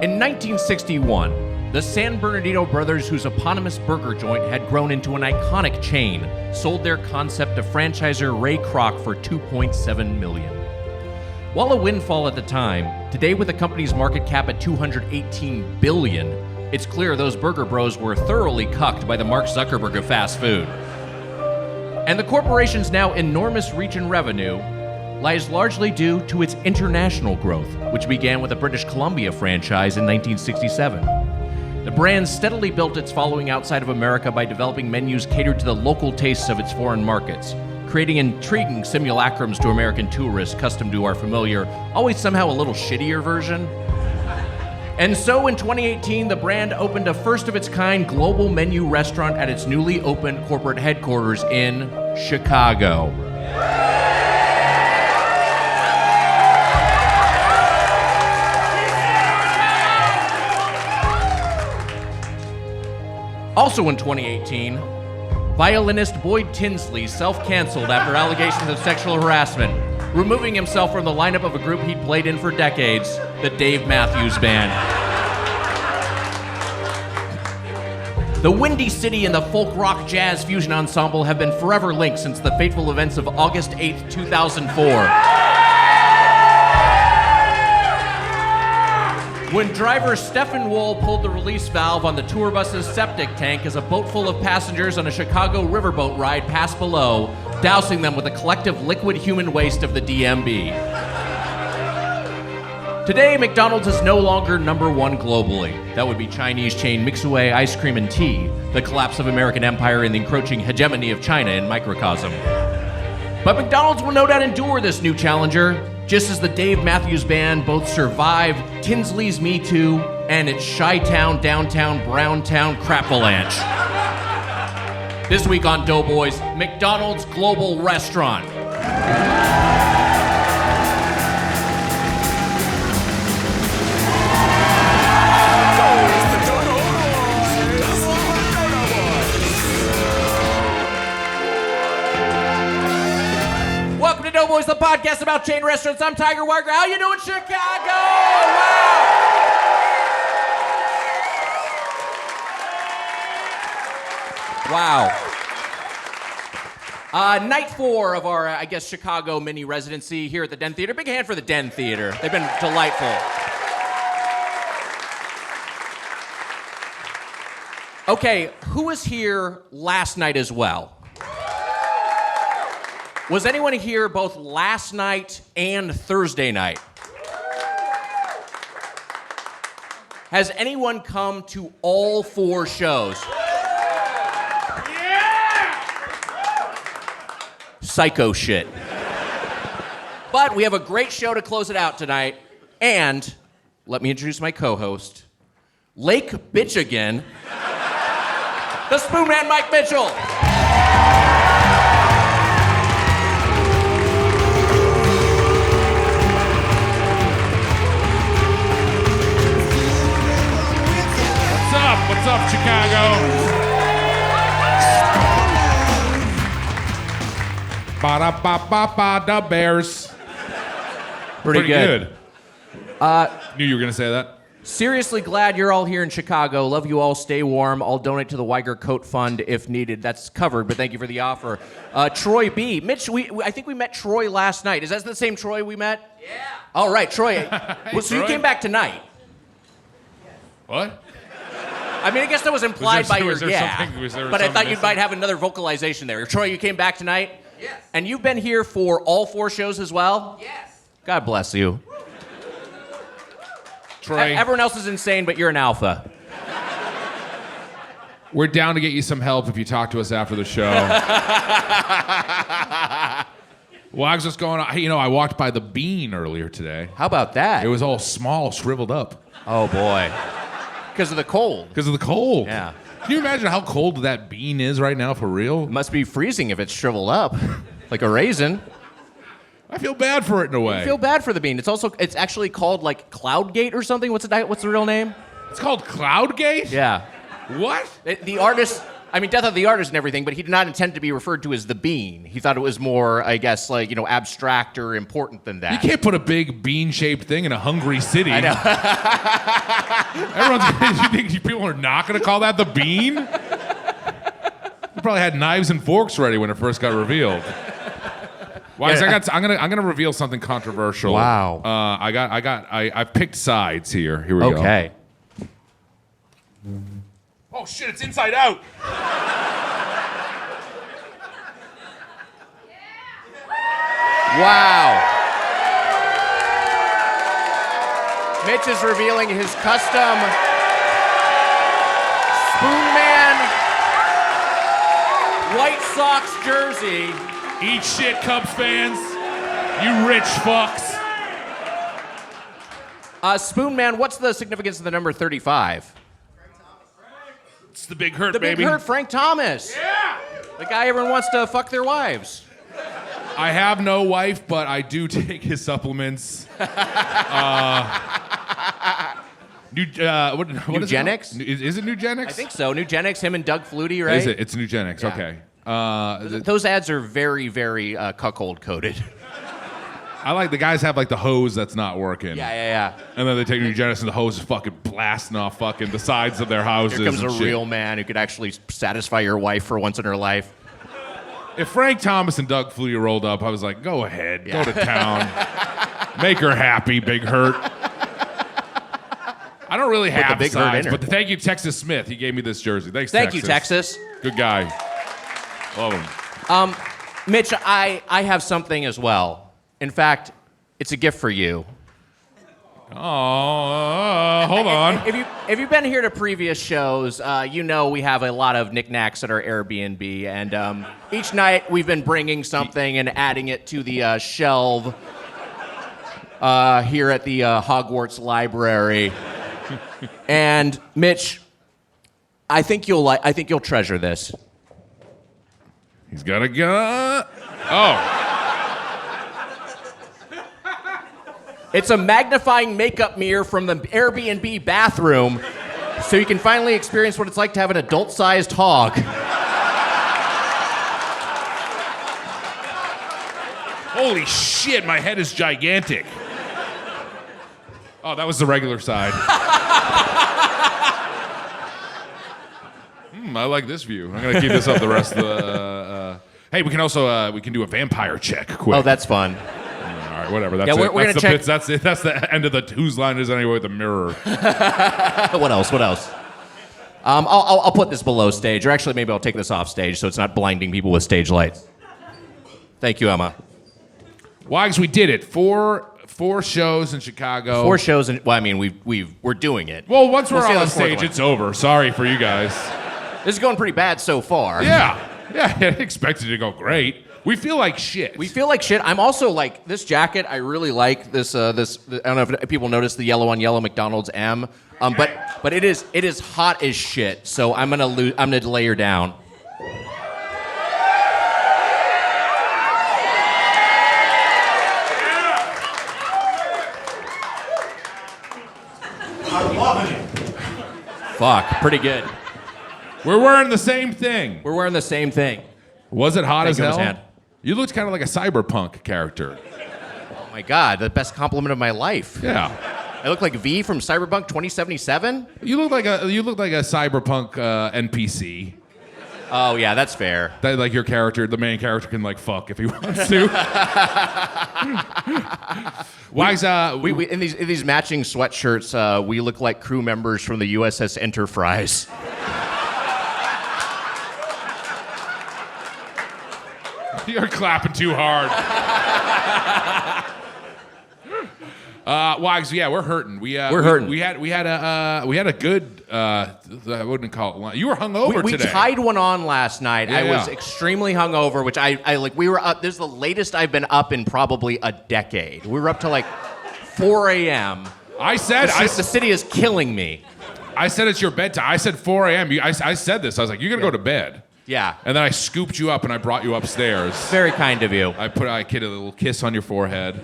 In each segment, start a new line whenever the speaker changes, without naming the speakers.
In 1961, the San Bernardino brothers, whose eponymous burger joint had grown into an iconic chain, sold their concept to franchisor Ray Kroc for $2.7 million. While a windfall at the time, today with the company's market cap at $218 billion, it's clear those burger bros were thoroughly cucked by the Mark Zuckerberg of fast food. And the corporation's now enormous reach and revenue lies largely due to its international growth, which began with a British Columbia franchise in 1967. The brand steadily built its following outside of America by developing menus catered to the local tastes of its foreign markets, creating intriguing simulacrums to American tourists accustomed to our familiar, always somehow a little shittier version. And so in 2018, the brand opened a first-of-its-kind global menu restaurant at its newly opened corporate headquarters in Chicago. Also in 2018, violinist Boyd Tinsley self-canceled after allegations of sexual harassment, removing himself from the lineup of a group he'd played in for decades, the Dave Matthews Band. The Windy City and the folk rock jazz fusion ensemble have been forever linked since the fateful events of August 8th, 2004. When driver Stephen Wool pulled the release valve on the tour bus's septic tank as a boat full of passengers on a Chicago riverboat ride passed below, dousing them with a collective liquid human waste of the DMB. Today, McDonald's is no longer number one globally. That would be Chinese chain Mixue Ice Cream and Tea, the collapse of American empire and the encroaching hegemony of China in microcosm. But McDonald's will no doubt endure this new challenger, just as the Dave Matthews Band both survived Tinsley's Me Too and its Chi-Town, Downtown, Browntown crapavalanche. This week on Doughboys, McDonald's Global Restaurant. Doughboys, the podcast about chain restaurants. I'm Tiger Walker. How you doing, Chicago? Wow. Night 4 of our, Chicago mini residency here at the Den Theater. Big hand for the Den Theater. They've been delightful. Okay, who was here last night as well? Was anyone here both last night and Thursday night? Has anyone come to all 4 shows? Yeah! Psycho shit. But we have a great show to close it out tonight. And let me introduce my co-host, Lake Bitchigan, the Spoon Man Mike Mitchell.
What's up, Chicago? Ba-da-ba-ba-ba, the Bears.
Pretty good.
Knew you were going to say that.
Seriously glad you're all here in Chicago. Love you all. Stay warm. I'll donate to the Weiger Coat Fund if needed. That's covered, but thank you for the offer. Troy B. Mitch, I think we met Troy last night. Is that the same Troy we met? Yeah. All right, Troy.
Hey,
so you came back tonight.
What?
I mean, I guess that was implied by your yeah. But I thought you
missing?
might have another vocalization there. Troy, you came back tonight?
Yes.
And you've been here for all 4 shows as well?
Yes.
God bless you.
Troy,
Everyone else is insane, but you're an alpha.
we're down to get you some help if you talk to us after the show. Wags, what's going on? Hey, I walked by the Bean earlier today.
How about that?
It was all small, shriveled up.
Oh, boy. Because of the cold.
Because of the cold.
Yeah.
Can you imagine how cold that Bean is right now, for real?
It must be freezing if it's shriveled up, like a raisin.
I feel bad for it in a way.
I feel bad for the Bean. It's actually called like Cloudgate or something. What's the real name?
It's called Cloudgate?
Yeah.
What?
The artist I mean, death of the artist and everything, but he did not intend to be referred to as the Bean. He thought it was more, I guess, like, abstract or important than that.
You can't put a big bean-shaped thing in a hungry city.
I know.
You think people are not going to call that the Bean? They probably had knives and forks ready when it first got revealed. Well, I'm gonna reveal something controversial.
Wow.
I picked sides here. Here we go.
Okay.
Oh shit! It's Inside Out.
Wow. Mitch is revealing his custom Spoonman White Sox jersey.
Eat shit, Cubs fans. You rich fucks.
Spoonman, what's the significance of the number 35?
It's the Big Hurt,
The
baby.
Big Hurt, Frank Thomas.
Yeah.
The guy everyone wants to fuck their wives.
I have no wife, but I do take his supplements. What
Nugenics?
Is it Nugenics?
I think so. Nugenics, him and Doug Flutie, right?
Is it? It's Nugenics.
Yeah.
Okay.
Those ads are very, very cuckold coded.
I like the guys have like the hose that's not working.
Yeah.
And then they take Nugenics and the hose is fucking blasting off fucking the sides of their houses.
Here comes a
and shit.
real man who could actually satisfy your wife for once in her life.
If Frank Thomas and Doug Flutie rolled up, I was like, go ahead, go to town. Make her happy, Big Hurt. I don't really have
Big Hurt in
sides,
her.
but thank you, Texas Smith. He gave me this jersey. Thanks,
Thank
Texas.
you, Texas.
Good guy. Love him.
Mitch, I have something as well. In fact, it's a gift for you.
Oh, hold on.
If you've been here to previous shows, you know we have a lot of knickknacks at our Airbnb, and each night we've been bringing something and adding it to the shelf here at the Hogwarts Library. And Mitch, I think you'll treasure this.
He's got a gun. Oh.
It's a magnifying makeup mirror from the Airbnb bathroom, so you can finally experience what it's like to have an adult-sized hog.
Holy shit, my head is gigantic. Oh, that was the regular side. I like this view. I'm gonna keep this up the rest of the. Hey, we can also we can do a vampire check quick.
Oh, that's fun.
All right, whatever. That's
Yeah,
it.
we're
That's
gonna
the
check-
bits. That's it. That's the end of the whose line is it anyway with the mirror.
What else? I'll put this below stage, or actually maybe I'll take this off stage so it's not blinding people with stage lights. Thank you, Emma.
Wags, we did it. Four shows in Chicago.
4 shows, and well, I mean, we're doing it.
Well, once we're
We'll see how
on
this fourth
stage,
one.
it's over. Sorry for you guys.
This is going pretty bad so far.
Yeah, I didn't expect it to go great. We feel like shit.
We feel like shit. I'm also like this jacket. I really like this. I don't know if people notice the yellow on yellow McDonald's M. But it is hot as shit. So I'm gonna layer down.
I'm loving it.
Fuck, pretty good.
We're wearing the same thing.
We're wearing the same thing.
Was it hot as
Thank you,
hell?
Miss Hand.
You looked kind of like a cyberpunk character.
Oh my god, the best compliment of my life.
Yeah.
I look like V from Cyberpunk 2077.
You look like a cyberpunk NPC.
Oh yeah, that's fair.
That like your character, the main character can like fuck if he wants to. Wags,
We in these matching sweatshirts, we look like crew members from the USS Enterprise.
You're clapping too hard. Wags, yeah, we're hurting.
We're hurting.
We had a good. I wouldn't call it. You were hungover
We
today.
tied one on last night.
Yeah,
I was
yeah.
extremely hungover, which I like. We were up. This is the latest I've been up in probably a decade. We were up to like 4 a.m.
I said
The city is killing me.
I said it's your bedtime. I said 4 a.m. I said this. I was like, you're gonna go to bed.
Yeah.
And then I scooped you up and I brought you upstairs.
Very kind of you.
I did a little kiss on your forehead.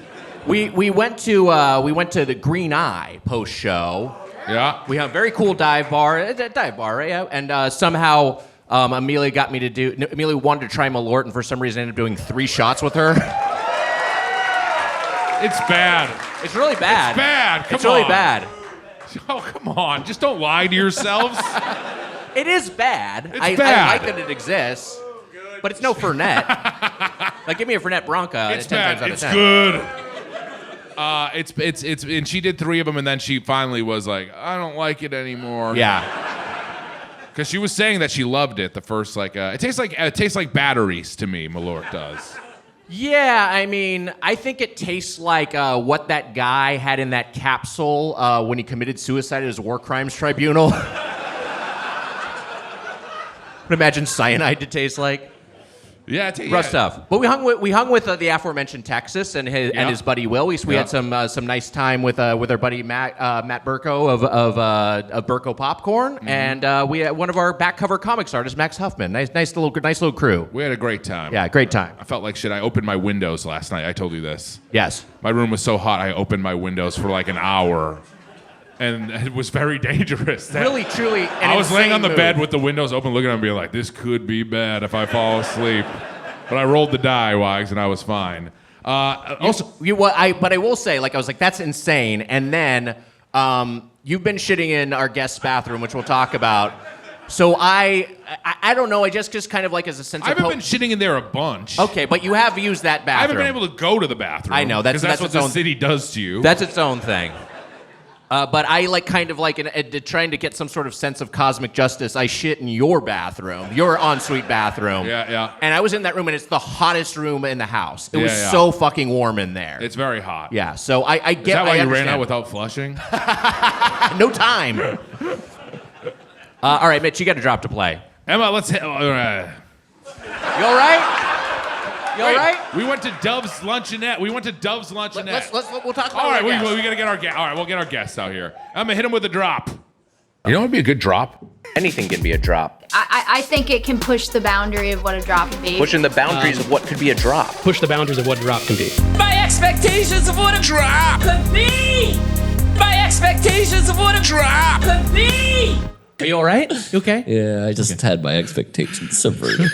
We went to the Green Eye post show.
Yeah.
We have a very cool dive bar, right? And somehow Amelia wanted to try Malort, and for some reason ended up doing 3 shots with her.
It's bad.
It's really bad.
It's bad. Come
It's really
on.
bad.
Oh, come on. Just don't lie to yourselves.
It is bad.
It's
I
bad.
like that it exists, but it's no Fernet. Like, give me a Fernet Branca.
It's
10
bad.
times out of
It's
10.
good. And she did 3 of them, and then she finally was like, I don't like it anymore.
Yeah.
Because she was saying that she loved it. The first it tastes like batteries to me. Malort does.
Yeah, I mean, I think it tastes like what that guy had in that capsule when he committed suicide at his war crimes tribunal. Would imagine cyanide to taste like.
Yeah,
rough stuff. But we hung with the aforementioned Texas and his buddy Will. We had some nice time with our buddy Matt Burko of Burko Popcorn, and we had one of our back cover comics artists, Max Huffman. Nice little crew.
We had a great time.
Yeah, great time.
I felt like shit. I opened my windows last night. I told you this.
Yes.
My room was so hot. I opened my windows for like an hour, and it was very dangerous.
Really, truly.
I was laying on the
mood.
bed with the windows open, looking at them, being like, "This could be bad if I fall asleep." But I rolled the die, Wags, and I was fine.
But I will say, I was like, that's insane. And then you've been shitting in our guest bathroom, which we'll talk about. So I don't know. I just kind of like as a sense
I
of
haven't been shitting in there a bunch.
Okay, but you have used that bathroom.
I haven't been able to go to the bathroom.
I know that's
what
its
the
own,
city does to you.
That's its own thing. But I trying to get some sort of sense of cosmic justice. I shit in your bathroom, your ensuite bathroom.
Yeah.
And I was in that room, and it's the hottest room in the house. It was
Yeah.
so fucking warm in there.
It's very hot.
Yeah. So I get.
Is that why you ran
understand.
out without flushing?
No time. All right, Mitch, you got to drop to play.
Emma, let's hit.
You all right? You all right?
We went to Dove's Luncheonette. We'll talk about
All right,
we gotta get our guest. All right, we'll get our guests out here. I'm gonna hit him with a drop. You know what would be a good drop?
Anything can be a drop.
I think it can push the boundary of what a drop can be.
Pushing the boundaries of what could be a drop.
Push the boundaries of what a drop can be.
My expectations of what a drop could be. My expectations of what a drop could be.
Are you all right? You okay?
Yeah, I just had my expectations subverted.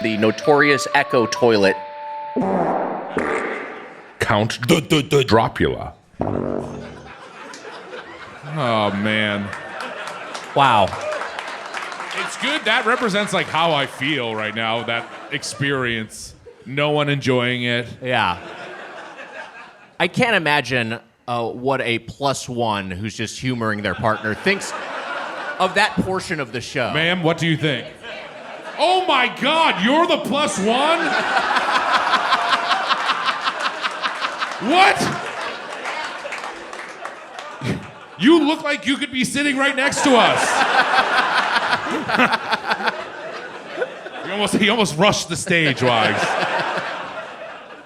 The notorious Echo toilet.
Count the Dropula. Oh man.
Wow.
It's good. That represents like how I feel right now. That experience. No one enjoying it.
Yeah. I can't imagine what a +1 who's just humoring their partner thinks of that portion of the show.
Ma'am, what do you think? Oh my God, you're the +1? What? You look like you could be sitting right next to us. He almost rushed the stage, Wags.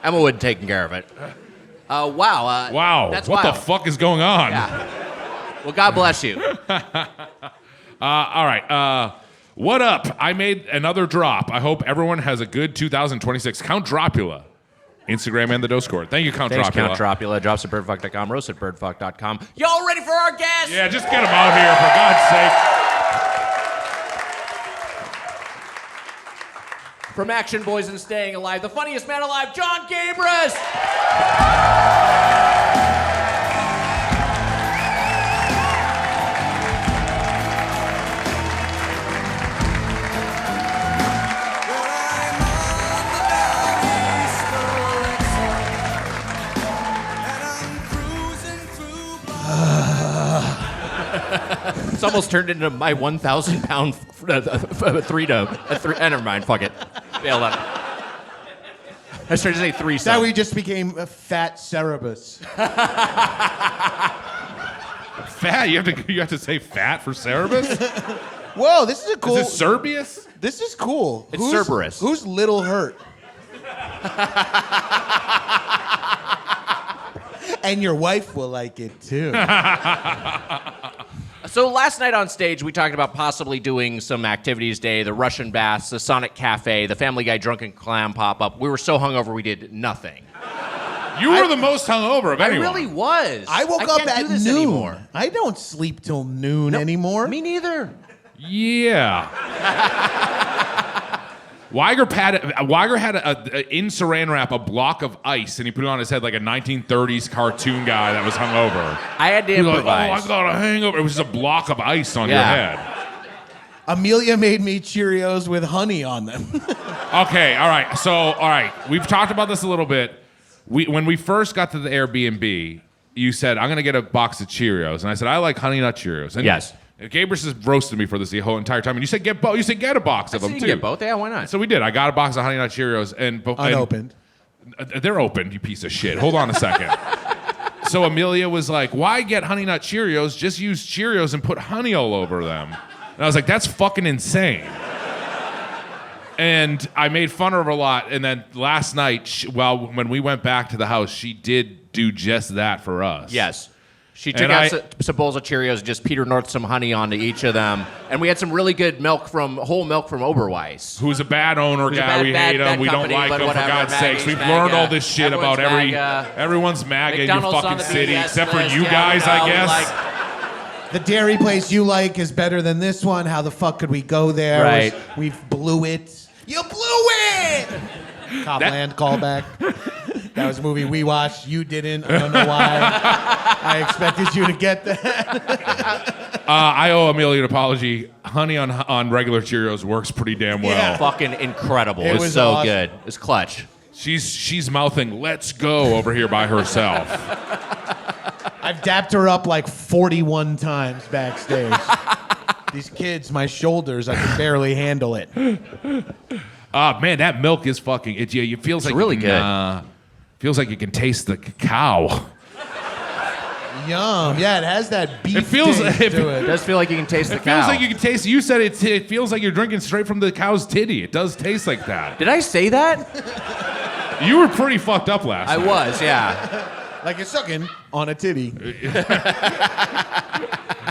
Emma Wood taking care of it. Wow.
Wow,
That's
what
wild.
the fuck is going on?
Yeah. Well, God bless you.
All right. What up? I made another drop. I hope everyone has a good 2026. Count Dropula. Instagram and the Discord. Thank you, Count
Thanks,
Dropula.
Count Dropula. Drops at birdfuck.com, roast at birdfuck.com. Y'all ready for our guest?
Yeah, just get him out here, for God's sake.
From Action Boys and Staying Alive, the funniest man alive, Jon Gabrus! It's almost turned into my 1,000 pound never mind, fuck it. Bailed on it. I started to say threesome.
Now we just became a fat Cerebus.
Fat? You have to say fat for Cerebus?
Whoa, this is a cool.
Is this Serbius?
This is cool.
It's Cerberus.
Who's Little Hurt? And your wife will like it too.
So last night on stage, we talked about possibly doing some activities day, the Russian baths, the Sonic Cafe, the Family Guy Drunken Clown pop-up. We were so hungover we did nothing.
You were the most hungover of anyone.
I really was.
I woke up
can't
at
do this
noon.
anymore.
I don't sleep till noon anymore.
Me neither.
Yeah. Weiger had in saran wrap a block of ice, and he put it on his head like a 1930s cartoon guy that was hungover.
I had to improvise.
Like, I got a hangover. It was just a block of ice on your head.
Amelia made me Cheerios with honey on them.
Okay, all right. So, all right, we've talked about this a little bit. When we first got to the Airbnb, you said, I'm going to get a box of Cheerios. And I said, I like Honey Nut Cheerios. And
yes.
Gabrus has roasted me for this the whole entire time. And you said, get both. You said, get a box of them,
you
too.
Get both? Yeah, why not?
So we did. I got a box of Honey Nut Cheerios.
Unopened.
They're open, you piece of shit. Hold on a second. So Amelia was like, why get Honey Nut Cheerios? Just use Cheerios and put honey all over them. And I was like, that's fucking insane. And I made fun of her a lot. And then last night, when we went back to the house, she did do just that for us.
Yes. She took some bowls of Cheerios, just Peter North some honey onto each of them. And we had some really good whole milk from Oberweis.
Who's a bad owner guy. We hate him. We don't like him, for God's sakes. We've learned all this shit about everyone's MAGA in your fucking city, except for you guys, I guess.
The dairy place you like is better than this one. How the fuck could we go there?
Right.
We blew it. You blew it! Copland callback. That was a movie we watched. You didn't. I don't know why. I expected you to get that.
I owe Amelia an apology. Honey on regular Cheerios works pretty damn well.
Yeah. Fucking incredible. It was so awesome. Good. It's clutch.
She's mouthing "Let's go" over here by herself.
I've dapped her up like 41 times backstage. These kids, my shoulders, I can barely handle it.
Man, that milk is fucking. It feels like
really good.
Feels like you can taste the cacao.
Yum. Yeah, it has that beef
It feels.
taste to it.
It does feel like you can taste the cow.
It feels like you can taste. You said it feels like you're drinking straight from the cow's titty. It does taste like that.
Did I say that?
You were pretty fucked up last night.
I was, yeah.
Like you're sucking on a titty.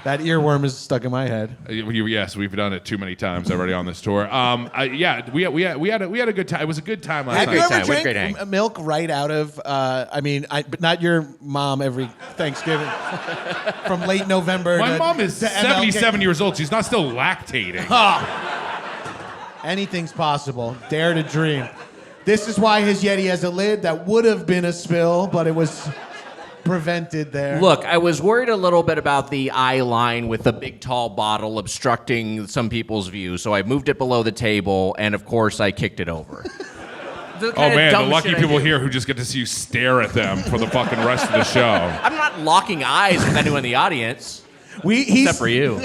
That earworm is stuck in my head.
Yes, we've done it too many times already on this tour. Yeah, we had a good time. It was a good time last
Have
night.
you ever drank milk right out of? But not your mom every Thanksgiving from late November.
My mom is
to
77 years old. She's not still lactating.
Anything's possible. Dare to dream. This is why his Yeti has a lid that would have been a spill, but it was prevented there.
Look, I was worried a little bit about the eye line with the big tall bottle obstructing some people's view, so I moved it below the table, and of course I kicked it over.
Oh man, the lucky people here who just get to see you stare at them for the fucking rest of the show.
I'm not locking eyes with anyone in the audience. Except for you.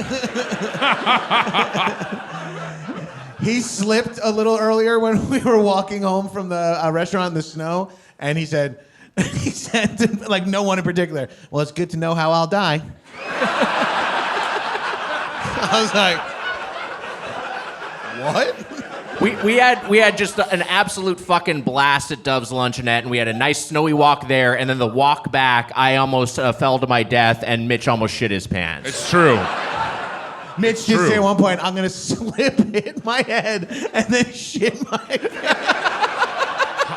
He slipped a little earlier when we were walking home from the restaurant in the snow, and he said to, like, no one in particular, well, it's good to know how I'll die. I was like, what?
We had just an absolute fucking blast at Dove's Luncheonette, and we had a nice snowy walk there, and then the walk back, I almost fell to my death, and Mitch almost shit his pants.
It's true.
Mitch did say at one point, I'm going to slip, hit my head, and then shit my pants.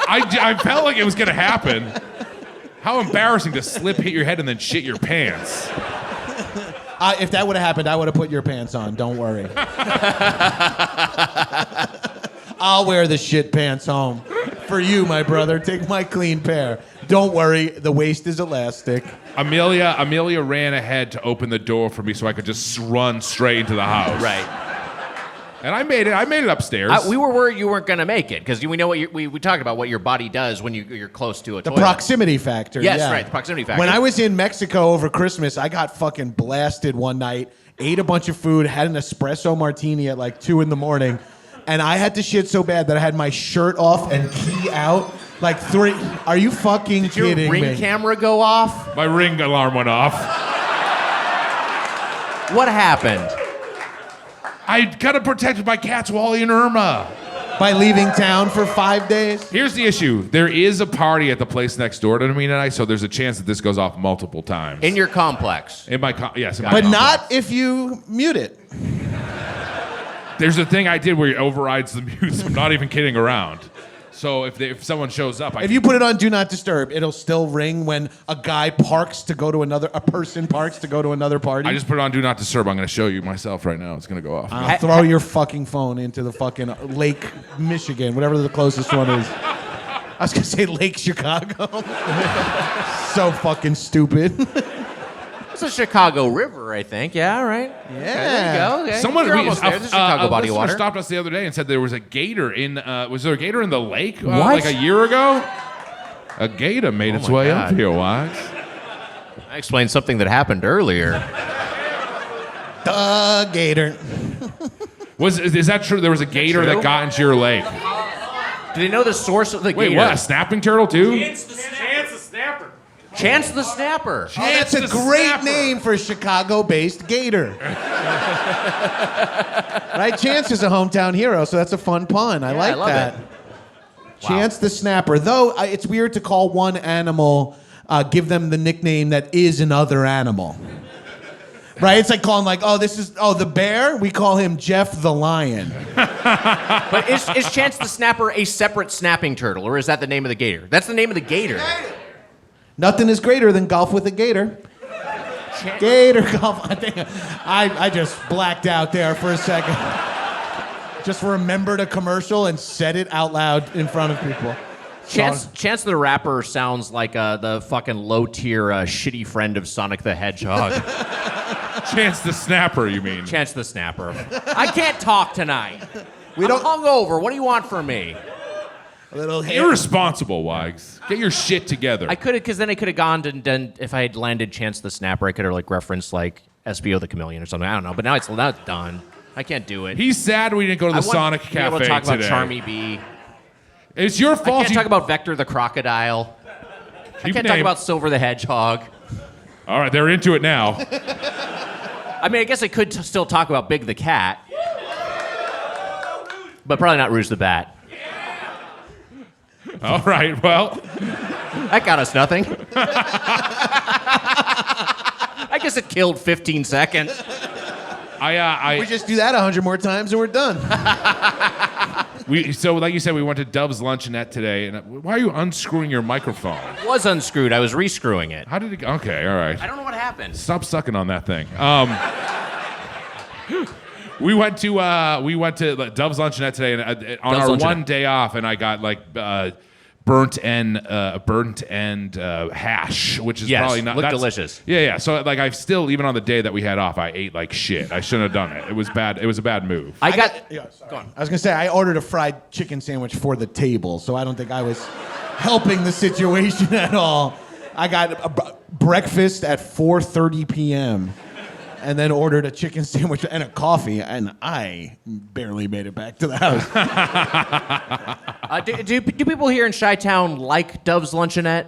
I felt like it was going to happen. How embarrassing to slip, hit your head, and then shit your pants.
If that would have happened, I would have put your pants on. Don't worry. I'll wear the shit pants home. For you, my brother. Take my clean pair. Don't worry. The waist is elastic.
Amelia ran ahead to open the door for me so I could just run straight into the house.
Right.
And I made it upstairs.
We were worried you weren't going to make it because we know what we talked about what your body does when you're close to a toilet.
The proximity factor.
Yes,
yeah.
right. The proximity factor.
When I was in Mexico over Christmas, I got fucking blasted one night, ate a bunch of food, had an espresso martini at like 2 a.m, and I had to shit so bad that I had my shirt off and pee out. Like 3. Are you fucking kidding me?
Did your Ring camera go off?
My Ring alarm went off.
What happened?
I gotta protect my cats, Wally and Irma.
By leaving town for 5 days?
Here's the issue. There is a party at the place next door to me tonight, so there's a chance that this goes off multiple times.
In your complex?
In my complex.
But not if you mute it.
There's a thing I did where it overrides the mute, so I'm not even kidding around. So if someone shows up,
If you put it on Do Not Disturb, it'll still ring when a person parks to go to another party.
I just put it on Do Not Disturb. I'm going to show you myself right now. It's going to go off.
I'll throw your fucking phone into the fucking Lake Michigan, whatever the closest one is. I was going to say Lake Chicago. So fucking stupid.
It's the Chicago River, I think. Yeah, all right.
Yeah.
Okay, there you go. Okay.
Someone
You're almost there. There's a Chicago body of
listener
water.
stopped us the other day and said there was a gator in. Was there a gator in the lake
What?
like a year ago? A gator made its
my
way
God.
up here, Wags.
I explained something that happened earlier.
The gator.
Is that true? There was a gator
true?
that got into your lake.
Do they know the source of the
Wait,
gator?
what? A snapping turtle too?
Chance the Snapper.
Oh, that's a
the
great
snapper.
name for a Chicago-based gator. Right? Chance is a hometown hero, so that's a fun pun. I like
love
that.
it.
Chance the Snapper. Though it's weird to call one animal, give them the nickname that is another animal. Right? It's like calling the bear, we call him Jeff the Lion.
But is Chance the Snapper a separate snapping turtle, or is that the name of the gator? That's the name of the gator.
Nothing is greater than golf with a gator. Gator golf. I just blacked out there for a second. Just remembered a commercial and said it out loud in front of people.
Chance the Rapper sounds like the fucking low-tier shitty friend of Sonic the Hedgehog.
Chance the Snapper, you mean?
Chance the Snapper. I can't talk tonight.
We
I'm
don't.
hungover. What do you want from me?
A little
Irresponsible, Wags. Get your shit together.
I could have, because then I could have gone and done, if I had landed Chance the Snapper, I could have referenced SBO the Chameleon or something. I don't know, but now it's done. I can't do it.
He's sad we didn't go to the Sonic
Cafe today. I want to talk
today.
about Charmy Bee.
It's your
I
fault.
can't talk about Vector the Crocodile. I can't talk about Silver the Hedgehog.
All right, they're into it now.
I mean, I guess I could still talk about Big the Cat. But probably not Rouge the Bat.
All right, well.
That got us nothing. I guess it killed 15 seconds.
We just do that 100 more times and we're done.
So like you said, we went to Dove's Luncheonette today. And why are you unscrewing your microphone?
It was unscrewed. I was rescrewing it.
How did it go? Okay, all right.
I don't know what happened.
Stop sucking on that thing. We went to Dove's Luncheonette today, and on our one day off, and I got burnt end hash, which is probably not
delicious.
Yeah. So I've still, even on the day that we had off, I ate like shit. I shouldn't have done it. It was bad. It was a bad move.
Go on. I was gonna say I ordered a fried chicken sandwich for the table, so I don't think I was helping the situation at all. I got a breakfast at 4:30 p.m. and then ordered a chicken sandwich and a coffee, and I barely made it back to the house.
Do people here in Chi-Town like Dove's Luncheonette?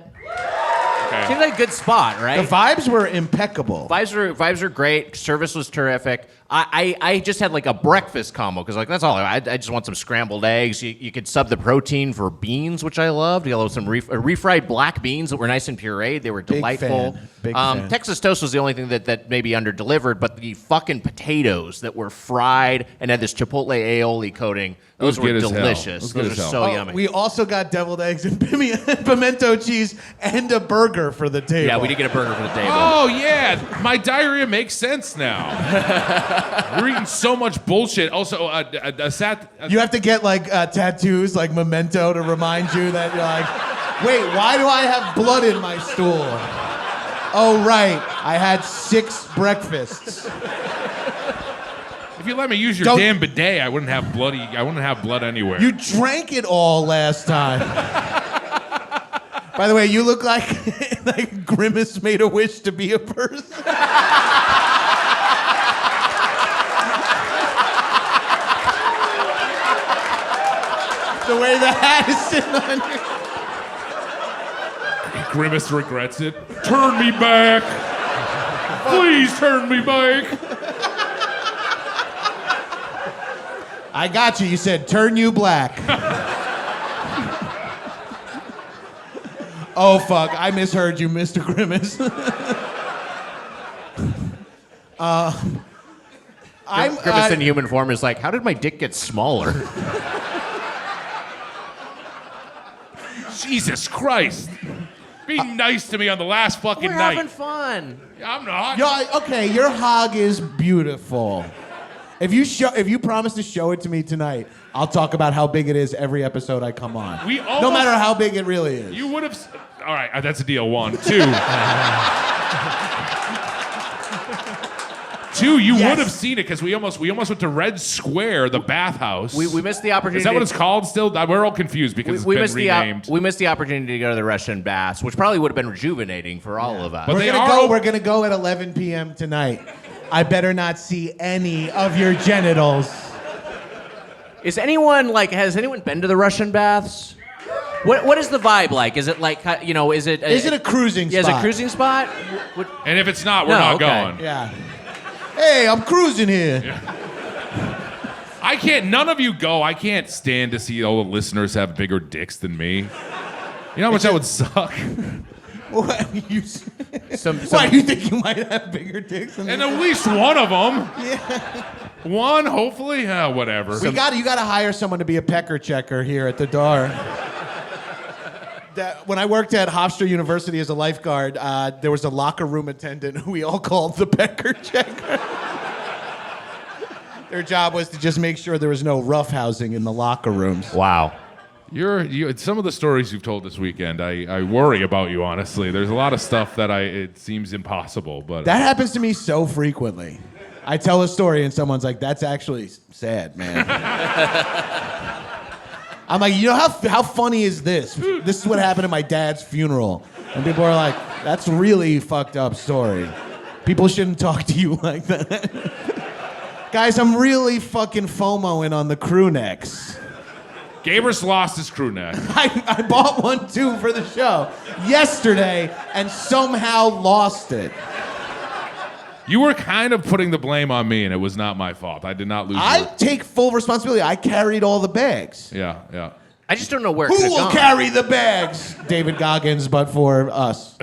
Okay.
Seems like a good spot, right?
The vibes were impeccable.
Vibes were great. Service was terrific. I just had a breakfast combo because that's all. I just want some scrambled eggs. You could sub the protein for beans, which I loved. You got some refried black beans that were nice and pureed. They were delightful.
Big fan.
Texas toast was the only thing that maybe under-delivered, but the fucking potatoes that were fried and had this chipotle aioli coating, those were delicious. Those are so yummy.
We also got deviled eggs and pimento cheese and a burger for the table.
Yeah, we did get a burger for the table.
Oh yeah, my diarrhea makes sense now. We're eating so much bullshit. Also,
You have to get tattoos like memento to remind you that you're wait, why do I have blood in my stool? Oh right, I had 6 breakfasts.
If you let me use your damn bidet, I wouldn't have blood anywhere.
You drank it all last time. By the way, you look like Grimace made a wish to be a person. The way the hat is sitting on you.
Grimace regrets it. Turn me back. Please turn me back.
I got you. You said turn you black. Oh, fuck. I misheard you, Mr. Grimace.
Grimace in human form is how did my dick get smaller?
Jesus Christ. Be nice to me on the last fucking
We're
night.
having fun.
I'm not.
Okay, your hog is beautiful. If you promise to show it to me tonight, I'll talk about how big it is every episode I come on. No matter how big it really is.
You would have. All right, that's a deal. 1, 2. 2, you would have seen it because we almost went to Red Square, the bathhouse.
We missed the opportunity.
Is that what it's called still? We're all confused because it's been renamed.
We missed the opportunity to go to the Russian baths, which probably would have been rejuvenating for all of us.
But
We're gonna go at 11 p.m. tonight. I better not see any of your genitals.
Has anyone been to the Russian baths? What is the vibe like? Is it like, is it
a cruising spot?
Yeah, is it a cruising spot?
And if it's not, we're not going.
Yeah. Hey, I'm cruising here.
I can't. None of you go. I can't stand to see all the listeners have bigger dicks than me. You know how much that would suck?
Why do you think you might have bigger dicks than me?
And at least one of them.
Yeah.
One, hopefully. Whatever.
You got to hire someone to be a pecker checker here at the door. When I worked at Hofstra University as a lifeguard, there was a locker room attendant who we all called the pecker checker. Their job was to just make sure there was no roughhousing in the locker rooms.
Wow.
Some of the stories you've told this weekend, I worry about you, honestly. There's a lot of stuff that it seems impossible, but
that happens to me so frequently. I tell a story and someone's like, "That's actually sad, man." I'm like, you know how funny is this? This is what happened at my dad's funeral. And people are like, that's really fucked up story. People shouldn't talk to you like that. Guys, I'm really fucking FOMOing on the crew necks.
Gabrus lost his crew neck.
I bought one too for the show yesterday and somehow lost it.
You were kind of putting the blame on me, and it was not my fault. I did not lose.
I take full responsibility. I carried all the bags.
Yeah.
I just don't know where.
Who will carry the bags? David Goggins, but for us.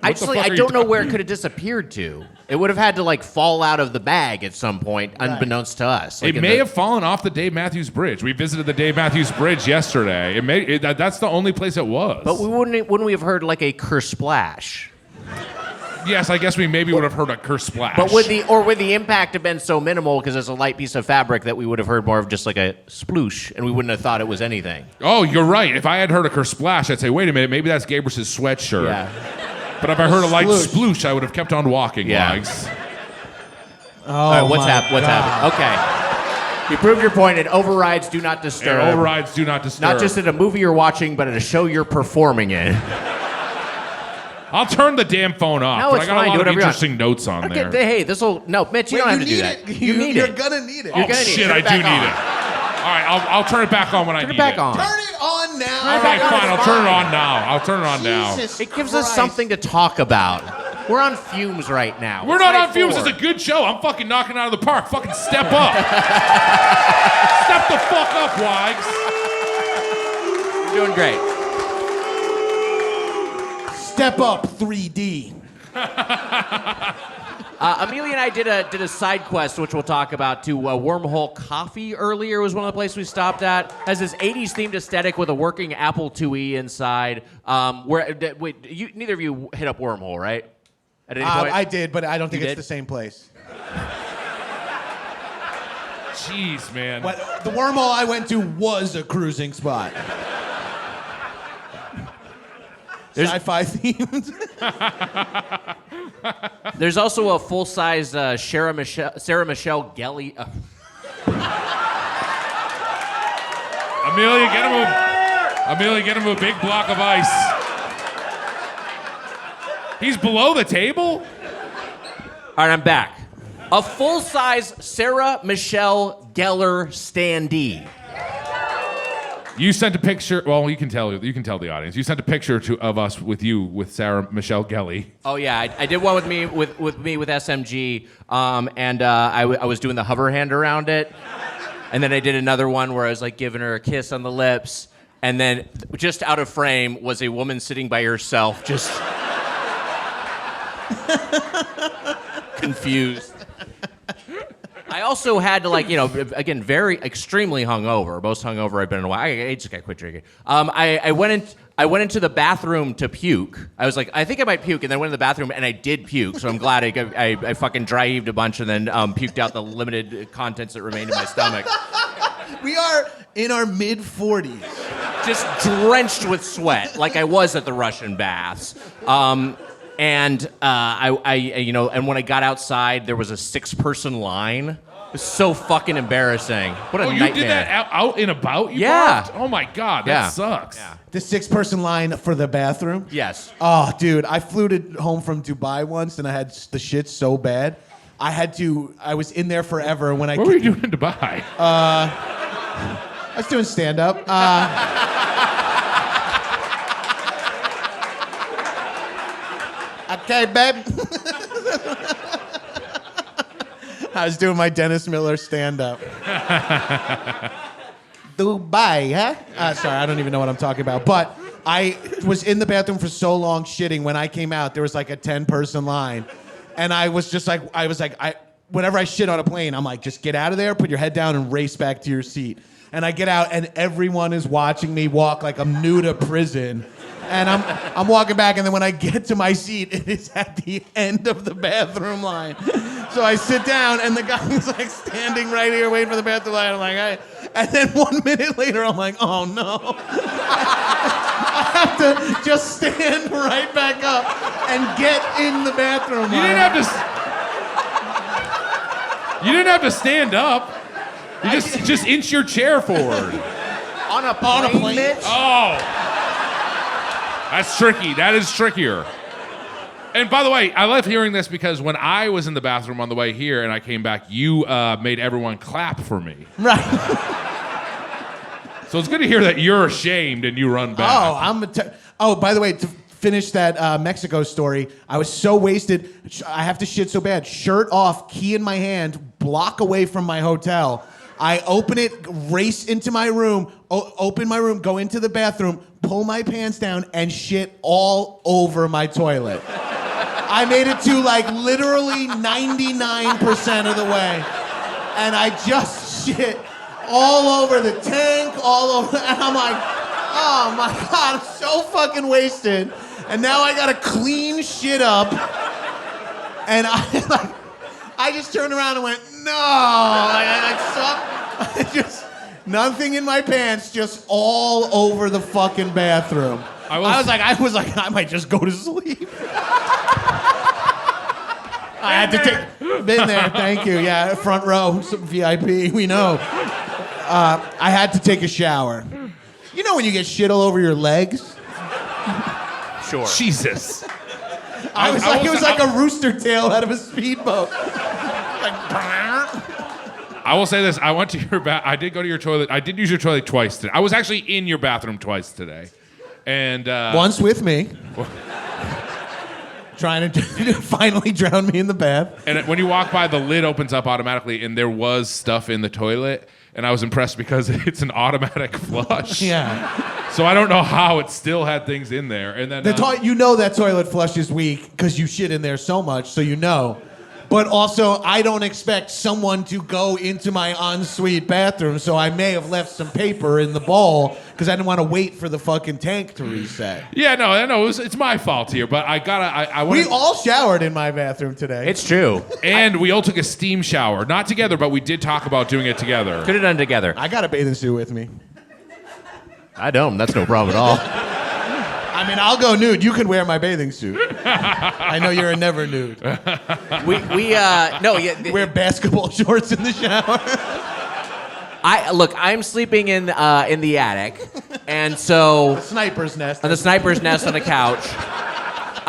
I don't know where it could have disappeared to. It would have had to fall out of the bag at some point, unbeknownst to us.
It may have fallen off the Dave Matthews Bridge. We visited the Dave Matthews Bridge yesterday. That's the only place it was.
But wouldn't we have heard a kersplash?
Yes, I guess we maybe would have heard a curse splash.
But would the impact have been so minimal because it's a light piece of fabric that we would have heard more of just like a sploosh and we wouldn't have thought it was anything?
Oh, you're right. If I had heard a curse splash, I'd say, wait a minute, maybe that's Gabrus' sweatshirt.
Yeah.
But if I heard a light sploosh, I would have kept on walking, Wags.
Oh,
all right, what's happened? Okay. You proved your point, and overrides do not disturb.
Overrides do not disturb.
Not just at a movie you're watching, but at a show you're performing in.
I'll turn the damn phone off.
No,
but
it's
I got
fine.
a lot
Do
of interesting notes on there.
Hey, Mitch, you don't have to do that. You need
You're
it.
gonna need it.
Oh, shit, I do need it. All right, I'll turn it back on when I need it.
Turn it back on.
Turn it on now.
All right, fine. I'll turn it on now.
Jesus
It gives us
Christ.
something to talk about. We're on fumes right now.
We're not on fumes. It's a good show. I'm fucking knocking out of the park. Fucking step up. Step the fuck up, Wags.
You're doing great.
Step up 3D.
Amelia and I did a side quest, which we'll talk about, to Wormhole Coffee earlier. Was one of the places we stopped at. Has this 80s themed aesthetic with a working Apple IIe inside. Neither of you hit up Wormhole, right? At any point?
I did, but I don't think
You
it's
did?
the same place.
Jeez, man.
But the Wormhole I went to was a cruising spot. Sci-fi themed.
There's also a full-size Sarah Michelle Gelly.
Amelia, get him a big block of ice. He's below the table?
All right, I'm back. A full-size Sarah Michelle Gellar standee.
You sent a picture. Well, you can tell the audience. You sent a picture of us with Sarah Michelle Gelly.
Oh yeah, I did one with me with SMG, and I was doing the hover hand around it, and then I did another one where I was giving her a kiss on the lips, and then just out of frame was a woman sitting by herself, just confused. I also had to again, very extremely hungover. Most hungover I've been in a while. I just got quit drinking. I went into the bathroom to puke. I was like, I think I might puke, and then went in the bathroom and I did puke. So I'm glad I fucking dry heaved a bunch and then puked out the limited contents that remained in my stomach.
We are in our mid-40s.
Just drenched with sweat, like I was at the Russian baths. And when I got outside, there was a 6-person line. It was so fucking embarrassing. What a nightmare.
You did that out and about? You
Yeah.
barfed? Oh my God, that sucks.
Yeah.
The 6-person line for the bathroom?
Yes.
Oh, dude, I flew home from Dubai once, and I had the shit so bad. I was in there forever. What
were you doing in Dubai?
I was doing stand-up. Okay, babe. I was doing my Dennis Miller stand-up. Dubai, huh? Sorry, I don't even know what I'm talking about. But I was in the bathroom for so long shitting. When I came out, there was like a 10-person line. And I was just like, whenever I shit on a plane, I'm like, just get out of there, put your head down, and race back to your seat. And I get out, and everyone is watching me walk like I'm new to prison. And I'm walking back, and then when I get to my seat, it is at the end of the bathroom line. So I sit down, and the guy's like standing right here waiting for the bathroom line. I'm like, and then 1 minute later, I'm like, oh no. I have to just stand right back up and get in the bathroom line.
You didn't have to stand up. You just inch your chair forward.
On a plane, Mitch?
Oh. That's tricky. That is trickier. And by the way, I love hearing this because when I was in the bathroom on the way here and I came back, you made everyone clap for me.
Right.
So it's good to hear that you're ashamed and you run back.
By the way, to finish that Mexico story, I was so wasted. I have to shit so bad. Shirt off, key in my hand, block away from my hotel. I open it, race into my room, open my room, go into the bathroom, pull my pants down, and shit all over my toilet. I made it to like literally 99% of the way. And I just shit all over the tank, all over, and I'm like, oh my God, I'm so fucking wasted. And now I gotta clean shit up. And I just turned around and went, no. I just nothing in my pants, just all over the fucking bathroom. I was like, I might just go to sleep. I had to take, been there, thank you. Yeah, front row, some VIP, we know. I had to take a shower. You know when you get shit all over your legs?
Sure.
Jesus.
It was like a rooster tail out of a speedboat.
I will say this. I went to your I did go to your toilet. I did use your toilet twice today. I was actually in your bathroom twice today. And
once with me. Trying to finally drown me in the bath.
And when you walk by, the lid opens up automatically, and there was stuff in the toilet. And I was impressed because it's an automatic flush.
Yeah.
So I don't know how it still had things in there. And then
you know that toilet flush is weak because you shit in there so much, so you know. But also, I don't expect someone to go into my ensuite bathroom, so I may have left some paper in the bowl because I didn't want to wait for the fucking tank to reset.
Yeah, no, it's my fault here, but
we all showered in my bathroom today.
It's true.
And we all took a steam shower. Not together, but we did talk about doing it together.
Could have done it together.
I got a bathing suit with me.
I don't. That's no problem at all.
I mean, I'll go nude. You can wear my bathing suit. I know you're a never nude.
Wear
basketball shorts in the shower.
I'm sleeping in the attic, and so
the sniper's nest.
On the sniper's nest on the couch.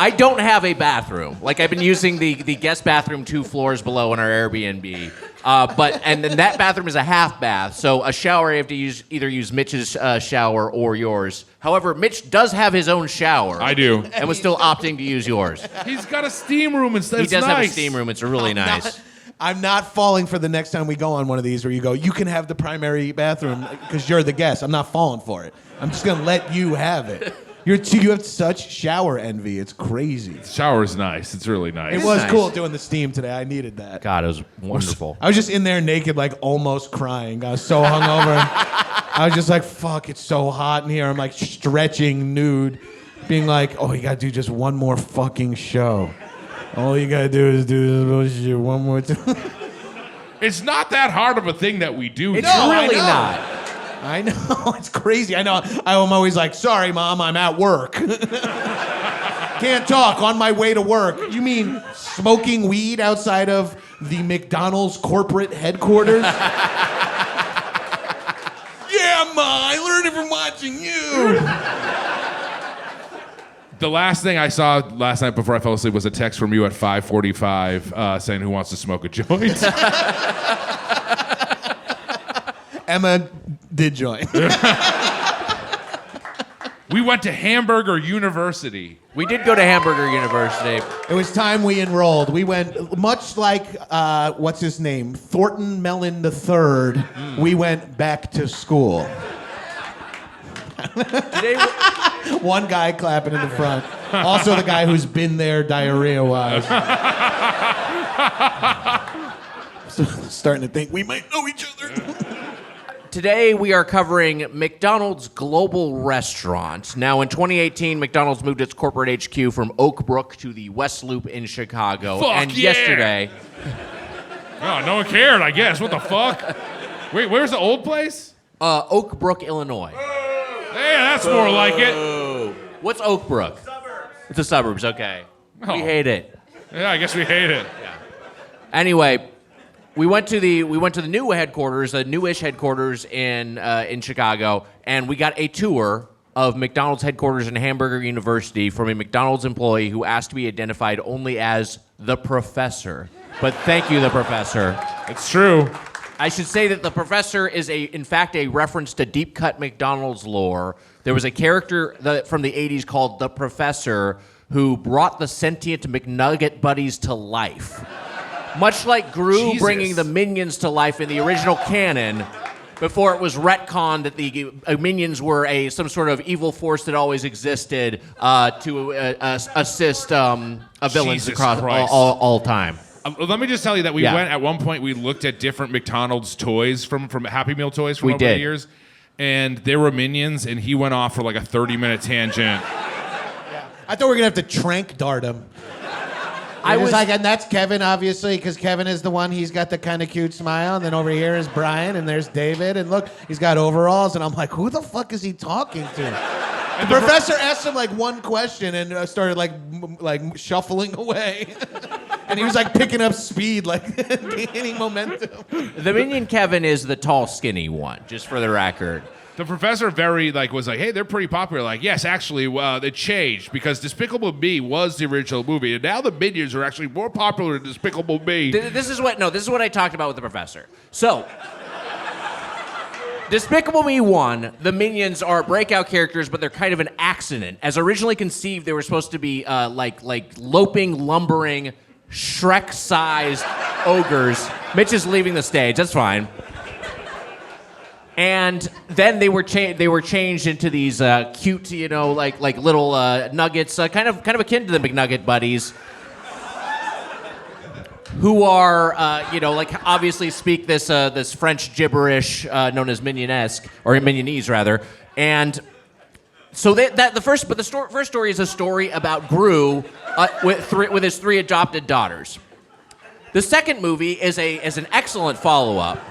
I don't have a bathroom. Like I've been using the guest bathroom 2 floors below in our Airbnb. And then that bathroom is a half bath, so a shower you have to either use Mitch's shower or yours. However, Mitch does have his own shower.
I do.
And was still opting to use yours.
He's got a steam room instead.
He does have a steam room. It's really nice.
I'm not falling for the next time we go on one of these where you go, you can have the primary bathroom because you're the guest. I'm not falling for it. I'm just going to let you have it. You have such shower envy. It's crazy.
Shower's nice. It's really nice.
It was
nice.
cool doing the steam today. I needed that.
God, it was wonderful.
I was just in there naked, like almost crying. I was so hungover. I was just like, fuck, it's so hot in here. I'm like stretching nude, being like, oh, you gotta do just one more fucking show. All you gotta do is do this bullshit one more time.
It's not that hard of a thing that we do.
It's
No, I
really
know.
not.
I know, it's crazy. I know. I'm always like, sorry, Mom, I'm at work. Can't talk on my way to work. You mean smoking weed outside of the McDonald's corporate headquarters? Yeah, Ma, I learned it from watching you.
The last thing I saw last night before I fell asleep was a text from you at 5:45 saying who wants to smoke a joint.
Emma did join.
We went to Hamburger University.
We did go to Hamburger University.
It was time we enrolled. We went, much like, what's his name? Thornton Mellon III. We went back to school.
Today,
One guy clapping in the front. Also the guy who's been there diarrhea-wise. So, starting to think we might know each other.
Today we are covering McDonald's Global Restaurant. Now, in 2018, McDonald's moved its corporate HQ from Oak Brook to the West Loop in Chicago.
Fuck
and
yeah.
yesterday,
Oh, no one cared, I guess. What the fuck? Wait, where's the old place?
Oak Brook, Illinois.
Hey, that's more like it.
What's Oak Brook? Suburbs. It's the suburbs. Okay.
Oh.
We hate it.
Yeah, I guess we hate it.
Anyway, we went to the new headquarters, the newish headquarters in Chicago, and we got a tour of McDonald's headquarters in Hamburger University from a McDonald's employee who asked to be identified only as the professor. But thank you, the professor.
It's true.
I should say that the professor is in fact a reference to deep cut McDonald's lore. There was a character from the 80s called the Professor who brought the sentient McNugget buddies to life. Much like Gru
Jesus.
bringing the Minions to life in the original canon, before it was retconned that the Minions were some sort of evil force that always existed to assist villains
Jesus
across
Christ.
all time.
Let me just tell you that we
Yeah.
went at one point. We looked at different McDonald's toys from Happy Meal toys from
We
over the
did.
years, and there were Minions, and he went off for like a 30-minute tangent.
I thought we were going to have to trank dart him.
I was
like, and that's Kevin, obviously, because Kevin is the one, he's got the kind of cute smile, and then over here is Brian, and there's David, and look, he's got overalls, and I'm like, who the fuck is he talking to? The professor asked him like one question and started like shuffling away. And he was like picking up speed, like gaining momentum.
the Minion Kevin is the tall, skinny one, just for the record.
The professor was like, hey, they're pretty popular. Like, yes, actually, it changed because Despicable Me was the original movie, and now the Minions are actually more popular than Despicable Me.
This is what I talked about with the professor. So, Despicable Me 1, the Minions are breakout characters, but they're kind of an accident. As originally conceived, they were supposed to be like loping, lumbering, Shrek-sized ogres. Mitch is leaving the stage. That's fine. And then they were changed into these cute, like little nuggets, kind of akin to the McNugget buddies, who are like obviously speak this French gibberish known as Minionesque or Minionese rather, and so the first story is a story about Gru with his 3 adopted daughters. The second movie is an excellent follow-up.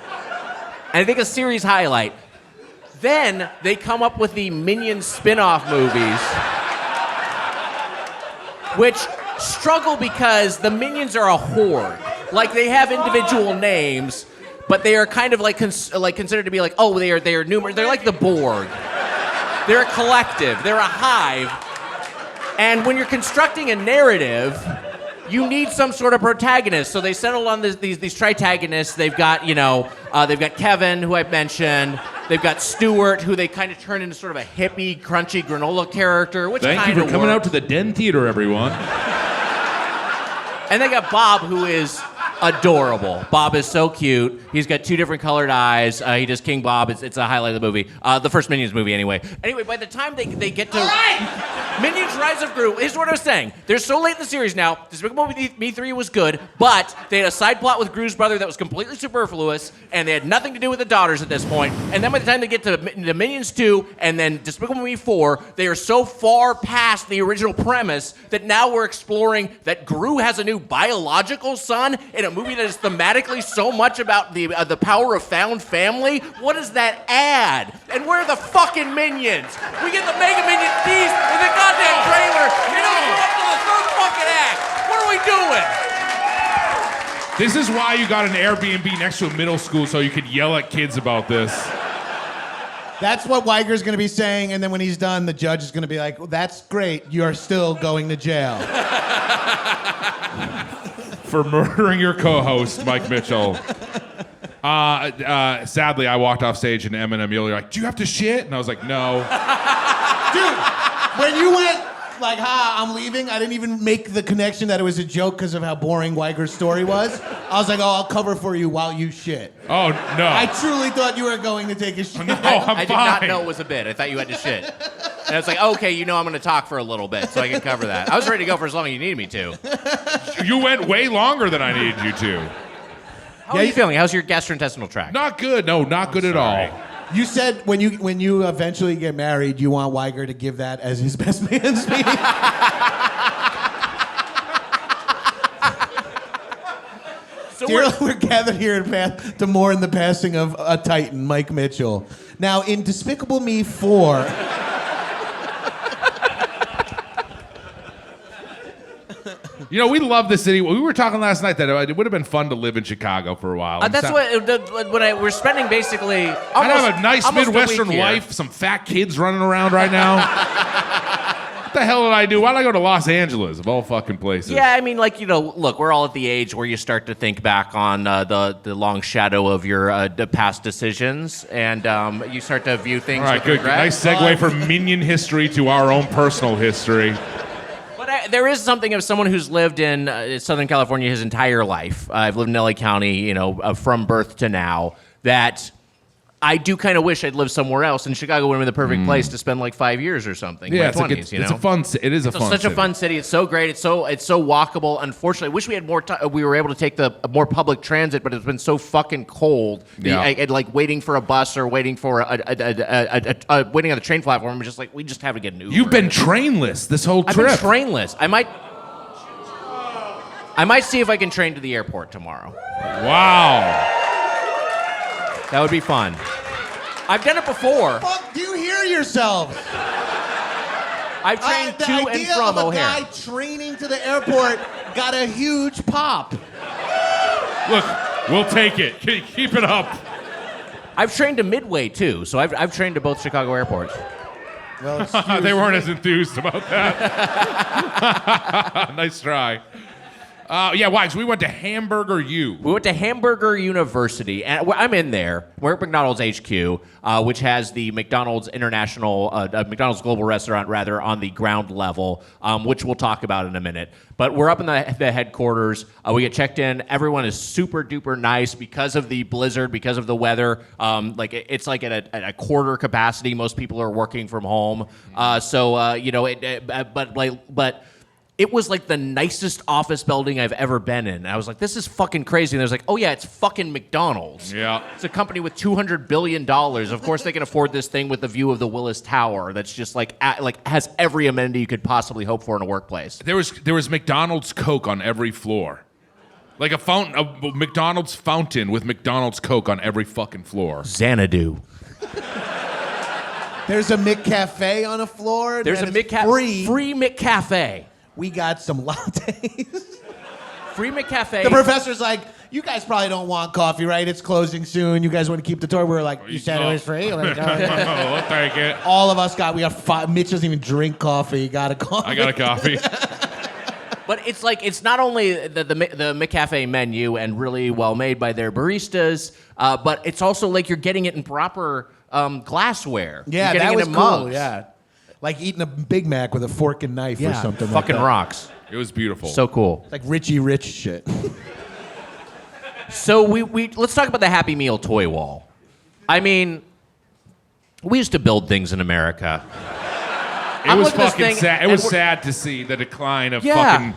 And I think a series highlight. Then they come up with the Minions spin-off movies, which struggle because the Minions are a horde. Like, they have individual names, but they are kind of like considered to be like, oh, they are numerous. They're like the Borg. They're a collective. They're a hive. And when you're constructing a narrative, you need some sort of protagonist. So they settled on these tritagonists. They've got Kevin, who I've mentioned. They've got Stuart, who they kind of turn into sort of a hippie, crunchy granola character, which
Thank
kind
you
of
for coming
worked.
out to the Den Theater, everyone.
And they got Bob, who is adorable. Bob is so cute. He's got 2 different colored eyes. He does King Bob. It's a highlight of the movie. The first Minions movie, anyway. Anyway, by the time they get to Minions Rise of Gru, here's what I was saying. They're so late in the series now. Despicable Me 3 was good, but they had a side plot with Gru's brother that was completely superfluous, and they had nothing to do with the daughters at this point. And then by the time they get to Minions 2 and then Despicable Me 4, they are so far past the original premise that now we're exploring that Gru has a new biological son in a movie that is thematically so much about the power of found family. What does that add? And where are the fucking Minions? We get the Mega Minion tease with the goddamn trailer, and we're up to the 3rd fucking act. What are we doing?
This is why you got an Airbnb next to a middle school so you could yell at kids about this.
That's what Weiger's going to be saying, and then when he's done, the judge is going to be like, well, that's great. You're still going to jail.
For murdering your co-host, Mike Mitchell. Sadly, I walked off stage and Eminem, you're like, do you have to shit? And I was like, no.
Dude, when you went, like, I'm leaving, I didn't even make the connection that it was a joke because of how boring Weiger's story was. I was like, oh, I'll cover for you while you shit.
Oh, no.
I truly thought you were going to take a shit.
No, I'm
I did not know it was a bit. I thought you had to shit. And I was like, okay, I'm going to talk for a little bit so I can cover that. I was ready to go for as long as you needed me to.
You went way longer than I needed you to.
How are you feeling? How's your gastrointestinal tract?
Not good. No, not good at all.
You said when you eventually get married, you want Weiger to give that as his best man speech.
So
We're gathered here to mourn the passing of a Titan, Mike Mitchell. Now, in Despicable Me 4...
You know, we love the city. We were talking last night that it would have been fun to live in Chicago for a while.
that's we're spending basically.
I'd have a nice Midwestern life, some fat kids running around right now. What the hell did I do? Why did I go to Los Angeles, of all fucking places?
Yeah, I mean, look, we're all at the age where you start to think back on the long shadow of your past decisions, and you start to view things.
All right,
with
good.
regret.
Nice segue from Minion history to our own personal history.
But there is something of someone who's lived in Southern California his entire life. I've lived in LA County, from birth to now, that I do kind of wish I'd lived somewhere else, and Chicago would have been the perfect place to spend like 5 years or something.
Yeah,
my 20s,
it's a fun. It is a fun.
Such
city.
a fun city. It's so great. It's so walkable. Unfortunately, I wish we had more time. We were able to take the more public transit, but it's been so fucking cold.
Yeah.
Like waiting for a bus or waiting for waiting on the train platform. We just have to get an Uber.
You've been trainless this whole
I've
trip.
been trainless. I might see if I can train to the airport tomorrow.
Wow.
That would be fun. I've done it before.
Fuck, do you hear yourselves?
I've trained to and from O'Hare.
The idea of a guy training to the airport got a huge pop.
Look, we'll take it. Keep it up.
I've trained to Midway too, so I've trained to both Chicago airports.
Well,
They weren't as enthused about that. Nice try. Wags, we went to Hamburger U.
We went to Hamburger University, and I'm in there. We're at McDonald's HQ, which has the McDonald's McDonald's Global Restaurant, rather, on the ground level, which we'll talk about in a minute. But we're up in the headquarters. We get checked in. Everyone is super duper nice because of the blizzard, because of the weather. It's like at a quarter capacity. Most people are working from home. But it was like the nicest office building I've ever been in. And I was like, this is fucking crazy. And I was like, oh yeah, it's fucking McDonald's.
Yeah.
It's a company with $200 billion. Of course they can afford this thing with the view of the Willis Tower that's just has every amenity you could possibly hope for in a workplace.
There was McDonald's Coke on every floor. Like a McDonald's fountain with McDonald's Coke on every fucking floor.
Xanadu.
There's a McCafe on a floor.
There's a
McCafe.
Free McCafe.
We got some lattes.
Free McCafe.
The professor's like, you guys probably don't want coffee, right? It's closing soon. You guys want to keep the tour? We were like, you said it was free?
We'll take it.
All of us we have five. Mitch doesn't even drink coffee. Got a coffee.
I got a coffee.
But it's not only the McCafe menu and really well made by their baristas, but it's also like you're getting it in proper glassware.
Yeah,
you're
that was
it in
cool.
mugs.
Yeah, like eating a Big Mac with a fork and knife or something.
Fucking
like that.
rocks.
It was beautiful.
So cool.
Like Richie Rich shit.
So we let's talk about the Happy Meal toy wall. I mean, we used to build things in America.
It was fucking sad. It was sad to see the decline of fucking.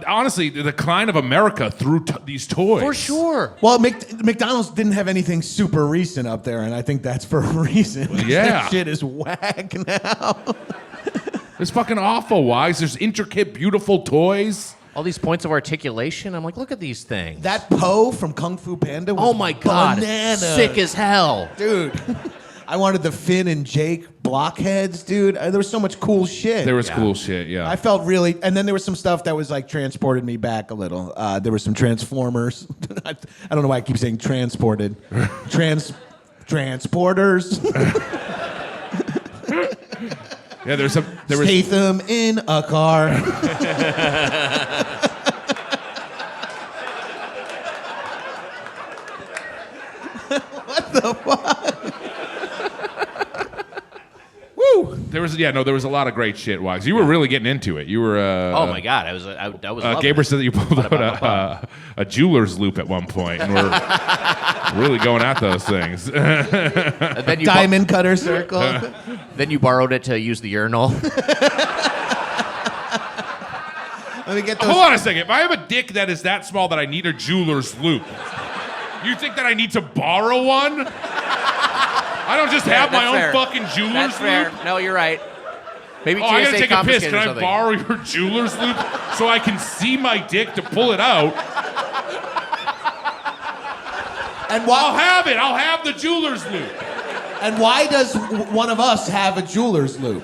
Honestly, the decline of America through these toys.
For sure.
Well, McDonald's didn't have anything super recent up there, and I think that's for a reason.
Yeah.
That shit is whack now.
It's fucking awful. Why? There's intricate, beautiful toys.
All these points of articulation. I'm like, look at these things.
That Po from Kung Fu Panda was
oh my god,
bananas.
sick as hell,
dude. I wanted the Finn and Jake blockheads, dude. There was so much cool shit.
There was cool shit, yeah.
I felt really, and then there was some stuff that was like transported me back a little. There were some Transformers. I don't know why I keep saying transported. Transporters.
Yeah, there was.
Statham in a car. What the fuck?
Woo! There was a lot of great shit, Wags. You were really getting into it. You were.
Oh my god, I was.
Gabrus said that you pulled out a jeweler's loop at one point, and we're really going at those things.
Then you
Diamond cutter circle.
Then you borrowed it to use the urinal.
Let me get those.
Hold on a second. If I have a dick that is that small that I need a jeweler's loop, you think that I need to borrow one? I don't just have my own fucking jeweler's loop.
No, you're right. Maybe
I gotta take a piss. Can I borrow your jeweler's loop so I can see my dick to pull it out?
And
I'll have it. I'll have the jeweler's loop.
And why does one of us have a jeweler's loop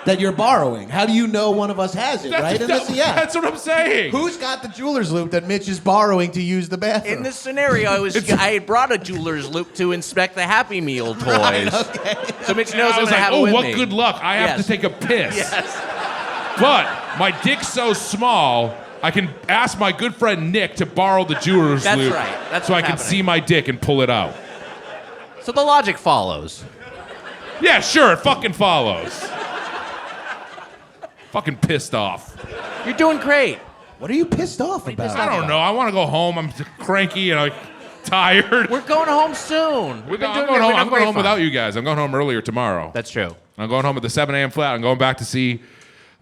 that you're borrowing? How do you know one of us has it, right?
That's what I'm saying.
Who's got the jeweler's loop that Mitch is borrowing to use the bathroom?
In this scenario, I had brought a jeweler's loop to inspect the Happy Meal toys.
Right, okay.
So Mitch knows
I was
I'm
like,
have it with
what
me.
good luck. I have to take a piss.
Yes.
But my dick's so small, I can ask my good friend Nick to borrow the jeweler's
That's
loop
right. That's
so I
what's
can
happening.
see my dick and pull it out.
So the logic follows.
Yeah, sure, it fucking follows. Fucking pissed off.
You're doing great.
What are you pissed off about?
I don't know. I want to go home. I'm cranky and I'm tired.
We're going home soon.
I'm going home without you guys. I'm going home earlier tomorrow.
That's true.
I'm going home at the 7 a.m. flat. I'm going back to see.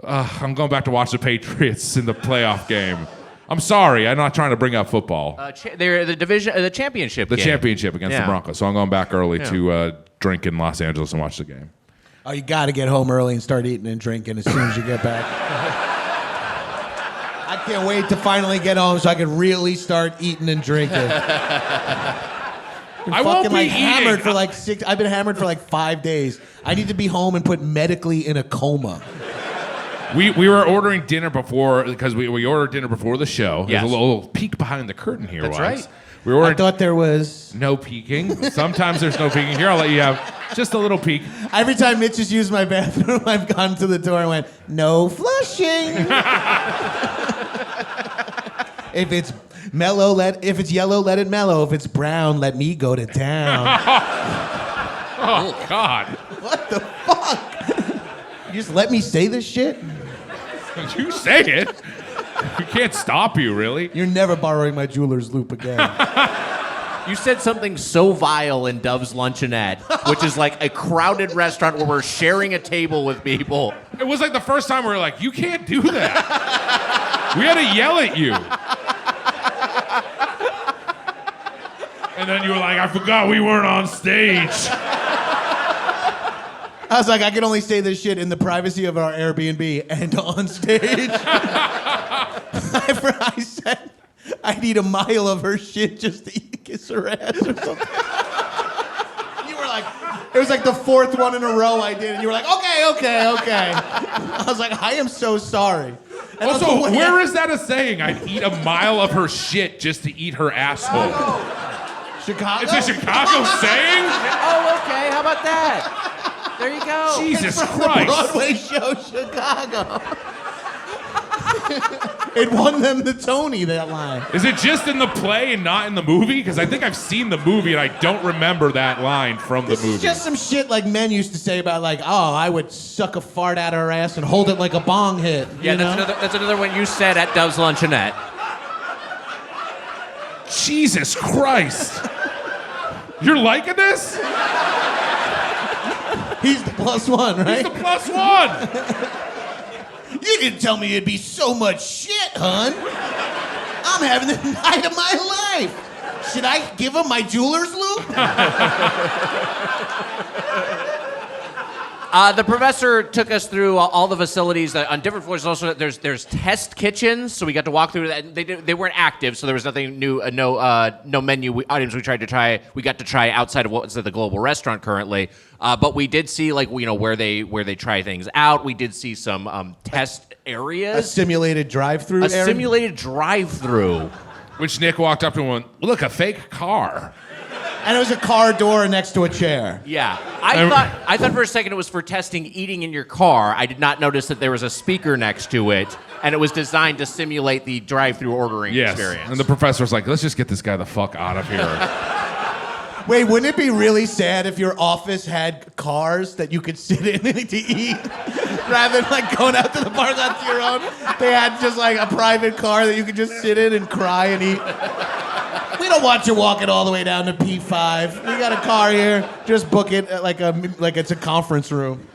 I'm going back to watch the Patriots in the playoff game. I'm sorry. I'm not trying to bring up football.
They're the championship.
The
game.
championship against the Broncos. So I'm going back early to drink in Los Angeles and watch the game.
Oh, you got to get home early and start eating and drinking as soon as you get back. I can't wait to finally get home so I can really start eating and drinking.
I won't be
hammered
eating.
for like 6. I've been hammered for like 5 days. I need to be home and put medically in a coma.
We were ordering dinner before because we ordered dinner before the show.
Yes.
There's a little peek behind the curtain here.
That's
Wise.
right.
We ordered
I thought there was.
no peeking. Sometimes there's no peeking. Here, I'll let you have just a little peek.
Every time Mitch has used my bathroom, I've gone to the door and went, no flushing. If it's if it's yellow, let it mellow. If it's brown, let me go to town.
Oh, God.
What the fuck? You just let me say this shit?
You say it. We can't stop you, really.
You're never borrowing my jeweler's loop again.
You said something so vile in Dove's Luncheonette, which is like a crowded restaurant where we're sharing a table with people.
It was like the first time we were like, you can't do that. We had to yell at you. And then you were like, I forgot we weren't on stage.
I was like, I can only say this shit in the privacy of our Airbnb and on stage. I said I need a mile of her shit just to kiss her ass or something. You were like, it was like the 4th one in a row I did, and you were like, okay. I was like, I am so sorry. And
Also, where is that a saying? I'd eat a mile of her shit just to eat her asshole.
Chicago?
It's a Chicago saying?
Oh, okay. How about that? There you go.
Jesus
The
Christ.
Broadway show Chicago. It won them the Tony, that line.
Is it just in the play and not in the movie? Because I think I've seen the movie and I don't remember that line from the
This
movie.
is just some shit like men used to say about like, oh, I would suck a fart out of her ass and hold it like a bong hit.
Yeah,
you know?
that's another one you said at Dove's Luncheonette.
Jesus Christ. You're liking this?
He's the +1, right?
He's the +1.
You didn't tell me it'd be so much shit, hun. I'm having the night of my life. Should I give him my jeweler's loop?
The professor took us through all the facilities on different floors. Also, there's test kitchens, so we got to walk through that. They weren't active, so there was nothing new, no menu items we got to try outside of what's at the Global Restaurant currently. But we did see where they try things out. We did see some test areas.
A simulated drive-through area?
Simulated drive-through.
Which Nick walked up to and went, look, a fake car.
And it was a car door next to a chair.
Yeah. I thought for a second it was for testing eating in your car. I did not notice that there was a speaker next to it, and it was designed to simulate the drive-through ordering experience.
And the professor was like, let's just get this guy the fuck out of here.
Wait, wouldn't it be really sad if your office had cars that you could sit in to eat? Rather than going out to the park lot to your own, they had just a private car that you could just sit in and cry and eat. We don't want you walking all the way down to P5. We got a car here. Just book it like it's a conference room.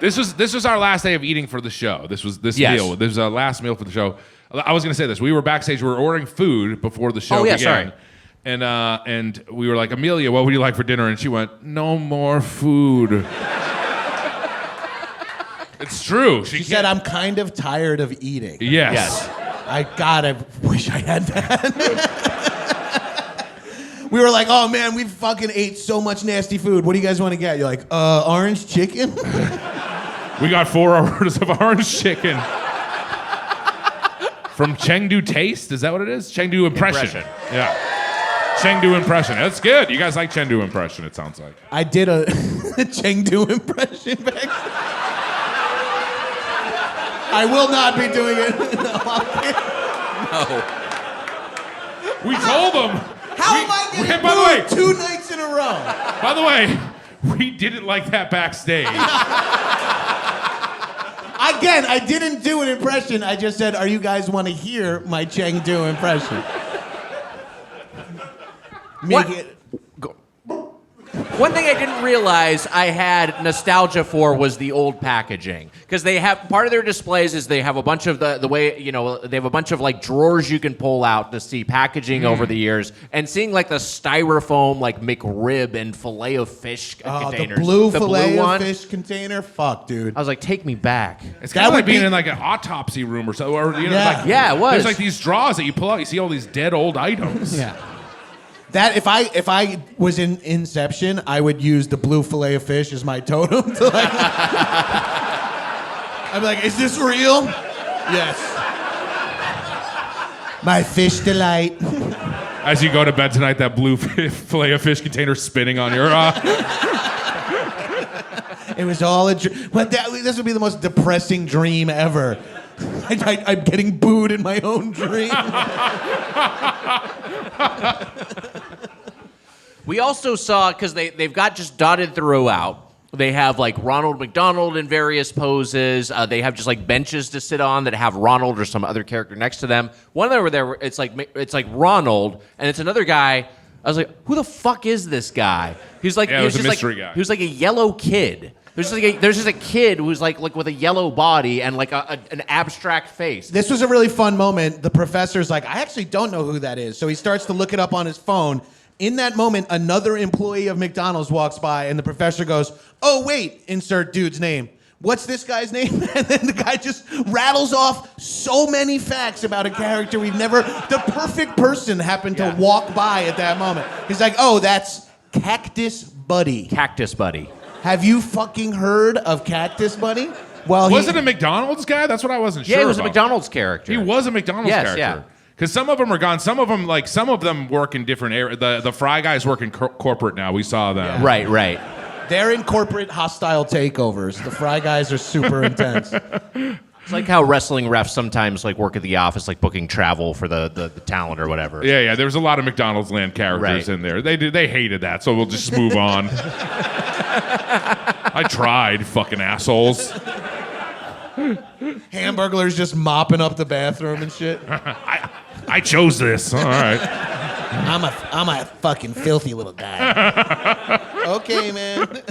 This was our last day of eating for the show. This meal. This was our last meal for the show. I was going to say this. We were backstage. We were ordering food before the show began.
Sorry.
And we were like, Amelia, what would you like for dinner? And she went, no more food. It's true.
She said, I'm kind of tired of eating.
Yes.
I wish I had that. We were like, oh man, we fucking ate so much nasty food. What do you guys want to get? You're like, orange chicken?
We got 4 orders of orange chicken. From Chengdu Taste? Is that what it is? Chengdu Impression. Yeah. Chengdu Impression. That's good. You guys like Chengdu Impression, it sounds like.
I did a Chengdu impression back. I will not be doing it.
No.
We told them.
How am I getting
by the way,
2 nights in a row?
By the way, we didn't like that backstage.
Again, I didn't do an impression. I just said, are you guys want to hear my Chengdu impression?
One thing I didn't realize I had nostalgia for was the old packaging, because they have part of their displays is they have a bunch of the way they have a bunch of drawers you can pull out to see packaging over the years, and seeing the styrofoam McRib and fillet of fish containers.
The blue fillet of fish container. Fuck, dude.
I was like, take me back.
It's kind of like being in an autopsy room or so, or
yeah, it was.
There's these drawers that you pull out, you see all these dead old items.
Yeah. That if I was in Inception, I would use the blue fillet of fish as my totem to I'd be like, is this real? Yes. My fish delight.
As you go to bed tonight, that blue fillet of fish container spinning on your
It was all a dream. But this would be the most depressing dream ever. I'm getting booed in my own dream.
We also saw, because they've got just dotted throughout, they have Ronald McDonald in various poses. They have just benches to sit on that have Ronald or some other character next to them. One over there, it's like Ronald, and it's another guy. I was like, who the fuck is this guy? He's like,
it was a mystery guy.
He was like a yellow kid. There's just a kid who's like with a yellow body and an abstract face.
This was a really fun moment. The professor's like, I actually don't know who that is. So he starts to look it up on his phone. In that moment, another employee of McDonald's walks by, and the professor goes, oh, wait, insert dude's name. What's this guy's name? And then the guy just rattles off so many facts about a character we've never... The perfect person happened to walk by at that moment. He's like, oh, that's Cactus Buddy.
Cactus Buddy.
Have you fucking heard of Cactus Buddy? Well,
was it a McDonald's guy? That's what I wasn't sure.
Yeah, he was
about.
a McDonald's character.
He was a McDonald's character.
Yeah.
Because some of them are gone. Some of them work in different areas. The Fry guys work in corporate now. We saw them.
Yeah. Right.
They're in corporate hostile takeovers. The Fry guys are super intense.
It's like how wrestling refs sometimes work at the office, booking travel for the talent or whatever.
Yeah. There was a lot of McDonald's land characters in there. They hated that, so we'll just move on. I tried, fucking assholes.
Hamburglers just mopping up the bathroom and shit.
I chose this. All right.
I'm a fucking filthy little guy. Okay, man.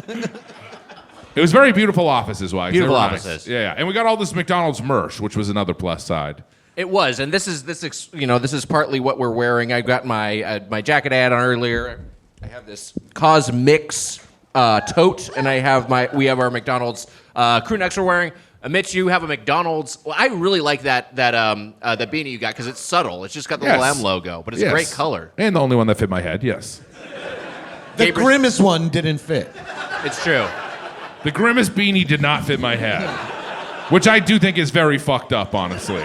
It was very beautiful offices, Wags.
Beautiful
They were nice.
offices.
Yeah. And we got all this McDonald's merch, which was another plus side.
It was, and this is partly what we're wearing. I got my jacket I had on earlier. I have this Cosmix tote, and we have our McDonald's crew necks we're wearing. Mitch, you have a McDonald's. Well, I really like that beanie you got because it's subtle. It's just got the little M logo, but it's a great color.
And the only one that fit my head, yes.
The Grimace one didn't fit.
It's true.
The Grimace beanie did not fit my head, which I do think is very fucked up, honestly.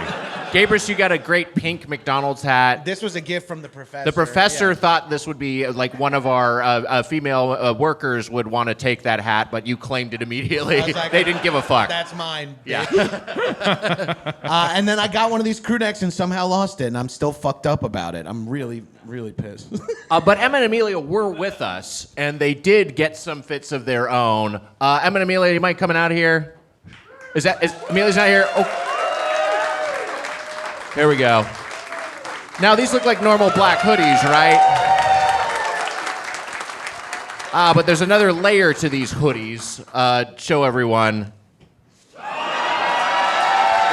Gabrus, you got a great pink McDonald's hat.
This was a gift from the professor.
The professor thought this would be like one of our female workers would want to take that hat, but you claimed it immediately.
Like,
they didn't give a fuck.
That's mine.
Yeah.
And then I got one of these crew necks and somehow lost it, and I'm still fucked up about it. I'm really, really pissed.
But Emma and Amelia were with us, and they did get some fits of their own. Emma and Amelia, you mind coming out here? Is Amelia's not here? Oh. There we go. Now, these look like normal black hoodies, right? But there's another layer to these hoodies. Show everyone. They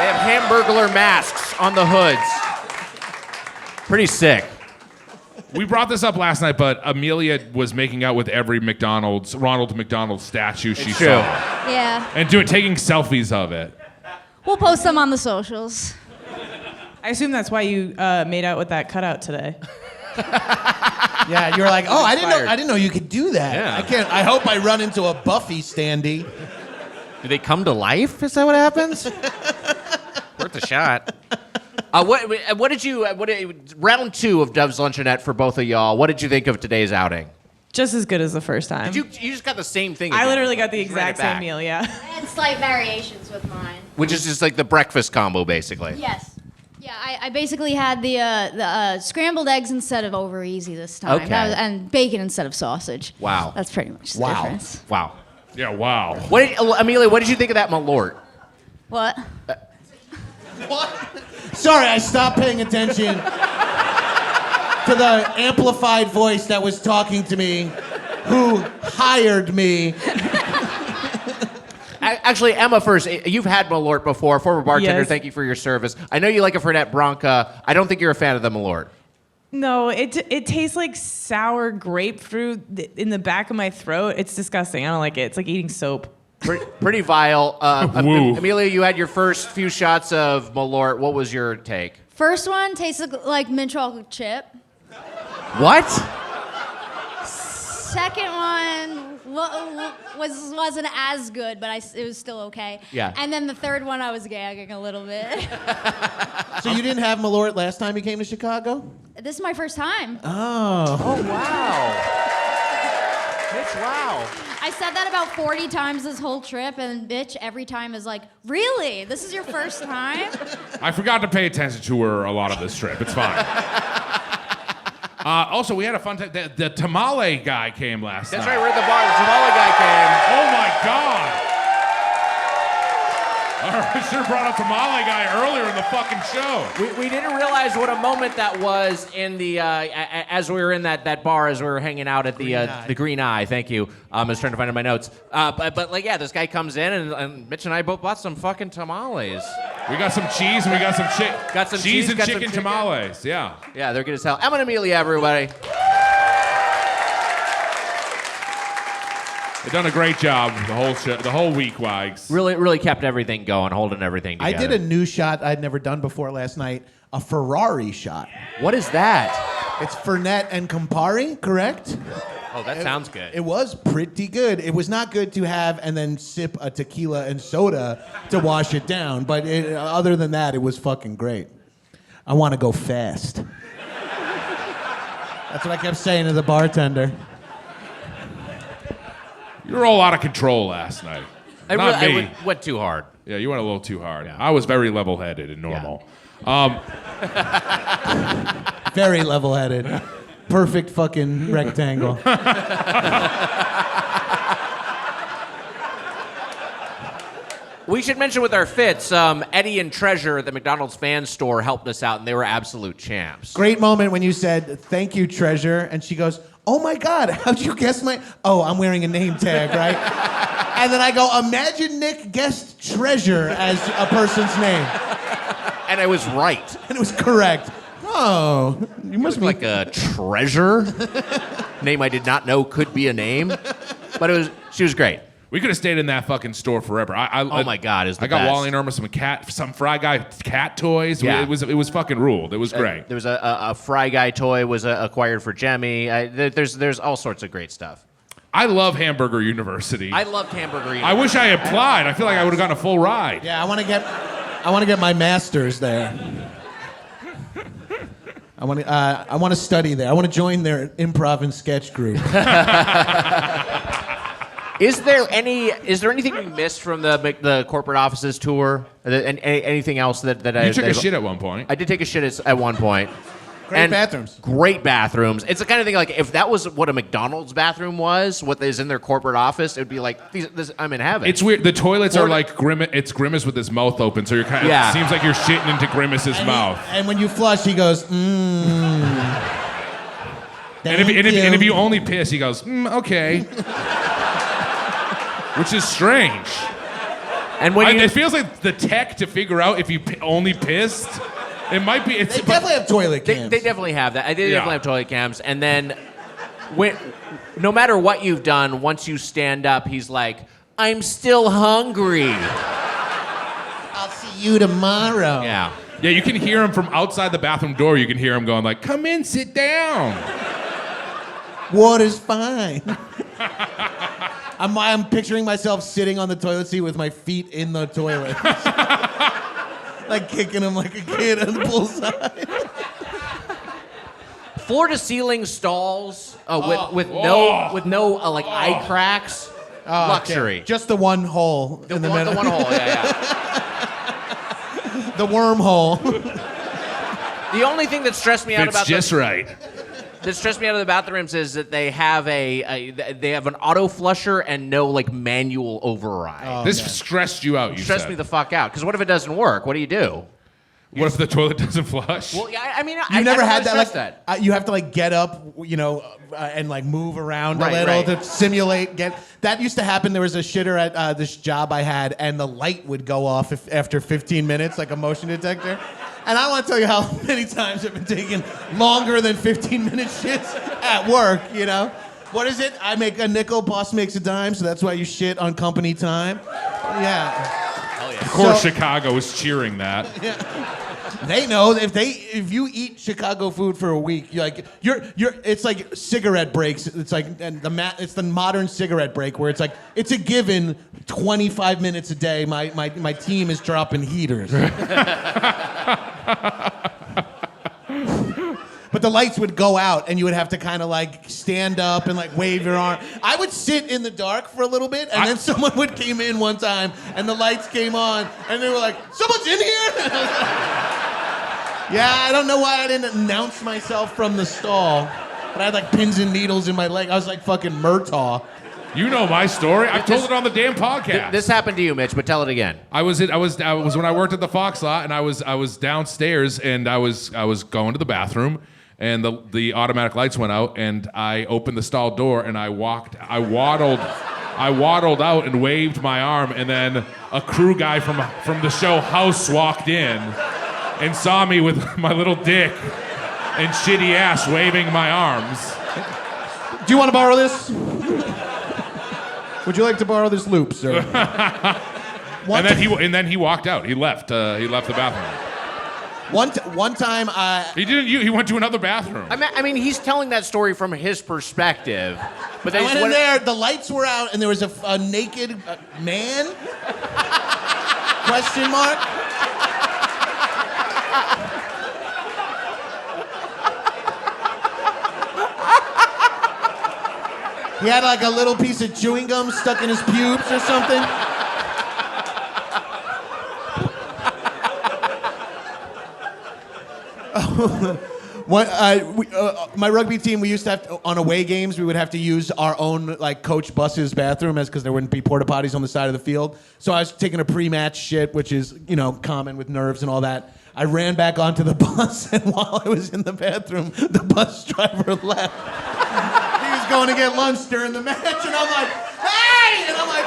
have Hamburglar masks on the hoods. Pretty sick.
We brought this up last night, but Amelia was making out with every Ronald McDonald statue she
true.
saw.
Yeah.
And taking selfies of it.
We'll post them on the socials.
I assume that's why you made out with that cutout today.
Yeah, you're like, I didn't know you could do that.
Yeah.
I hope I run into a Buffy standee.
Do they come to life? Is that what happens? Worth a shot. What did you round 2 of Dove's Luncheonette for both of y'all? What did you think of today's outing?
Just as good as the first time.
You just got the same thing.
I
again.
literally got the
Just ran
exact
it back.
same meal, yeah.
I had slight variations with mine.
Which is just like the breakfast combo, basically.
Yes. Yeah, I basically had the scrambled eggs instead of over easy this time.
Okay.
And bacon instead of sausage.
Wow.
That's pretty much the
Wow.
difference.
Wow.
Yeah, wow.
Amelia, what did you think of that Malort?
What?
What? Sorry, I stopped paying attention to the amplified voice that was talking to me, who hired me.
Actually, Emma first. You've had Malort before. Former bartender,
Yes.
thank you for your service. I know you like a Fernet Branca. I don't think you're a fan of the Malort.
No, it tastes like sour grapefruit in the back of my throat. It's disgusting. I don't like it. It's like eating soap.
Pretty vile.
Woo.
Amelia, you had your first few shots of Malort. What was your take?
First one tasted like mint chocolate chip.
What?
Second one wasn't as good, but it was still okay.
Yeah.
And then the third one, I was gagging a little bit.
So you didn't have Malort last time you came to Chicago?
This is my first time.
Oh.
Oh, wow. Bitch, wow.
I said that about 40 times this whole trip, and bitch every time is like, really? This is your first time?
I forgot to pay attention to her a lot of this trip. It's fine. Also, we had a fun time. The tamale guy came last night.
That's right, we're at the bar. The tamale guy came.
Oh my God! I should have brought a tamale guy earlier in the fucking show.
We didn't realize what a moment that was in the as we were in that bar, as we were hanging out at the Green Eye. Thank you. I was trying to find it in my notes. But like, yeah, this guy comes in and Mitch and I both bought some fucking tamales.
We got some cheese and we got some chicken.
Got some cheese,
and
got some
chicken
chicken.
tamales. Yeah.
Yeah, they're good as hell. Emma and Amelia, everybody.
They've done a great job the whole week, Wags.
Really kept everything going, holding everything
I
together.
did a new shot I'd never done before last night, a Ferrari shot.
What is that?
It's Fernet and Campari, correct?
Oh, that sounds good.
It was pretty good. It was not good to have and then sip a tequila and soda to wash it down, but other than that, it was fucking great. I want to go fast. That's what I kept saying to the bartender.
You were all out of control last night. Not me.
I went too hard.
Yeah, you went a little too hard.
Yeah.
I was very level-headed and normal.
Very level-headed. Perfect fucking rectangle.
We should mention with our fits, Eddie and Treasure at the McDonald's fan store helped us out, and they were absolute champs.
Great moment when you said, "Thank you, Treasure," and she goes, "Oh my God, how'd you guess my?" "Oh, I'm wearing a name tag, right?" And then I go, "Imagine Nick guessed Treasure as a person's name,"
And I was right.
and it was correct. Oh, you must be
Like a treasure. Name I did not know could be a name, but she was great.
We could have stayed in that fucking store forever.
Oh my God, is the
I got
best.
Wally and Irma some Fry Guy cat toys.
Yeah.
It was fucking ruled. It was great.
There was a Fry Guy toy was acquired for Jemmy. There's all sorts of great stuff.
I love Hamburger University.
I loved Hamburger University.
I wish I applied. I feel like I would have gotten a full ride.
Yeah, I want to get my master's there. I want to study there. I want to join their improv and sketch group.
Is there anything you missed from the corporate offices tour? And anything else that I...
You took a shit at one point.
I did take a shit at one point.
Great bathrooms.
Great bathrooms. It's the kind of thing, like, if that was what a McDonald's bathroom was, what is in their corporate office, it would be like, I'm in heaven.
It's weird. The toilets are like Grimace. It's Grimace with his mouth open, so you're kind of...
Yeah.
It seems like you're shitting into Grimace's mouth.
And when you flush, he goes,
And if you only piss, he goes, okay. Which is strange.
And when
it feels like the tech to figure out if you only pissed. It might be.
They definitely have toilet cams.
They definitely have that. They definitely have toilet cams. And then, no matter what you've done, once you stand up, he's like, "I'm still hungry."
I'll see you tomorrow.
Yeah.
Yeah, you can hear him from outside the bathroom door. You can hear him going like, "Come in, sit down."
Water's fine. I'm picturing myself sitting on the toilet seat with my feet in the toilet. Like kicking him like a kid on the poolside.
Floor-to-ceiling stalls with no eye cracks.
Oh,
Luxury.
okay. Just the one hole in the middle.
The one hole, yeah.
The wormhole.
The only thing that stressed me out
It's
about
just right.
that stressed me out of the bathrooms is that they have an auto flusher and no like manual override.
This stressed you out. You
Stressed
said.
me the fuck out. Because what if it doesn't work? What do you do?
What if the toilet doesn't flush?
Well, yeah, I mean,
You never
I
had
stress
that. Like, you have to like get up, and like move around
Right,
a little
right.
to simulate. That used to happen. There was a shitter at this job I had, and the light would go off after 15 minutes, like a motion detector. And I don't want to tell you how many times I've been taking longer than 15-minute shits at work. What is it? I make a nickel, boss makes a dime, so that's why you shit on company time. Yeah.
Of course, Chicago is cheering that.
They know if you eat Chicago food for a week, it's like cigarette breaks. It's like it's the modern cigarette break where it's like it's a given 25 minutes a day. My team is dropping heaters. But the lights would go out, and you would have to kind of like stand up and like wave your arm. I would sit in the dark for a little bit, and then someone would came in one time, and the lights came on, and they were like, "Someone's in here." Yeah, I don't know why I didn't announce myself from the stall, but I had like pins and needles in my leg. I was like fucking Murtaugh.
You know my story. I've told it on the damn podcast.
This happened to you, Mitch, but tell it again.
I was when I worked at the Fox lot, and I was downstairs, and I was going to the bathroom, and the automatic lights went out, and I opened the stall door, and I waddled out and waved my arm, and then a crew guy from the show House walked in and saw me with my little dick and shitty ass waving my arms.
Do you want to borrow this? Would you like to borrow this loop, sir?
And then he walked out. He left the bathroom.
One time,
He didn't. He went to another bathroom.
I mean, he's telling that story from his perspective. But
I went in there. The lights were out, and there was a naked man? Question mark. He had like a little piece of chewing gum stuck in his pubes or something. My rugby team, we used to have to, on away games, we would have to use our own like coach bus's bathroom because there wouldn't be porta potties on the side of the field. So I was taking a pre-match shit, which is common with nerves and all that. I ran back onto the bus, and while I was in the bathroom, the bus driver left. He was going to get lunch during the match, and I'm like, hey! And I'm like,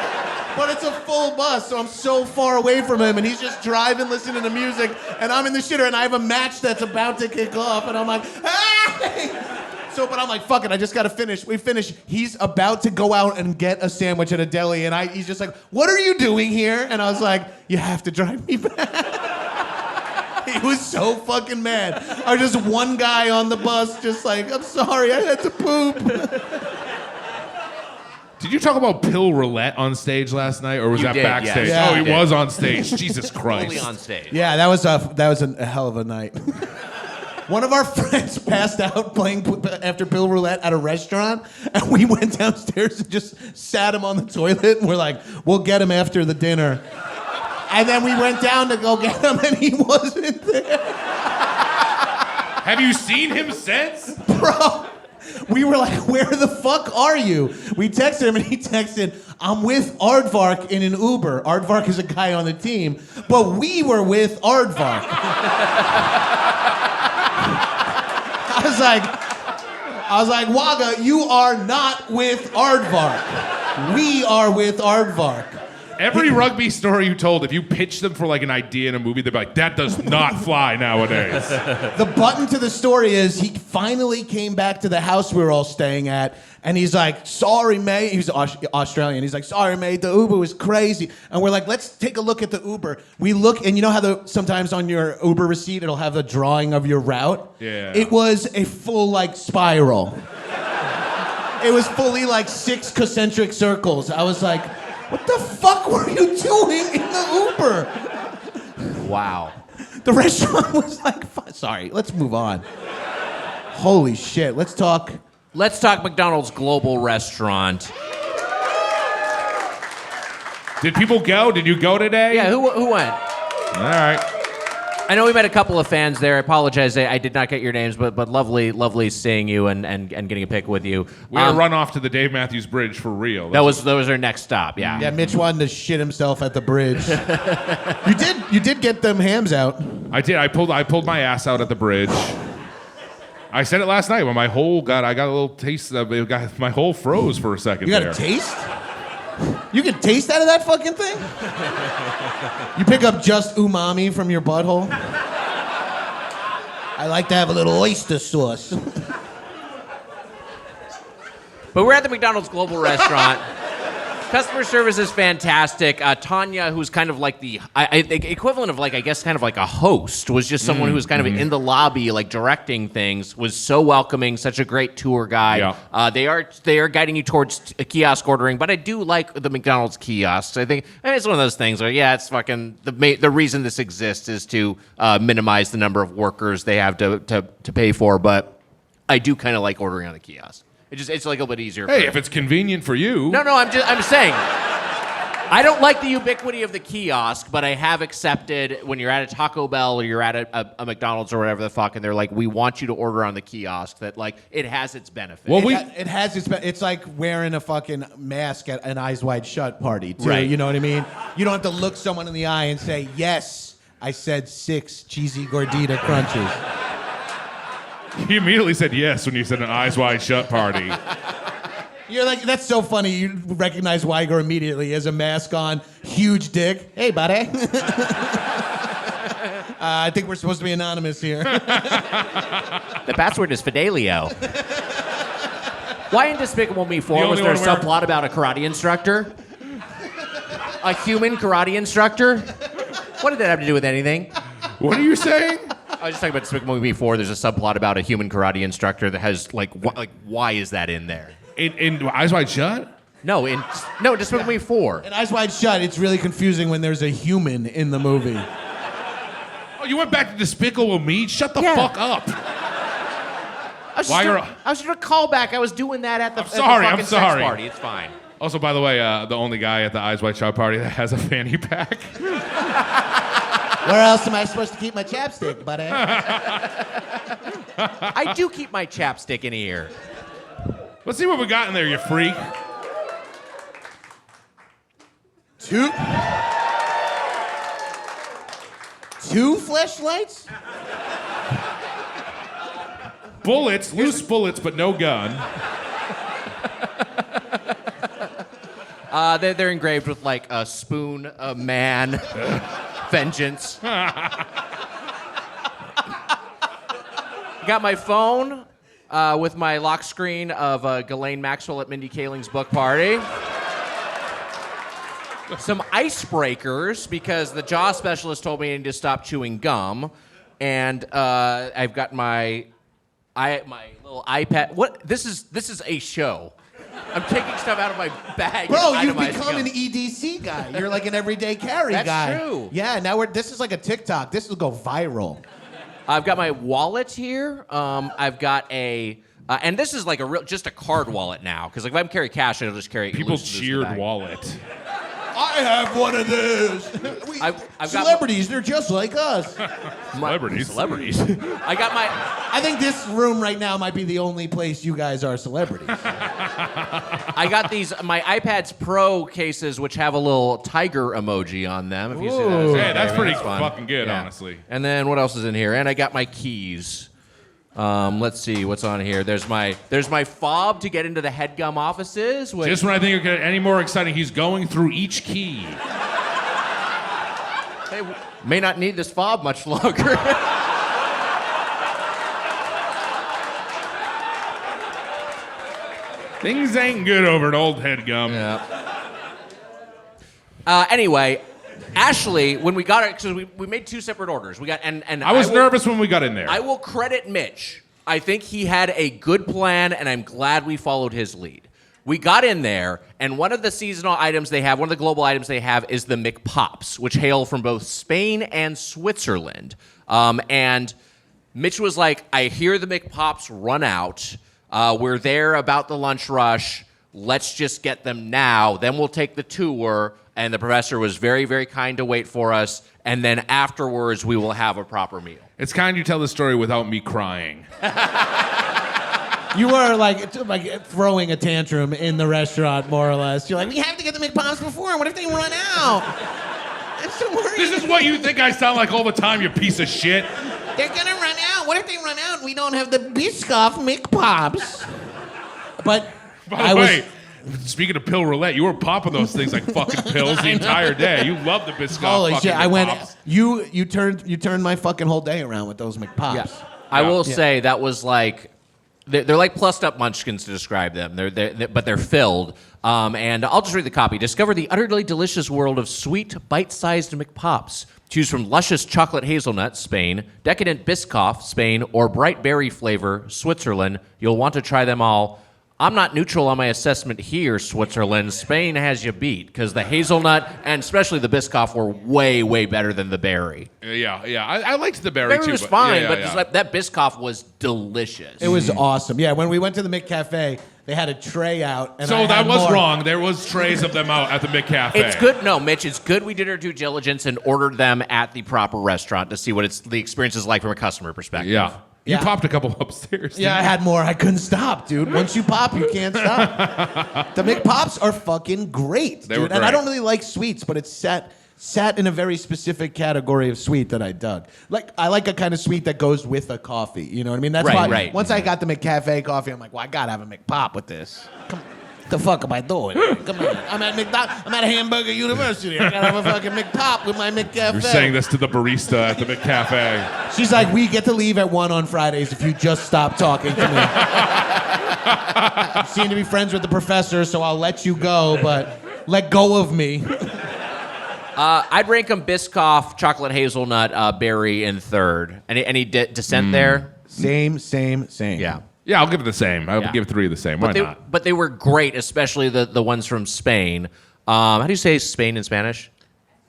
but it's a full bus, so I'm so far away from him, and he's just driving, listening to music, and I'm in the shitter, and I have a match that's about to kick off, and I'm like, hey! But I'm like, fuck it, I just gotta finish. We finish. He's about to go out and get a sandwich at a deli, and he's just like, what are you doing here? And I was like, you have to drive me back. He was so fucking mad. I was just one guy on the bus, just like, I'm sorry, I had to poop.
Did you talk about pill roulette on stage last night, or was that backstage?
Yes.
Yeah, he was on stage. Jesus Christ.
Fully on stage.
Yeah, that was a hell of a night. One of our friends passed out playing after pill roulette at a restaurant, and we went downstairs and just sat him on the toilet, and we're like, we'll get him after the dinner. And then we went down to go get him, and he wasn't there.
Have you seen him since?
Bro, we were like, where the fuck are you? We texted him, and he texted, I'm with Aardvark in an Uber. Aardvark is a guy on the team, but we were with Aardvark. I was like, Wagga, you are not with Aardvark. We are with Aardvark.
Every rugby story you told, if you pitched them for like an idea in a movie, they'd be like, that does not fly nowadays.
The button to the story is he finally came back to the house we were all staying at, and he's like, sorry, mate. He was Australian. He's like, sorry, mate, the Uber was crazy. And we're like, let's take a look at the Uber. We look, and you know how sometimes on your Uber receipt, it'll have a drawing of your route?
Yeah.
It was a full, like, spiral. It was fully, like, 6 concentric circles. I was like, what the fuck were you doing in the Uber?
Wow.
The restaurant was like, sorry, let's move on. Holy shit, let's talk
McDonald's Global Restaurant.
Did people go? Did you go today?
Yeah, who went?
All right.
I know we met a couple of fans there. I apologize, I did not get your names, but lovely seeing you and getting a pic with you.
We had to run off to the Dave Matthews Bridge for real.
That was our next stop. Yeah.
Yeah, Mitch wanted to shit himself at the bridge. You did get them hams out.
I did. I pulled my ass out at the bridge. I said it last night when I got a little taste of it. My whole froze for a second.
You got
there.
a taste? You can taste out of that fucking thing? You pick up just umami from your butthole? I like to have a little oyster sauce.
But we're at the McDonald's Global Restaurant. Customer service is fantastic. Tanya, who's kind of like the equivalent of, like, I guess kind of like a host, was just someone who was kind of in the lobby, like directing things, was so welcoming, such a great tour guide.
Yeah.
They are guiding you towards kiosk ordering, but I do like the McDonald's kiosks. I think it's one of those things where, yeah, it's fucking, the reason this exists is to minimize the number of workers they have to pay for, but I do kind of like ordering on the kiosk. It's like a little bit easier.
Hey, if it's convenient for you.
No, I'm saying. I don't like the ubiquity of the kiosk, but I have accepted when you're at a Taco Bell or you're at a McDonald's or whatever the fuck, and they're like, we want you to order on the kiosk, that, like, it has its benefits.
Well,
it has its. It's like wearing a fucking mask at an Eyes Wide Shut party, too.
Right.
You know what I mean? You don't have to look someone in the eye and say, yes, I said 6 cheesy gordita crunches.
He immediately said yes when you said an Eyes Wide Shut party.
You're like, that's so funny. You recognize Weiger immediately as a mask on, huge dick. Hey, buddy. I think we're supposed to be anonymous here.
The password is Fidelio. Why in Despicable Me 4 was there a subplot about a karate instructor? A human karate instructor? What did that have to do with anything?
What are you saying?
I was just talking about Despicable Me 4. There's a subplot about a human karate instructor that has, why is that in there?
In Eyes Wide Shut?
No, Despicable Me 4.
In Eyes Wide Shut, it's really confusing when there's a human in the movie.
Oh, you went back to Despicable Me? Shut the fuck up.
I was just doing a callback. I was doing that at the fucking sex party. It's fine.
Also, by the way, the only guy at the Eyes Wide Shut party that has a fanny pack.
Where else am I supposed to keep my chapstick, buddy?
I do keep my chapstick in here.
Let's see what we got in there, you freak.
Two fleshlights?
Bullets, loose bullets, but no gun.
They're engraved with like a spoon, a man, vengeance. Got my phone with my lock screen of Ghislaine Maxwell at Mindy Kaling's book party. Some icebreakers because the jaw specialist told me I need to stop chewing gum, and I've got my little iPad. What? This is a show. I'm taking stuff out of my bag.
Bro,
and
you've
itemizing
become
them.
an EDC guy. You're like an everyday carry
That's
guy.
true.
Yeah, now this is like a TikTok. This will go viral.
I've got my wallet here. I've got a, and this is like just a card wallet now, because like if I'm carrying cash, I'll just carry.
People
loose in the
cheered
bag.
wallet.
I have one of those.
I've got
Celebrities, they're just like us.
Celebrities.
I got my.
I think this room right now might be the only place you guys are celebrities.
I got my iPads Pro cases, which have a little tiger emoji on them. If you see that.
Hey, that's pretty
fun.
fucking good,
Yeah.
honestly.
And then what else is in here? And I got my keys. Let's see what's on here. There's my fob to get into the HeadGum offices. Which,
Just when I think it could get any more exciting, he's going through each key.
hey, may not need this fob much longer.
Things ain't good over at Old Headgum.
Yeah. Anyway, Ashley, when we got it, because we made two separate orders. We got and
I was nervous when we got in there.
I will credit Mitch. I think he had a good plan, and I'm glad we followed his lead. We got in there, and one of the seasonal items they have, one of the global items they have, is the McPops, which hail from both Spain and Switzerland. And Mitch was like, I hear the McPops run out. We're there about the lunch rush. Let's just get them now. Then we'll take the tour. And the professor was very, very kind to wait for us. And then afterwards, we will have a proper meal.
It's kind you tell the story without me crying.
You were like throwing a tantrum in the restaurant, more or less. You're like, we have to get the McPops before. What if they run out? I'm so worried.
This is what you think I sound like all the time, you piece of shit.
They're gonna run out. What if they run out and we don't have the Biscoff McPops? But
By the way, speaking of pill roulette, you were popping those things like fucking pills the entire day. You love the Biscoff.
Holy
fucking
shit! I went.
McPops.
You turned my fucking whole day around with those McPops.
Yeah. I will say that was like, they're like plussed up munchkins to describe them. But they're filled. And I'll just read the copy. Discover the utterly delicious world of sweet, bite-sized McPops. Choose from luscious chocolate hazelnut, Spain, decadent Biscoff, Spain, or bright berry flavor, Switzerland. You'll want to try them all. I'm not neutral on my assessment here, Switzerland. Spain has you beat, because the hazelnut and especially the Biscoff were way, way better than the berry.
Yeah. I liked the berry
Berry
too.
was fine,
yeah,
but
yeah.
just like, that Biscoff was delicious.
It was awesome. Yeah, when we went to the McCafe, they had a tray out. And
So
I
that
had
was
more.
wrong. There was trays of them out at the McCafe.
It's good. No, Mitch, it's good we did our due diligence and ordered them at the proper restaurant to see what the experience is like from a customer perspective.
Yeah. You
Yeah.
popped a couple upstairs.
Yeah, I had more. I couldn't stop, dude. Once you pop, you can't stop. The McPops are fucking great,
They
dude.
were
And I
great.
don't really like sweets, but it's sat in a very specific category of sweet that I dug. Like, I like a kind of sweet that goes with a coffee. You know what I mean? That's
Right,
why
right.
once I got the McCafe coffee, I'm like, well, I gotta have a McPop with this. Come on. The fuck am I doing? Come on. I'm at Hamburger University. I gotta have a fucking McPop with my McCafe.
You're saying this to the barista at the McCafe.
She's like, we get to leave at 1 on Fridays if you just stop talking to me. I seem to be friends with the professor, so I'll let you go, but let go of me.
I'd rank them Biscoff, chocolate hazelnut, berry in third. Any dissent there?
Same.
Yeah.
Yeah, I'll give it the same. I'll
Yeah.
give 3 the same. Why not?
But they were great, especially the ones from Spain. How do you say Spain in Spanish?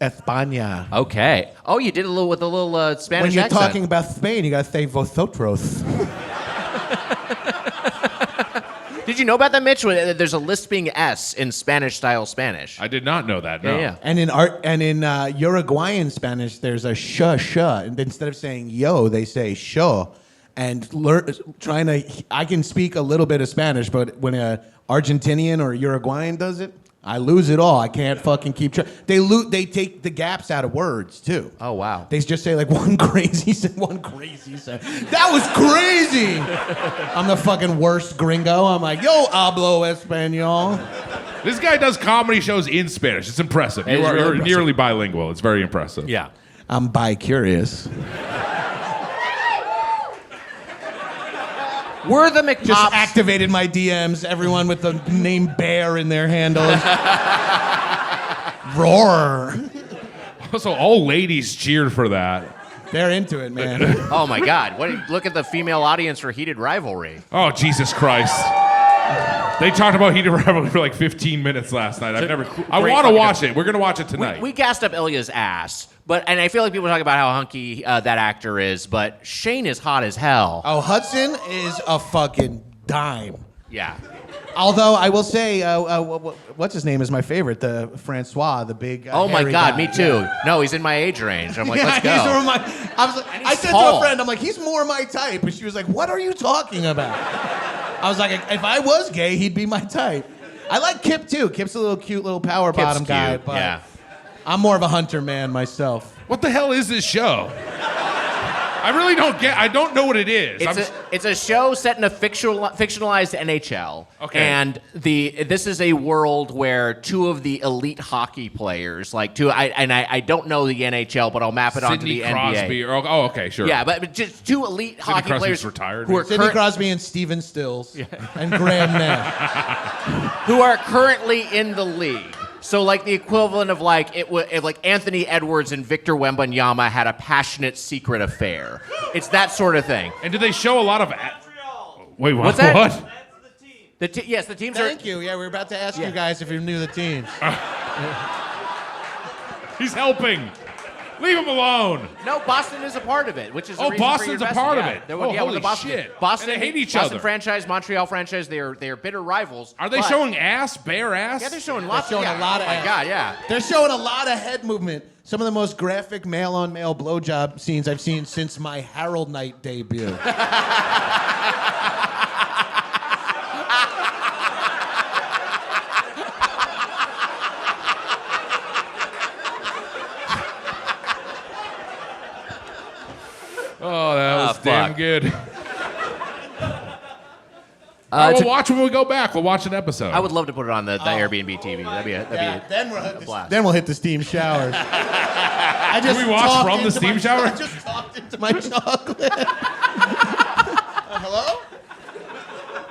España.
Okay. Oh, you did a little with a little Spanish
When you're
accent.
talking about Spain, you gotta say vosotros.
Did you know about that, Mitch? There's a lisping S in Spanish-style Spanish.
I did not know that. No.
Yeah.
And in Uruguayan Spanish, there's a sh, and instead of saying yo, they say sho. and I can speak a little bit of Spanish, but when a Argentinian or Uruguayan does it, I lose it all. I can't fucking keep track. They take the gaps out of words too.
Oh wow.
They just say like one crazy sentence. That was crazy. I'm the fucking worst gringo. I'm like, yo, hablo español.
This guy does comedy shows in Spanish. It's impressive. You're nearly bilingual. It's very impressive.
Yeah.
I'm bi-curious.
Were the McPops...
Just activated my DMs. Everyone with the name Bear in their handles. Roar.
Also, all ladies cheered for that.
They're into it, man.
Oh my God! Look at the female audience for Heated Rivalry.
Oh, Jesus Christ. They talked about Heated Rivalry for like 15 minutes last night. I want to watch it. We're going to watch it tonight.
We gassed up Ilya's ass, and I feel like people talk about how hunky that actor is, but Shane is hot as hell.
Oh, Hudson is a fucking dime.
Yeah.
Although I will say, what's his name is my favorite, the Francois, the big.
Oh my
hairy
God,
guy.
me too. Yeah. No, he's in my age range. I'm like, let's go.
I said to a friend, I'm like, he's more my type, and she was like, what are you talking about? I was like, if I was gay, he'd be my type. I like Kip too. Kip's a little cute, little power bottom guy, but
yeah.
I'm more of a hunter man myself.
What the hell is this show? I really don't get. I don't know what it is.
It's a show set in a fictionalized NHL.
Okay.
And this is a world where two of the elite hockey players, I don't know the NHL, but I'll map it onto the
Crosby
NBA.
Okay, sure.
Yeah, but just two elite hockey
Crosby's
players
retired.
who are
Sidney Crosby and Steven Stills and Graham Nash,
who are currently in the league. So like the equivalent of like Anthony Edwards and Victor Wembanyama had a passionate secret affair. It's that sort of thing.
And did they show a lot of? Wait, what?
What's that?
What?
Yes, the teams
Thank you. Yeah, we were about to ask you guys if you knew the teams.
He's helping. Leave him alone.
No, Boston is a part of it, which is the reason
Boston's
for
a part of it.
Holy
Boston, shit!
Boston,
and they hate each
Boston
other.
franchise, Montreal franchise. They are bitter rivals.
Are they showing ass, bare ass?
Yeah, they're showing lots.
A lot of
Oh my
ass.
God, yeah.
They're showing a lot of head movement. Some of the most graphic male-on-male blowjob scenes I've seen since my Harold Night debut.
Oh, that was damn good.
To
we'll watch when we go back. We'll watch an episode.
I would love to put it on the Airbnb TV. That'd be a blast.
Then we'll hit the steam showers.
Can we watch from the steam shower?
I just talked into my chocolate. Hello?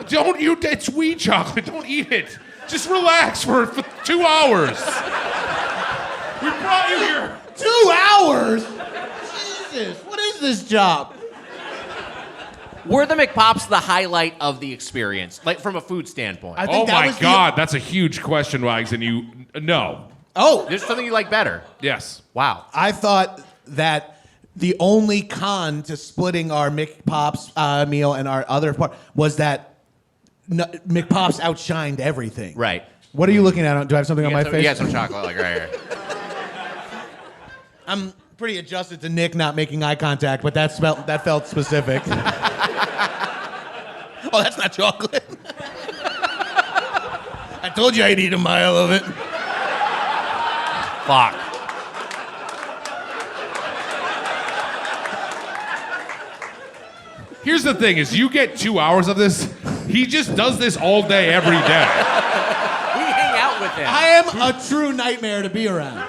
Don't eat that sweet chocolate. Don't eat it. Just relax for 2 hours. We brought you here.
2 hours? Jesus, what is this job?
Were the McPops the highlight of the experience, like from a food standpoint?
I think
Oh
that
my
was
God, that's a huge question, Wags, and you no.
Oh,
There's something you like better.
Yes.
Wow.
I thought that the only con to splitting our McPops meal and our other part was that McPops outshined everything.
Right.
What are you looking at? Do I have something on my face?
You got some chocolate, like right here.
I'm pretty adjusted to Nick not making eye contact, but that felt specific. Oh, that's not chocolate. I told you I'd eat a mile of it.
Fuck.
Here's the thing: is you get 2 hours of this. He just does this all day, every day.
We hang out with him.
I am a true nightmare to be around.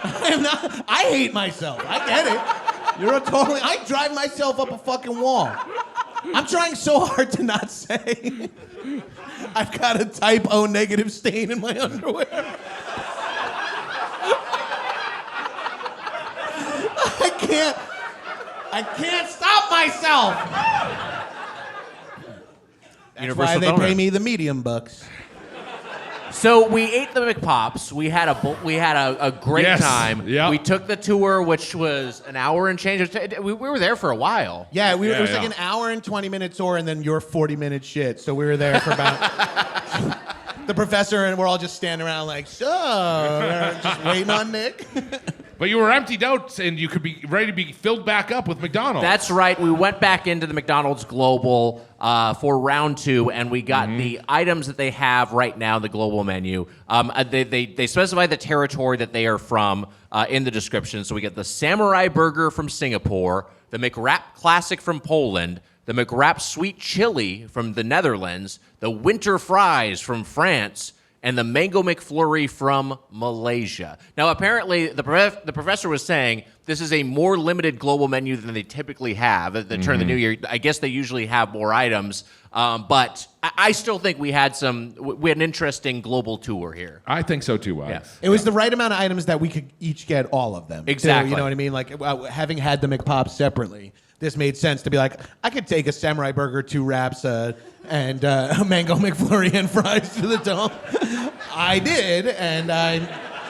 I hate myself. I get it. I drive myself up a fucking wall. I'm trying so hard to not say I've got a type O negative stain in my underwear. I can't stop myself. That's why they pay me the medium bucks.
So we ate the McPops. We had a great time.
Yep.
We took the tour, which was an hour and change. We were there for a while.
Yeah, it was like an hour and 20-minute tour, and then your 40-minute shit. So we were there for about. The professor and we're all just standing around like, so, just waiting on Nick.
But you were emptied out, and you could be ready to be filled back up with McDonald's.
That's right. We went back into the McDonald's Global for round 2, and we got the items that they have right now in the Global menu. They specify the territory that they are from in the description. So we get the Samurai Burger from Singapore, the McWrap Classic from Poland, the McWrap Sweet Chili from the Netherlands, the Winter Fries from France, and the Mango McFlurry from Malaysia. Now, apparently, the professor was saying this is a more limited global menu than they typically have at the turn of the new year. I guess they usually have more items, but I still think we had an interesting global tour here.
I think so too, Wes.
Yeah.
It was the right amount of items that we could each get all of them.
Exactly.
Too, you know what I mean? Like, having had the McPops separately, this made sense to be like, I could take a Samurai Burger, 2 wraps, and a Mango McFlurry and fries to the dome. I did, and I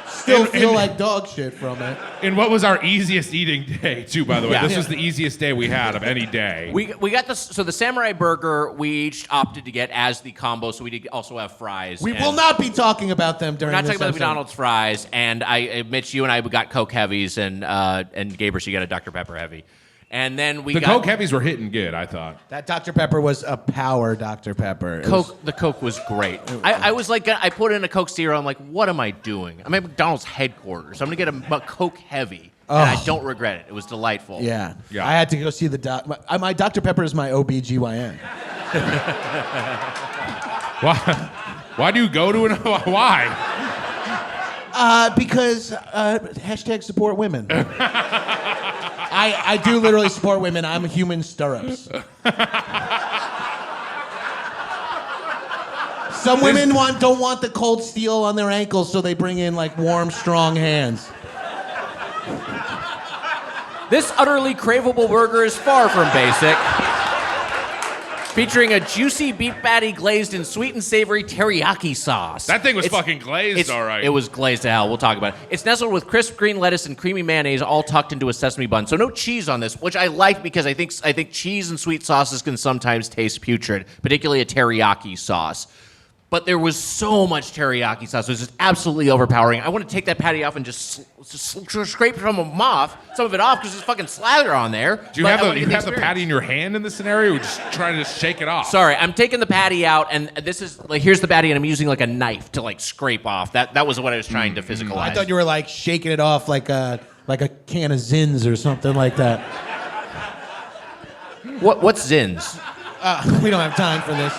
still feel like dog shit from it.
And what was our easiest eating day, too, by the way?
Yeah.
This was the easiest day we had of any day.
We got the Samurai Burger we each opted to get as the combo, so we did also have fries.
We will not be talking about them during
We're not
this
talking about the
episode.
McDonald's fries, and Mitch, you and I got Coke Heavies, and Gabrus, you got a Dr. Pepper Heavy. And then
the Coke Heavies were hitting good, I thought.
That Dr. Pepper was a power Dr. Pepper.
The Coke was great. I was like, I put in a Coke Zero. I'm like, what am I doing? I'm at McDonald's headquarters. I'm going to get a Coke Heavy. And I don't regret it. It was delightful.
Yeah. I had to go see the doc. My Dr. Pepper is my OBGYN.
Why do you go to an... Why?
Because hashtag support women. I do literally support women. I'm human stirrups. Some women don't want the cold steel on their ankles, so they bring in like warm, strong hands.
This utterly craveable burger is far from basic. Featuring a juicy beef patty glazed in sweet and savory teriyaki sauce.
That thing was fucking glazed, all right.
It was glazed to hell. We'll talk about it. It's nestled with crisp green lettuce and creamy mayonnaise, all tucked into a sesame bun. So no cheese on this, which I like because I think cheese and sweet sauces can sometimes taste putrid, particularly a teriyaki sauce. But there was so much teriyaki sauce. It was just absolutely overpowering. I want to take that patty off and just scrape some of it off because there's fucking slather on there.
Do you have the patty in your hand in this scenario, or just trying to shake it off?
Sorry, I'm taking the patty out, and this is like, here's the patty, and I'm using like a knife to like scrape off. That was what I was trying to physicalize.
I thought you were like shaking it off like a can of Zins or something like that.
What's Zins?
We don't have time for this.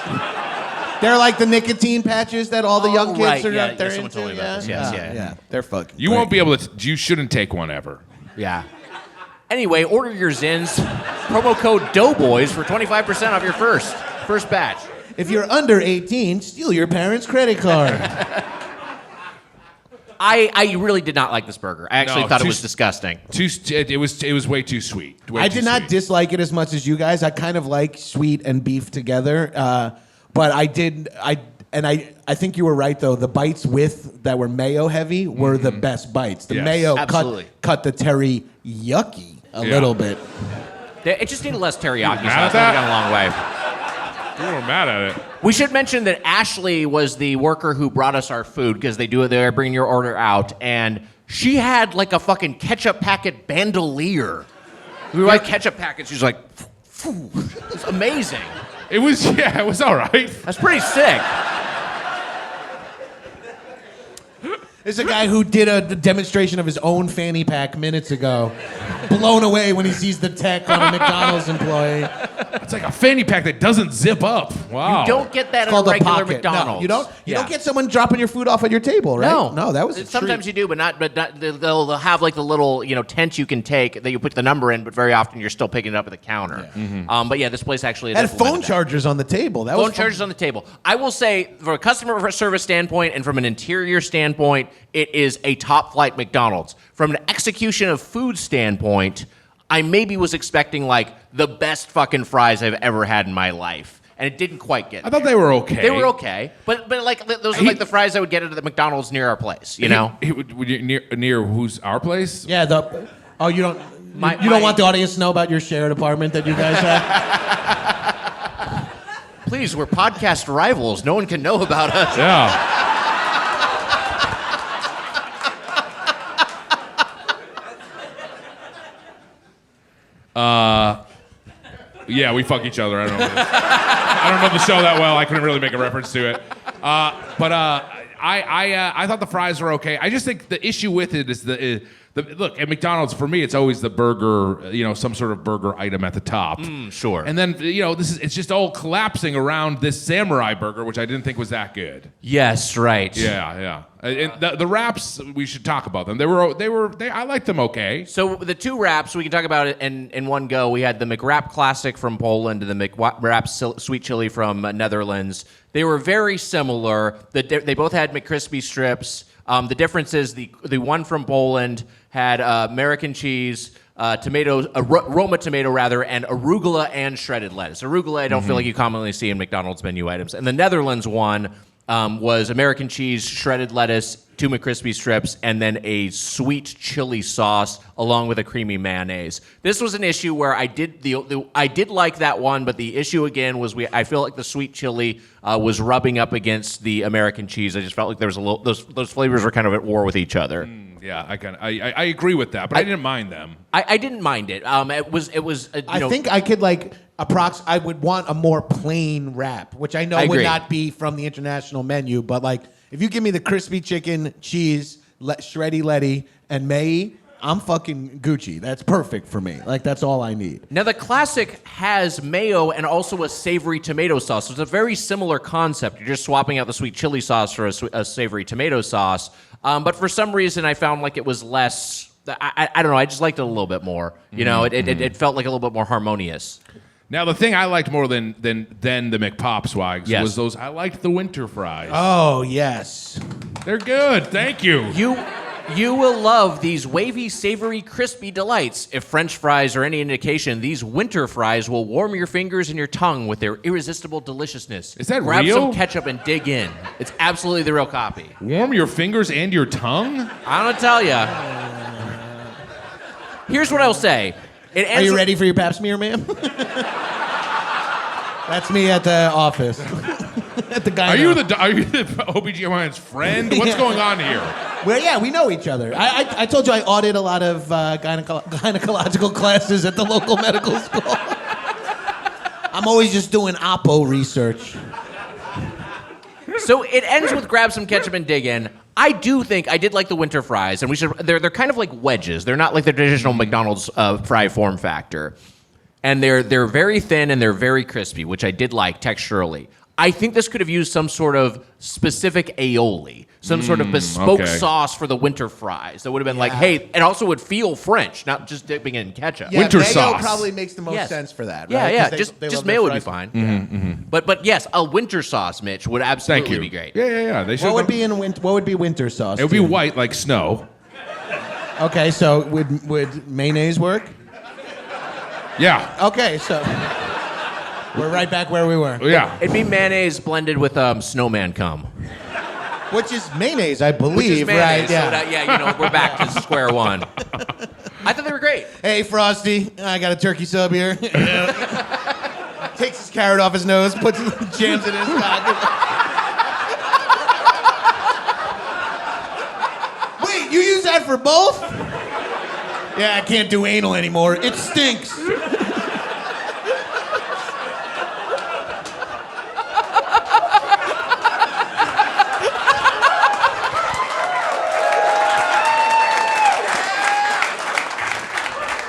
They're like the nicotine patches that all the young kids are they're
someone
into.
told me about this. Yes.
They're fucking.
You won't be able to. You shouldn't take one ever.
Yeah. Anyway, order your Zins. Promo code Doughboys for 25% off your first batch.
If you're under 18, steal your parents' credit card.
I really did not like this burger. I actually thought it was disgusting.
It was way too sweet.
I did not dislike it as much as you guys. I kind of like sweet and beef together. But I think you were right though. The bites that were mayo heavy were the best bites. The mayo cut the teriyaki a little bit.
It just needed less teriyaki sauce.
Mad at
It
that?
got a long way.
You were mad at it.
We should mention that Ashley was the worker who brought us our food because they're bringing your order out, and she had like a fucking ketchup packet bandolier. We were like ketchup packets. She was like, phew. It's amazing.
It was all right.
That's pretty sick.
There's a guy who did a demonstration of his own fanny pack minutes ago. Blown away when he sees the tech on a McDonald's employee.
It's like a fanny pack that doesn't zip up. Wow.
You don't get that
It's called
at a
a
regular
pocket.
McDonald's.
No, you don't get someone dropping your food off at your table, right? No, that was a
Sometimes
treat.
you do, but not. They'll have like the little tent you can take that you put the number in, but very often you're still picking it up at the counter. Yeah. But yeah, this place actually
had phone chargers on the table. That was
phone chargers on the table. I will say, from a customer service standpoint and from an interior standpoint, it is a top flight McDonald's. From an execution of food standpoint, I maybe was expecting like the best fucking fries I've ever had in my life, and it didn't quite get.
I thought they were okay.
They were okay, but like those are like the fries I would get at the McDonald's near our place. You know,
near who's our place?
Yeah. You don't. You don't want the audience to know about your shared apartment that you guys have.
Please, we're podcast rivals. No one can know about us.
Yeah. Yeah, we fuck each other. I don't know. I don't know the show that well. I couldn't really make a reference to it. But I thought the fries were okay. I just think the issue with it is look, at McDonald's, for me, it's always the burger, some sort of burger item at the top.
Sure.
And then, it's just all collapsing around this samurai burger, which I didn't think was that good.
Yes, right.
Yeah. And the wraps, we should talk about them. I liked them okay.
So the two wraps, we can talk about it in one go. We had the McWrap Classic from Poland and the McWrap Sweet Chili from Netherlands. They were very similar. They both had McCrispy strips. The difference is the one from Poland had American cheese, Roma tomato rather, and arugula and shredded lettuce. Arugula I don't feel like you commonly see in McDonald's menu items. And the Netherlands one was American cheese, shredded lettuce, 2 McCrispy strips, and then a sweet chili sauce along with a creamy mayonnaise. This was an issue where I did like that one, but the issue again was I feel like the sweet chili was rubbing up against the American cheese. I just felt like there was a little those flavors were kind of at war with each other.
Yeah, I agree with that, but I didn't mind them.
I didn't mind it. It was.
I think I could I would want a more plain wrap, which I know would not be from the international menu, but if you give me the crispy chicken, cheese, shreddy letty, and May, I'm fucking Gucci. That's perfect for me. That's all I need.
Now, the classic has mayo and also a savory tomato sauce. So it's a very similar concept. You're just swapping out the sweet chili sauce for a savory tomato sauce. But for some reason, I found it was less. I don't know. I just liked it a little bit more. It felt like a little bit more harmonious.
Now, the thing I liked more than the McPop swags was those. I liked the winter fries.
Oh, yes.
They're good. Thank you.
You will love these wavy, savory, crispy delights. If French fries are any indication, these winter fries will warm your fingers and your tongue with their irresistible deliciousness.
Is that
Grab
real?
some ketchup and dig in. It's absolutely the real copy.
Warm your fingers and your tongue?
I'm going to tell you. Here's what I'll say.
Are you ready for your pap smear, ma'am? That's me at the office. At the gyno.
Are you the OBGYN's friend? What's going on here?
Well, yeah, we know each other. I told you I audit a lot of gynecological classes at the local medical school. I'm always just doing oppo research.
So it ends with grab some ketchup and dig in. I did like the winter fries, and they're kind of like wedges. They're not like the traditional McDonald's fry form factor. And they're very thin and they're very crispy, which I did like texturally. I think this could have used some sort of specific aioli, some sort of bespoke sauce for the winter fries. That would have been hey, it also would feel French, not just dipping it in ketchup.
Yeah,
winter
mayo
sauce
probably makes the most sense for that.
Yeah,
right?
just mayo would be fine. But yes, a winter sauce, Mitch, would absolutely be great.
Yeah. They should.
What would be winter sauce?
It would be white like snow.
Okay, so would mayonnaise work?
Yeah.
Okay, so we're right back where we were.
Yeah.
It'd be mayonnaise blended with snowman cum.
Which is mayonnaise, I believe,
Which is mayonnaise,
right? Yeah.
So we're back to square one. I thought they were great.
Hey, Frosty, I got a turkey sub here. Takes his carrot off his nose, jams it in his pocket. Wait, you use that for both? Yeah, I can't do anal anymore. It stinks.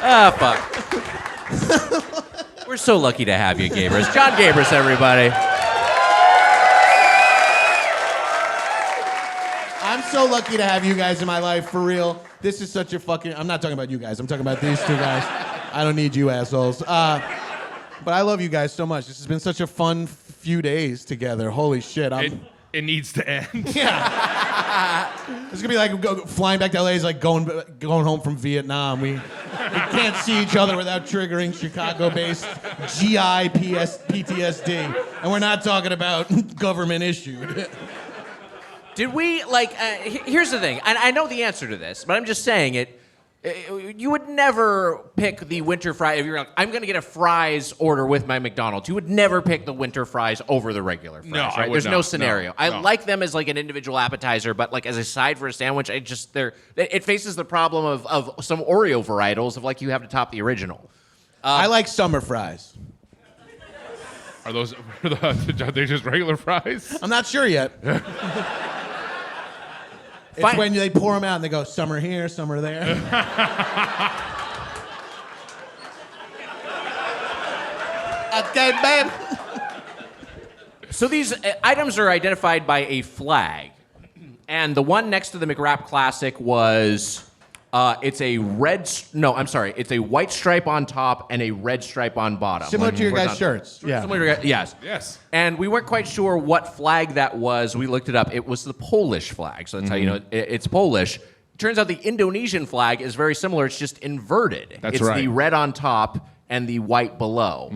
Ah, fuck. We're so lucky to have you, Gabrus. Jon Gabrus, everybody.
I'm so lucky to have you guys in my life, for real. This is such a I'm not talking about you guys. I'm talking about these two guys. I don't need you assholes. But I love you guys so much. This has been such a fun few days together. Holy shit.
It needs to end.
Yeah. It's gonna be like flying back to LA is like going home from Vietnam. We can't see each other without triggering Chicago-based GI PTSD, and we're not talking about government issued.
Did we here's the thing, and I know the answer to this, but I'm just saying it. You would never pick the winter fry if you're like, I'm going to get a fries order with my McDonald's. You would never pick the winter fries over the regular fries,
no,
right? There's no scenario. I like them as like an individual appetizer, but like as a side for a sandwich, it faces the problem of some Oreo varietals of like you have to top the original.
I like summer fries.
Are they just regular fries?
I'm not sure yet. It's when they pour them out and they go, summer here, summer there. Okay, babe.
So these items are identified by a flag. And the one next to the McWrap Classic was, it's a white stripe on top and a red stripe on bottom.
Similar to your guys' shirts. Yeah.
Similar to yes.
Yes.
And we weren't quite sure what flag that was. We looked it up. It was the Polish flag. So that's how you know it's Polish. Turns out the Indonesian flag is very similar. It's just inverted.
That's
it's
right.
the red on top and the white below.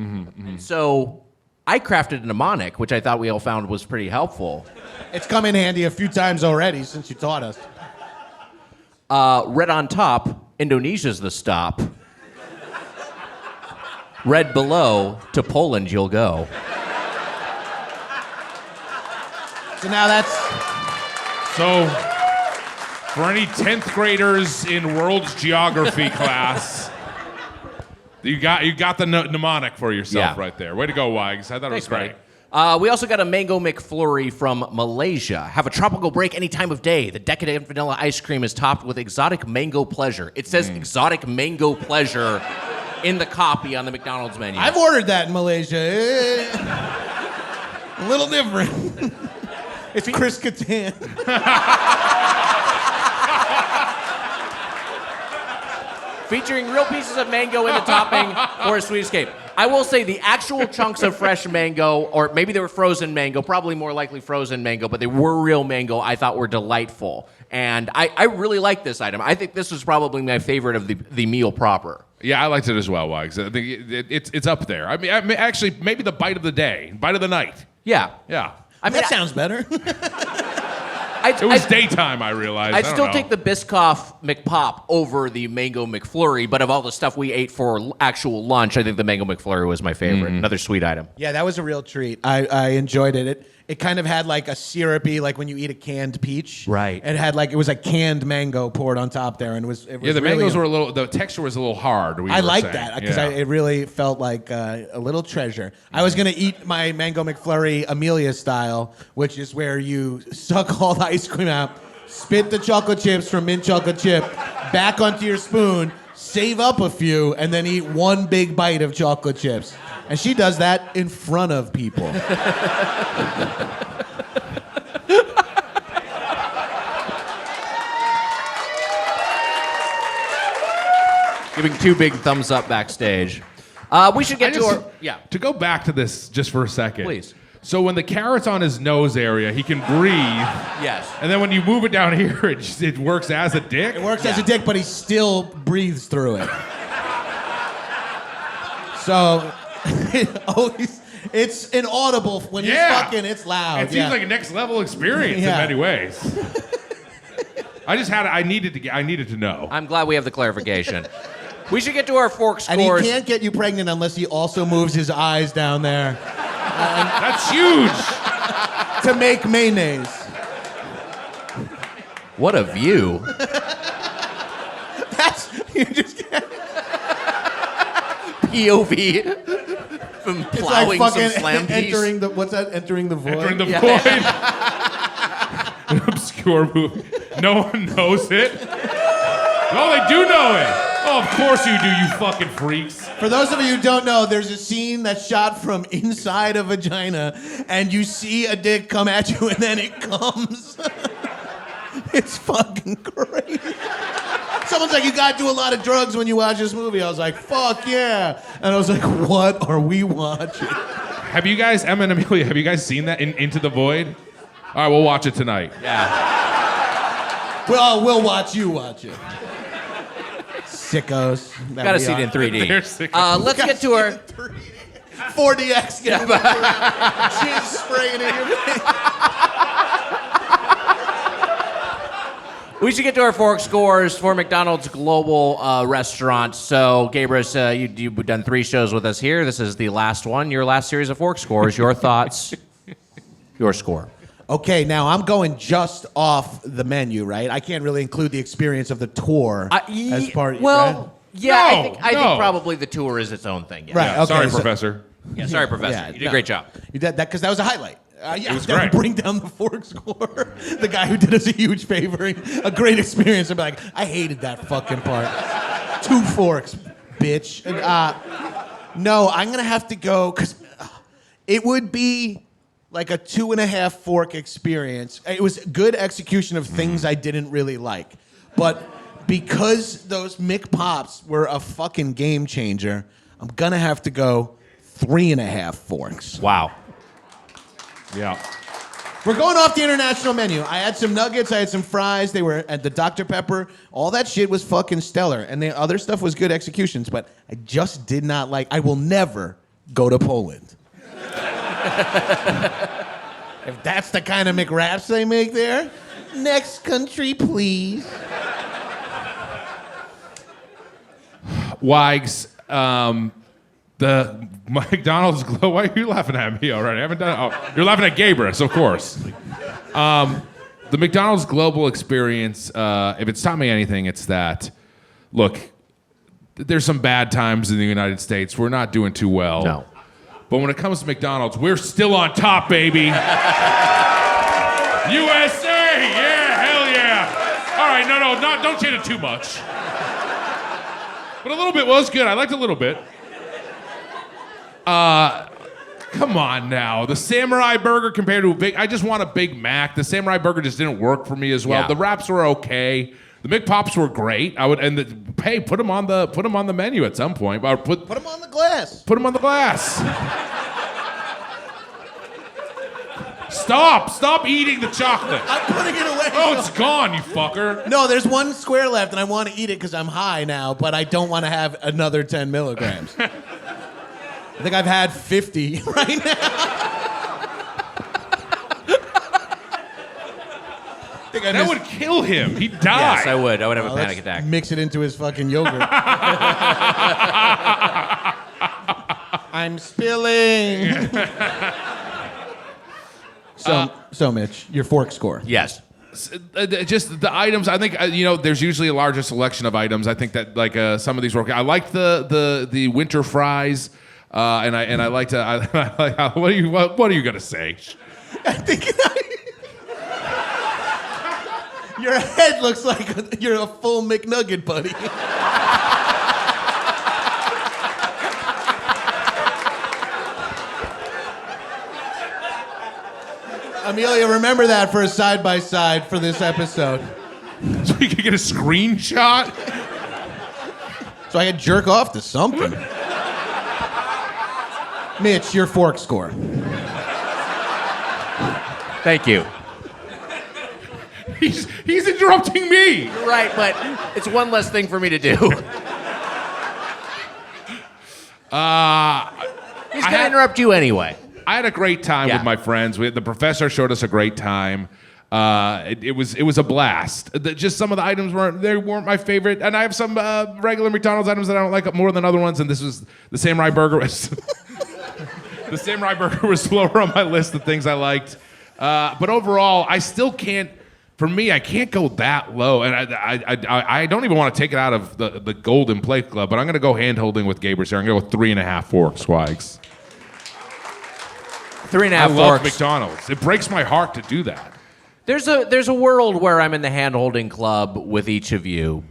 So I crafted a mnemonic, which I thought we all found was pretty helpful.
It's come in handy a few times already since you taught us.
Red on top, Indonesia's the stop. Red below, to Poland you'll go.
So now that's...
So, for any 10th graders in world's geography class, you got the mnemonic for yourself right there. Way to go, Wags. I thought it was great.
We also got a Mango McFlurry from Malaysia. Have a tropical break any time of day. The decadent vanilla ice cream is topped with exotic mango pleasure. It says exotic mango pleasure in the copy on the McDonald's menu.
I've ordered that in Malaysia. A little different. It's Chris Kattan.
Featuring real pieces of mango in the topping for a sweet escape. I will say the actual chunks of fresh mango, or maybe they were frozen mango, probably more likely frozen mango, but they were real mango, I thought were delightful. And I really like this item. I think this was probably my favorite of the meal proper.
Yeah, I liked it as well, Wags. I think it's up there. I mean, actually, maybe the bite of the day, bite of the night.
Yeah.
Yeah.
I mean,
That sounds better.
It was daytime, I realized.
I'd still take the Biscoff McPop over the Mango McFlurry, but of all the stuff we ate for actual lunch, I think the Mango McFlurry was my favorite. Another sweet item.
Yeah, that was a real treat. I enjoyed it. It kind of had like a syrupy, like when you eat a canned peach.
Right.
And it had like, it was like canned mango poured on top there. And it was
the
really
mangoes were the texture was a little hard.
I liked that because it really felt like a little treasure. I was going to eat my Mango McFlurry Amelia style, which is where you suck all the ice cream out, spit the chocolate chips from mint chocolate chip back onto your spoon, save up a few, and then eat one big bite of chocolate chips. And she does that in front of people.
Giving 2 big thumbs up backstage. We should get to our... Yeah.
To go back to this just for a second.
Please.
So when the carrot's on his nose area, he can breathe.
Yes.
And then when you move it down here, it works as a dick?
It works as a dick, but he still breathes through it. So... it's inaudible when he's fucking. It's loud.
It seems like a next level experience in many ways. I needed to know.
I'm glad we have the clarification. We should get to our fork scores.
And he can't get you pregnant unless he also moves his eyes down there.
That's huge.
To make mayonnaise.
What a view.
You just
POV. From
it's
plowing
like
some slam piece.
entering the what's that? Entering the void.
Entering the void. An obscure movie. No one knows it. No, they do know it. Oh, of course you do, you fucking freaks.
For those of you who don't know, there's a scene that's shot from inside a vagina, and you see a dick come at you, and then it comes. It's fucking crazy. Someone's like, you gotta do a lot of drugs when you watch this movie. I was like, fuck yeah. And I was like, what are we watching?
Have you guys, Emma and Amelia, have you guys seen that in Into the Void? All right, we'll watch it tonight.
Yeah.
Well, we'll watch you watch it. Sickos.
Gotta see it in 3D.
They're sickos.
Let's get to our...
4DX. Jizz spraying in your face.
We should get to our fork scores for McDonald's Global Restaurant. So, Gabrus, you've done 3 shows with us here. This is the last one, your last series of fork scores. Your thoughts, your score.
Okay, now I'm going just off the menu, right? I can't really include the experience of the tour as part.
Well,
right?
Yeah, I
No.
think probably the tour is its own thing. Yeah.
Right.
Yeah,
okay,
sorry,
so-
Professor.
Yeah, sorry, Professor.
Yeah,
You did a
no.
great job.
You did that because that was a highlight. Yeah,
It was
that would
great.
bring down the fork score. The guy who did us a huge favor, a great experience. I'd be like, I hated that fucking part. 2 forks, bitch. And, no, I'm gonna have to go because it would be like a 2.5 fork experience. It was good execution of things I didn't really like, but because those McPops were a fucking game changer, I'm gonna have to go 3.5 forks.
Wow.
Yeah.
We're going off the international menu. I had some nuggets, I had some fries, they were at the Dr. Pepper. All that shit was fucking stellar. And the other stuff was good executions, but I just did not like. I will never go to Poland. If that's the kind of McWraps they make there, next country, please.
Wags, the McDonald's glow. Why are you laughing at me already? I haven't done it. Oh, you're laughing at Gabrus, of course. The McDonald's global experience, if it's taught me anything, it's that, look, there's some bad times in the United States. We're not doing too well.
No.
But when it comes to McDonald's, we're still on top, baby. USA! Yeah, hell yeah. All right, no, don't change it too much. But a little bit was good. I liked a little bit. Come on now. The Samurai Burger compared to a Big... I just want a Big Mac. The Samurai Burger just didn't work for me as well.
Yeah.
The wraps were okay. The McPops were great. Hey, put them on the menu at some point. But
Put them on the glass.
Put them on the glass. Stop eating the chocolate.
I'm putting it away.
Oh, it's gone, you fucker.
No, there's one square left, and I want to eat it because I'm high now, but I don't want to have another 10 milligrams. I think I've had 50 right now.
That would kill him. He'd die.
Yes, I would. I would have a panic
Let's
attack.
Mix it into his fucking yogurt. I'm spilling. So Mitch, your fork score.
Yes.
Just the items. I think there's usually a larger selection of items. I think that some of these work. I liked the winter fries, and I liked. What are you gonna say?
I think your head looks like you're a full McNugget, buddy. Amelia, remember that for a side-by-side for this episode.
So you can get a screenshot.
So I could jerk off to something. Mitch, your fork score.
Thank you.
He's interrupting me.
You're right, but it's one less thing for me to do. He's going to interrupt you anyway.
I had a great time with my friends. The professor showed us a great time. It was a blast. Just some of the items weren't my favorite, and I have some regular McDonald's items that I don't like more than other ones. And this was the Samurai Burger. The Samurai Burger was lower on my list of things I liked. But overall, I still can't. For me, I can't go that low, and I don't even want to take it out of the Golden Plate Club. But I'm going to go hand-holding with Gabrus here. I'm going to go with 3.5 forks, Swags.
3.5
I
forks.
love McDonald's. It breaks my heart to do that.
There's a world where I'm in the hand-holding club with each of you.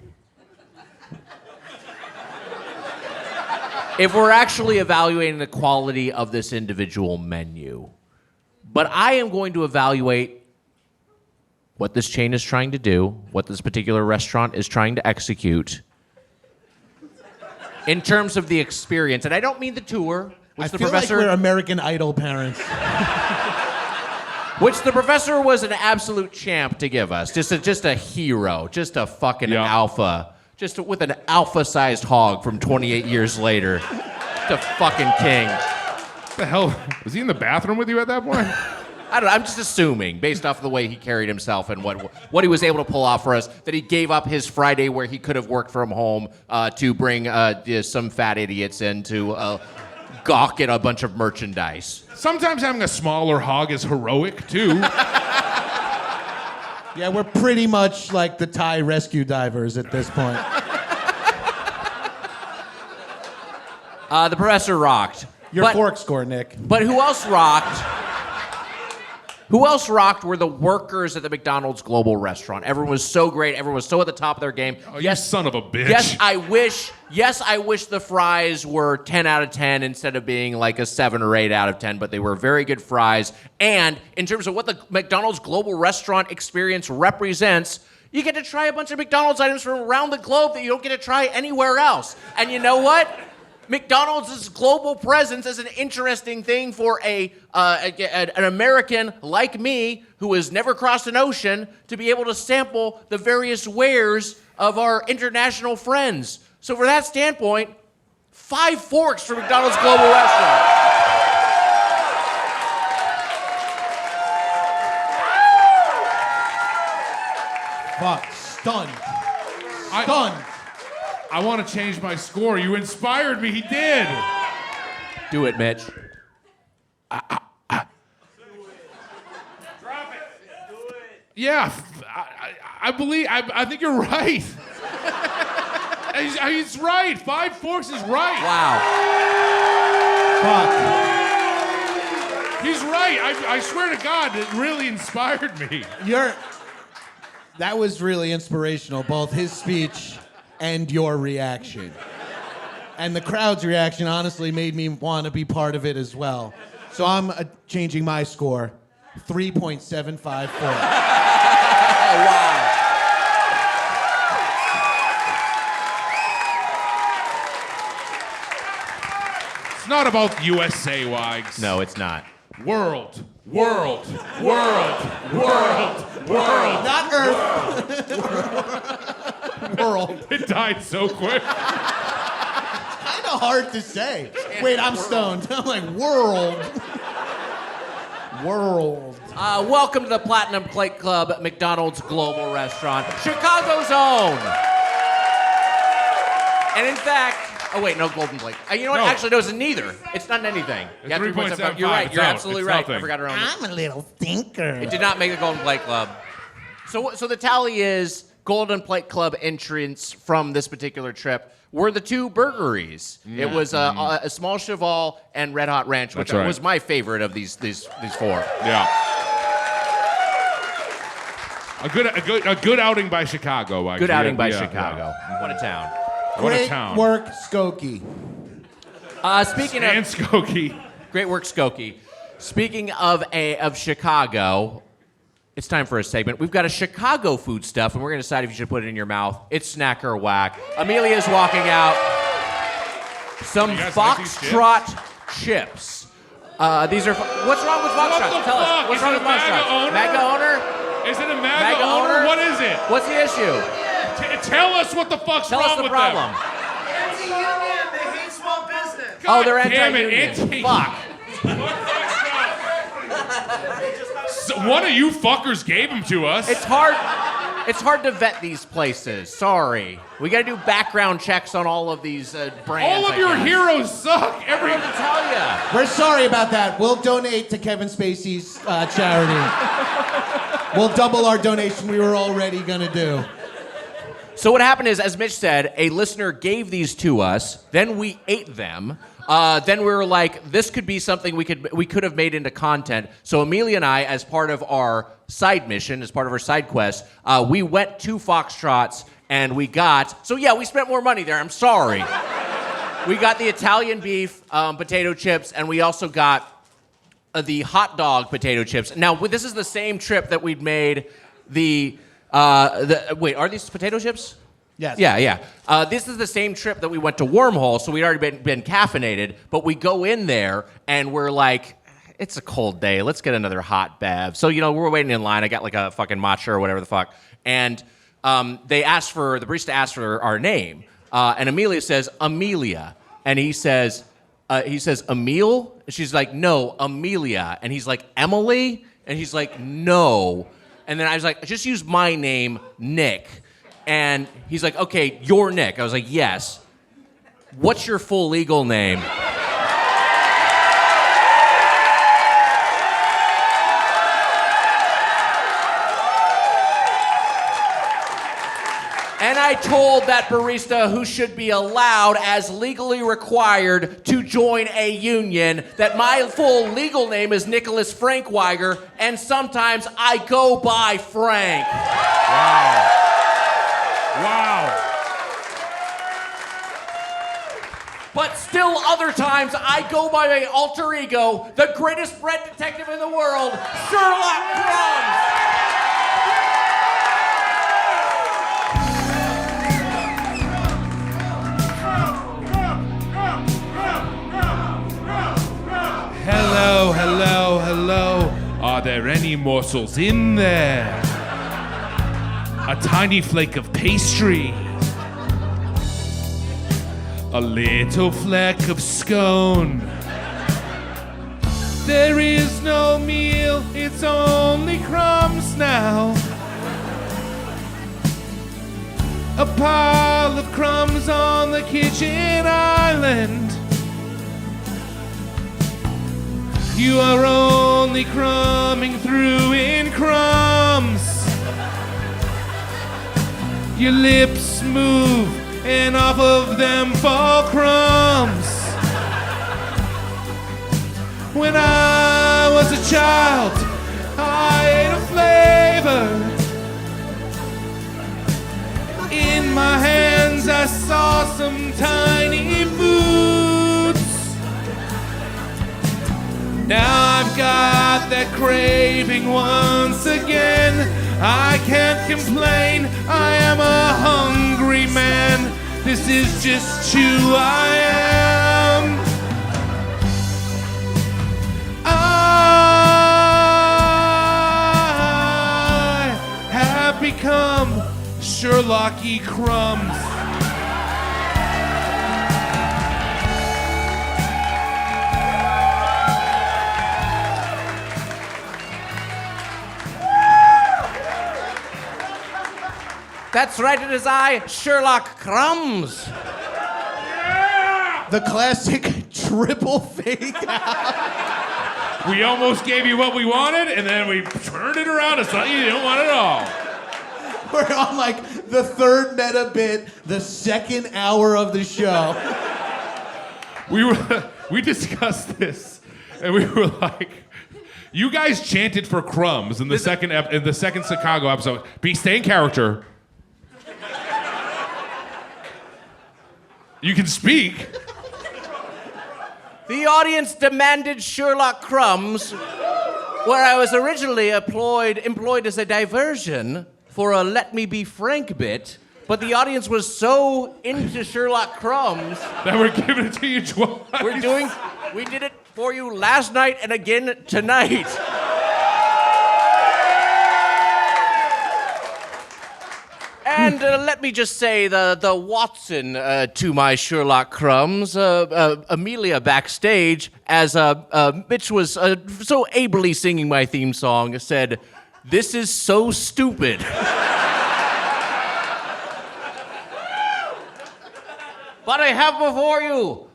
If we're actually evaluating the quality of this individual menu. But I am going to evaluate what this chain is trying to do, what this particular restaurant is trying to execute in terms of the experience. And I don't mean the tour, which
I
the
feel
professor...
like we're American Idol parents.
Which the professor was an absolute champ to give us. Just a hero. Just a fucking alpha. Just with an alpha-sized hog from 28 years later. Just a fucking king.
What the hell? Was he in the bathroom with you at that point?
I don't know. I'm just assuming, based off of the way he carried himself and what he was able to pull off for us, that he gave up his Friday where he could have worked from home to bring some fat idiots in to gawk at a bunch of merchandise.
Sometimes having a smaller hog is heroic, too.
Yeah, we're pretty much like the Thai rescue divers at this point.
The professor rocked.
Your fork score, Nick.
But who else rocked? Who else rocked were the workers at the McDonald's Global Restaurant. Everyone was so great. Everyone was so at the top of their game.
Oh, yes, you son of a bitch.
Yes, I wish the fries were 10 out of 10 instead of being like a 7 or 8 out of 10, but they were very good fries. And in terms of what the McDonald's Global Restaurant experience represents, you get to try a bunch of McDonald's items from around the globe that you don't get to try anywhere else. And you know what? McDonald's global presence is an interesting thing for an American like me who has never crossed an ocean to be able to sample the various wares of our international friends. So from that standpoint, 5 forks for McDonald's Global Restaurant.
Fuck, stunned.
I want to change my score. You inspired me. He did.
Do it, Mitch.
Yeah, I believe. I think you're right. He's right. 5 forks is right.
Wow.
Fuck.
He's right. I swear to God, it really inspired me.
That was really inspirational, both his speech and your reaction. And the crowd's reaction honestly made me want to be part of it as well. So I'm changing my score, 3.754.
Wow.
It's not about USA, Wags.
No, it's not.
World. Not
Earth. World.
It died so quick.
Kind of hard to say. Wait, I'm stoned. I'm like, world.
Welcome to the Platinum Plate Club at McDonald's Global Restaurant, Chicago's own. And in fact, oh wait, no Golden Plate. You know what?
No.
Actually, no, it's neither. It's not in anything.
It's 3.75.
You're right.
It's
You're
out.
absolutely
It's
right.
nothing.
I forgot her own.
I'm a little thinker.
It did not make the Golden Plate Club. So the tally is Golden Plate Club entrants from this particular trip were the 2 burgeries.
Mm.
It was a small cheval and Red Hot Ranch, which
That's right.
was my favorite of these 4.
Yeah. A good outing by Chicago. Wags.
Good outing by
Yeah,
Chicago.
yeah.
What a town.
What a
Great
town.
work, Skokie.
Speaking
And
of
Skokie.
great work, Skokie. Speaking of Chicago, it's time for a segment. We've got a Chicago food stuff, and we're going to decide if you should put it in your mouth. It's snack or whack. Amelia's walking out. Some
You guys like these
Foxtrot chips. These are. What's wrong with Foxtrot?
What the
Tell us.
fuck?
What's
Is
wrong
it
with
a MAGA
Foxtrot?
owner?
MAGA owner?
Is it a
MAGA
MAGA owner?
owner?
What is it?
What's the issue?
Tell us what the fuck's
Tell
wrong
us the
with
problem.
them.
Anti-union, they hate small business.
Oh, they're
damn it,
anti-union. Fuck.
So one of you fuckers gave them to us.
It's hard to vet these places. Sorry. We got to do background checks on all of these brands.
All of your heroes suck.
I don't have to tell ya.
We're sorry about that. We'll donate to Kevin Spacey's charity. We'll double our donation we were already going to do.
So what happened is, as Mitch said, a listener gave these to us. Then we ate them. Then we were like, this could be something we could have made into content. So Amelia and I, as part of our side mission, as part of our side quest, we went to Foxtrots and we got. So yeah, we spent more money there. I'm sorry. We got the Italian beef potato chips, and we also got the hot dog potato chips. Now this is the same trip that we'd made wait, are these potato chips?
Yes.
Yeah. This is the same trip that we went to Wormhole, so we'd already been caffeinated, but we go in there and we're like, it's a cold day, let's get another hot bev. So, we're waiting in line. I got like a fucking matcha or whatever the fuck. And the barista asked for our name. And Amelia says, Amelia. And he says, Emile? And she's like, no, Amelia. And he's like, Emily? And he's like, no. And then I was like, just use my name, Nick. And he's like, okay, you're Nick. I was like, yes. What's your full legal name? And I told that barista, who should be allowed as legally required to join a union, that my full legal name is Nicholas Frankweiger, and sometimes I go by Frank.
Wow.
But still other times I go by my alter ego, the greatest bread detective in the world, Sherlock Crumbs.
Hello, hello, hello. Are there any morsels in there? A tiny flake of pastry. A little fleck of scone. There is no meal, it's only crumbs now. A pile of crumbs on the kitchen island. You are only crumbing through in crumbs. Your lips move and off of them fall crumbs. When I was a child, I ate a flavor. In my hands I saw some tiny foods. Now I've got that craving once again. I can't complain, I am a hungry man. This is just who I am. I have become Sherlocky Crumbs.
That's right, it is I, Sherlock Crumbs.
The classic triple fake out.
We almost gave you what we wanted, and then we turned it around to something you didn't want at all.
We're on like the third meta bit, the second hour of the show.
We discussed this, and we were like, you guys chanted for crumbs in the second Chicago episode. Stay in character. You can speak.
The audience demanded Sherlock Crumbs, where I was originally employed as a diversion for a Let Me Be Frank bit, but the audience was so into Sherlock Crumbs
that we're giving it to you twice.
We did it for you last night and again tonight. And let me just say, the Watson to my Sherlock Crumbs, Amelia backstage, as Mitch was so ably singing my theme song, said, "This is so stupid." But I have before you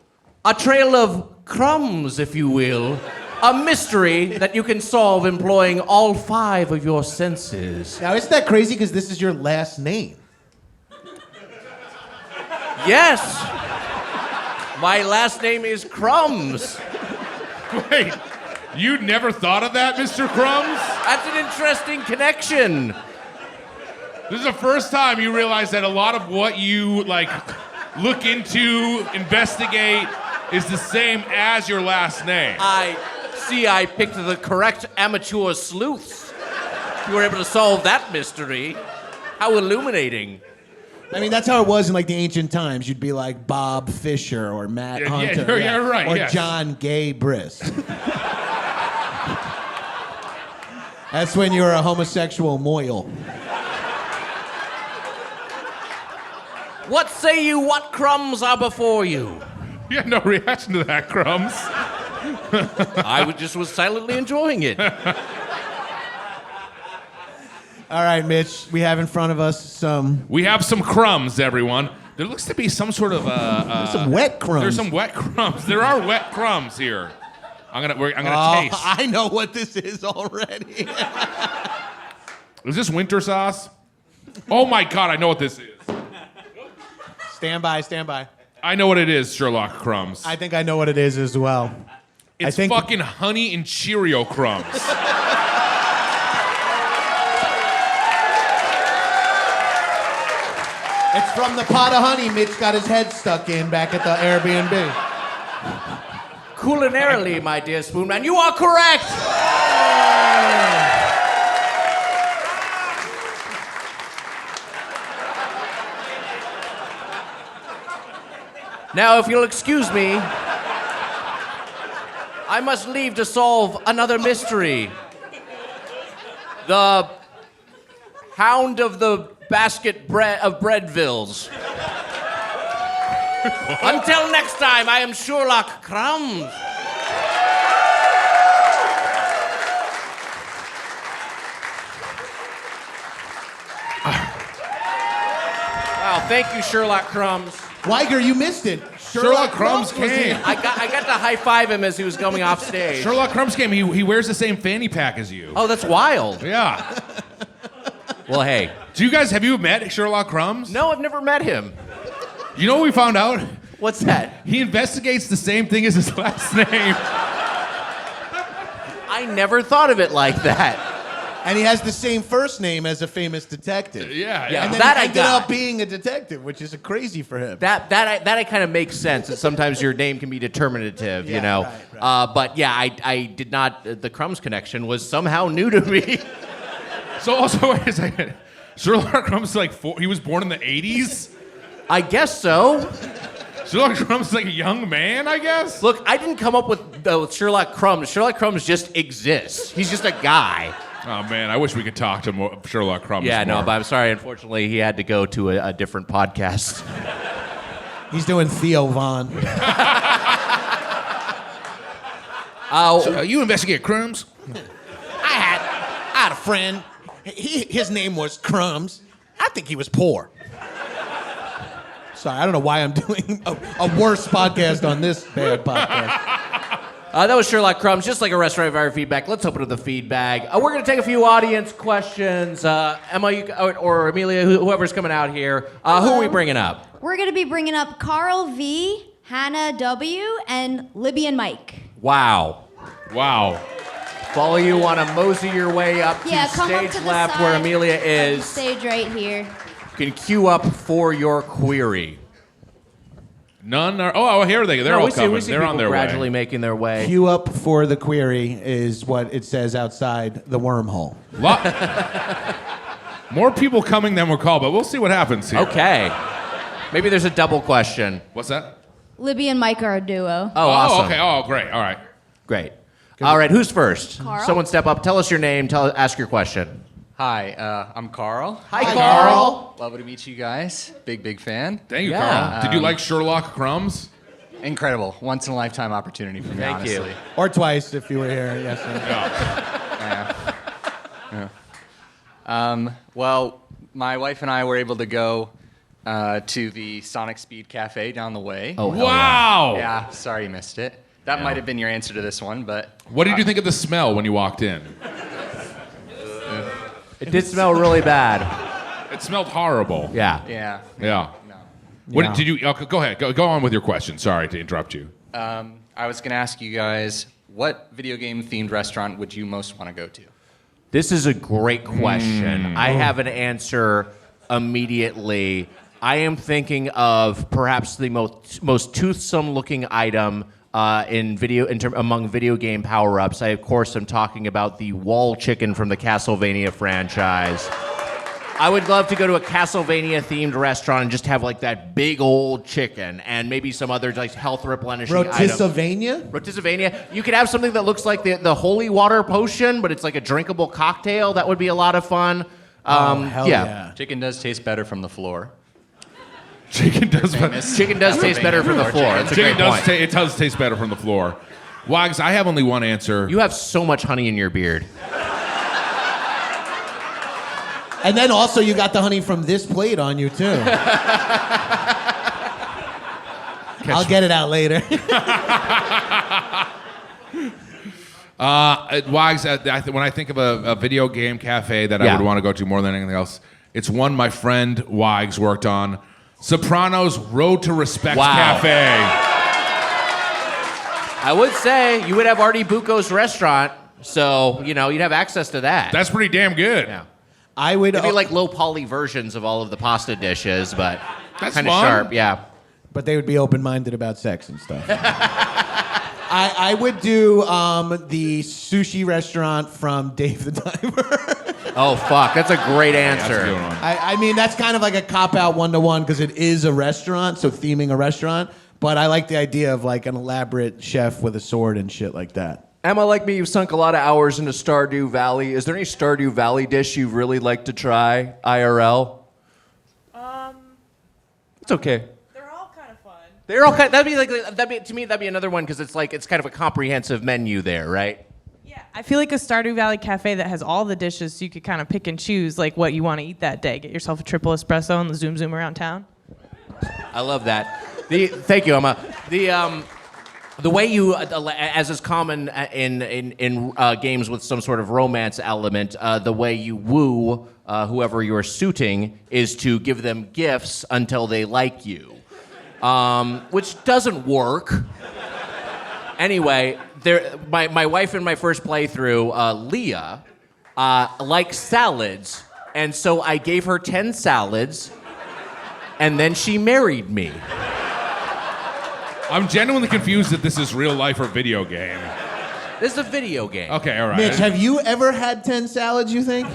a trail of crumbs, if you will, a mystery that you can solve employing all 5 of your senses.
Now, isn't that crazy because this is your last name?
Yes. My last name is Crumbs.
Wait, you never thought of that, Mr. Crumbs?
That's an interesting connection.
This is the first time you realize that a lot of what you, look into, investigate, is the same as your last name.
I picked the correct amateur sleuths. You were able to solve that mystery. How illuminating.
I mean, that's how it was in the ancient times. You'd be like Bob Fisher or Matt Hunter.
Yeah, right.
Or
yes.
Jon Gabrus. That's when you were a homosexual moil.
What say you? What crumbs are before you?
You had no reaction to that, Crumbs.
I just was silently enjoying it.
All right, Mitch, we have in front of us some...
We have some crumbs, everyone. There looks to be some sort of...
There's some wet crumbs.
There's some wet crumbs. There are wet crumbs here. I'm gonna taste.
I know what this is already.
Is this winter sauce? Oh my God, I know what this is.
Stand by, stand by.
I know what it is, Sherlock Crumbs.
I think I know what it is as well.
It's fucking honey and Cheerio crumbs.
It's from the pot of honey Mitch got his head stuck in back at the Airbnb.
Culinarily, my dear Spoonman, you are correct. Now, if you'll excuse me, I must leave to solve another mystery. The Hound of the Basket of Breadvilles. Until next time, I am Sherlock Crumbs. Wow, thank you, Sherlock Crumbs.
Weiger, you missed it.
Sherlock Crumbs came.
I got to high-five him as he was coming off stage.
Sherlock Crumbs came. He wears the same fanny pack as you.
Oh, that's wild.
Yeah.
Well, hey.
Have you met Sherlock Crumbs?
No, I've never met him.
You know what we found out?
What's that?
He investigates the same thing as his last name.
I never thought of it like that.
And he has the same first name as a famous detective.
Yeah.
And then
that
he
I
ended
got.
up being a detective, which is crazy for him.
That kind of makes sense. That sometimes your name can be determinative, you know.
Right.
But yeah, I did not. The Crumbs connection was somehow new to me.
So also, wait a second. Sherlock Crumbs is like he was born in the 80s?
I guess so.
Sherlock Crumbs is like a young man, I guess?
Look, I didn't come up with Sherlock Crumbs. Sherlock Crumbs just exists. He's just a guy.
Oh, man, I wish we could talk to Sherlock Crumbs more.
No, but I'm sorry. Unfortunately, he had to go to a different podcast.
He's doing Theo Von.
So, you investigate Crumbs?
I had a friend. His name was Crumbs. I think he was poor. Sorry, I don't know why I'm doing a worse podcast on this bad podcast.
That was Sherlock Crumbs, just like a restaurant of our feedback. Let's open up the feedback. We're going to take a few audience questions. Emma or Amelia, whoever's coming out here. Who are we bringing up?
We're going to be bringing up Carl V, Hannah W, and Libby and Mike.
Wow. Follow you want to mosey your way up to
come
stage
up to the
left
side
where Amelia
of the
is.
stage right here.
You can queue up for your query.
None are. Oh, here they. They're all coming.
We see
They're on their
gradually
way.
making their way.
Queue up for the query is what it says outside the wormhole.
More people coming than we're called, but we'll see what happens here.
Okay. Maybe there's a double question.
What's that?
Libby and Mike are a duo.
Oh, awesome.
Okay. Oh, great. All right.
Great. All right, who's first?
Carl?
Someone step up. Tell us your name. Ask your question.
Hi, I'm Carl.
Hi, Carl.
Lovely to meet you guys. Big fan.
Thank you,
Yeah.
Carl. Did you like Sherlock Crumbs?
Incredible. Once in a lifetime opportunity for me,
Thank you.
honestly.
Or twice if you were here. Yes.
Well, my wife and I were able to go to the Sonic Speed Cafe down the way.
Oh, hell
Wow.
Yeah, sorry you missed it. That might have been your answer to this one, but...
What did you think of the smell when you walked in?
It did smell really bad.
It smelled horrible.
Yeah.
Yeah.
Yeah.
No.
What did you? Okay, go ahead. Go on with your question. Sorry to interrupt you.
I was going to ask you guys, what video game themed restaurant would you most want to go to?
This is a great question. I have an answer immediately. I am thinking of perhaps the most toothsome-looking item among video game power-ups. I, of course, am talking about the wall chicken from the Castlevania franchise. I would love to go to a Castlevania-themed restaurant and just have like that big old chicken and maybe some other like health replenishing items. Rotisavania? You could have something that looks like the holy water potion, but it's like a drinkable cocktail. That would be a lot of fun.
Hell yeah.
Chicken does taste better from the floor.
Chicken does
taste better from the floor. That's a great point.
It does taste better from the floor. Wags, I have only one answer.
You have so much honey in your beard.
And then also you got the honey from this plate on you too. I'll get it out later.
Wags, when I think of a video game cafe that I would want to go to more than anything else, it's one my friend Wags worked on. Sopranos Road to Respect
Wow.
Cafe.
I would say you would have Artie Bucco's restaurant, so you'd have access to that.
That's pretty damn good.
Yeah.
I would.
It'd be like low poly versions of all of the pasta dishes, but
That's
kind of
fun.
sharp. Yeah.
But they would be open-minded about sex and stuff. I would do the sushi restaurant from Dave the Diver.
Oh fuck, that's a great answer.
That's a good one.
I mean, that's kind of like a cop-out one-to-one because it is a restaurant, so theming a restaurant. But I like the idea of like an elaborate chef with a sword and shit like that.
Emma, like me, you've sunk a lot of hours into Stardew Valley. Is there any Stardew Valley dish you'd really like to try, IRL? It's okay.
They're all kind of fun.
They're all kind. To me that'd be another one because it's kind of a comprehensive menu there, right?
Yeah, I feel like a Stardew Valley cafe that has all the dishes, so you could kind of pick and choose like what you want to eat that day. Get yourself a triple espresso and the zoom around town.
I love that. Thank you, Emma. The way you, as is common in games with some sort of romance element, the way you woo whoever you're suiting is to give them gifts until they like you, which doesn't work. Anyway, my wife in my first playthrough, Leah, likes salads, and so I gave her 10 salads, and then she married me.
I'm genuinely confused that this is real life or video game.
This is a video game.
Okay, all right.
Mitch, have you ever had 10 salads, you think?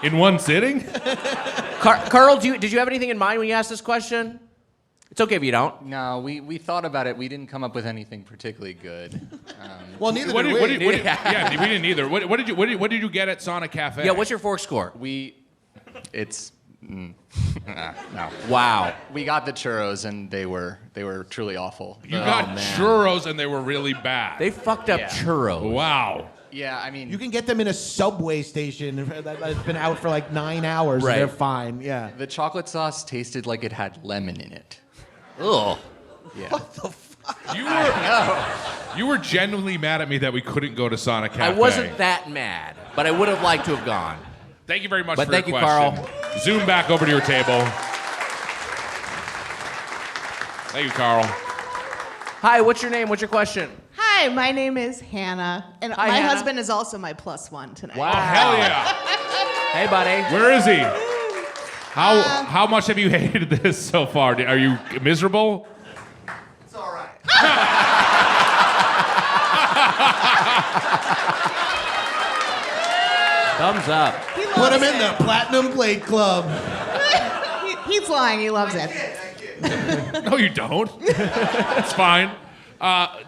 In one sitting?
Carl, did you have anything in mind when you asked this question? It's okay if you don't.
No, we thought about it. We didn't come up with anything particularly good.
Well, neither
What
did
did,
we.
what did, what did, yeah, we didn't either. What did you get at Sonic Cafe?
Yeah, what's your fork score?
No.
Wow.
We got the churros and they were truly awful.
You got churros and they were really bad.
They fucked up
Yeah.
churros.
Wow.
Yeah, I mean,
You can get them in a subway station that's been out for like 9 hours.
Right.
And they're fine. Yeah.
the chocolate sauce tasted like it had lemon in it.
Ugh.
Yeah.
You were genuinely mad at me that we couldn't go to Sonic Cafe.
I wasn't that mad, but I would have liked to have gone.
Thank you very much
But
for
thank
your
you,
question.
Carl.
Zoom back over to your table. Thank you, Carl.
Hi, what's your name? What's your question?
Hi, my name is Hannah, and
Hi,
my
Hannah.
husband is also my +1 tonight.
Oh, hell yeah.
Hey, buddy.
Where is he? How much have you hated this so far? Are you miserable?
It's all right.
Thumbs up.
Put him in the Platinum Plate Club.
He's lying. He loves it.
No, you don't. It's fine.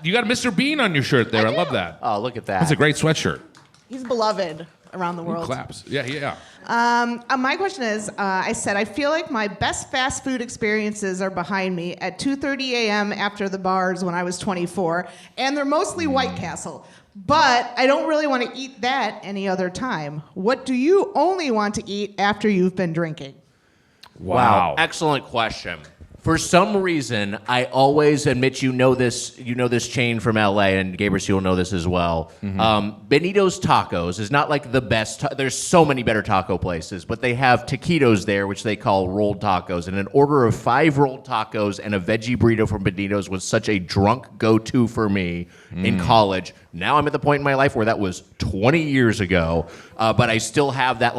You got Mr. Bean on your shirt there. I love that.
Oh, look at that.
That's a great sweatshirt.
He's beloved around the world.
Claps. Yeah.
My question is, I said, I feel like my best fast food experiences are behind me at 2:30 a.m. after the bars when I was 24, and they're mostly White Castle. But I don't really want to eat that any other time. What do you only want to eat after you've been drinking?
Wow.
Excellent question. For some reason, I always admit you know this chain from LA, and Gabrus, you'll know this as well. Benito's Tacos is not like the best. There's so many better taco places, but they have taquitos there, which they call rolled tacos. And an order of 5 rolled tacos and a veggie burrito from Benito's was such a drunk go-to for me in college. Now I'm at the point in my life where that was 20 years ago, but I still have that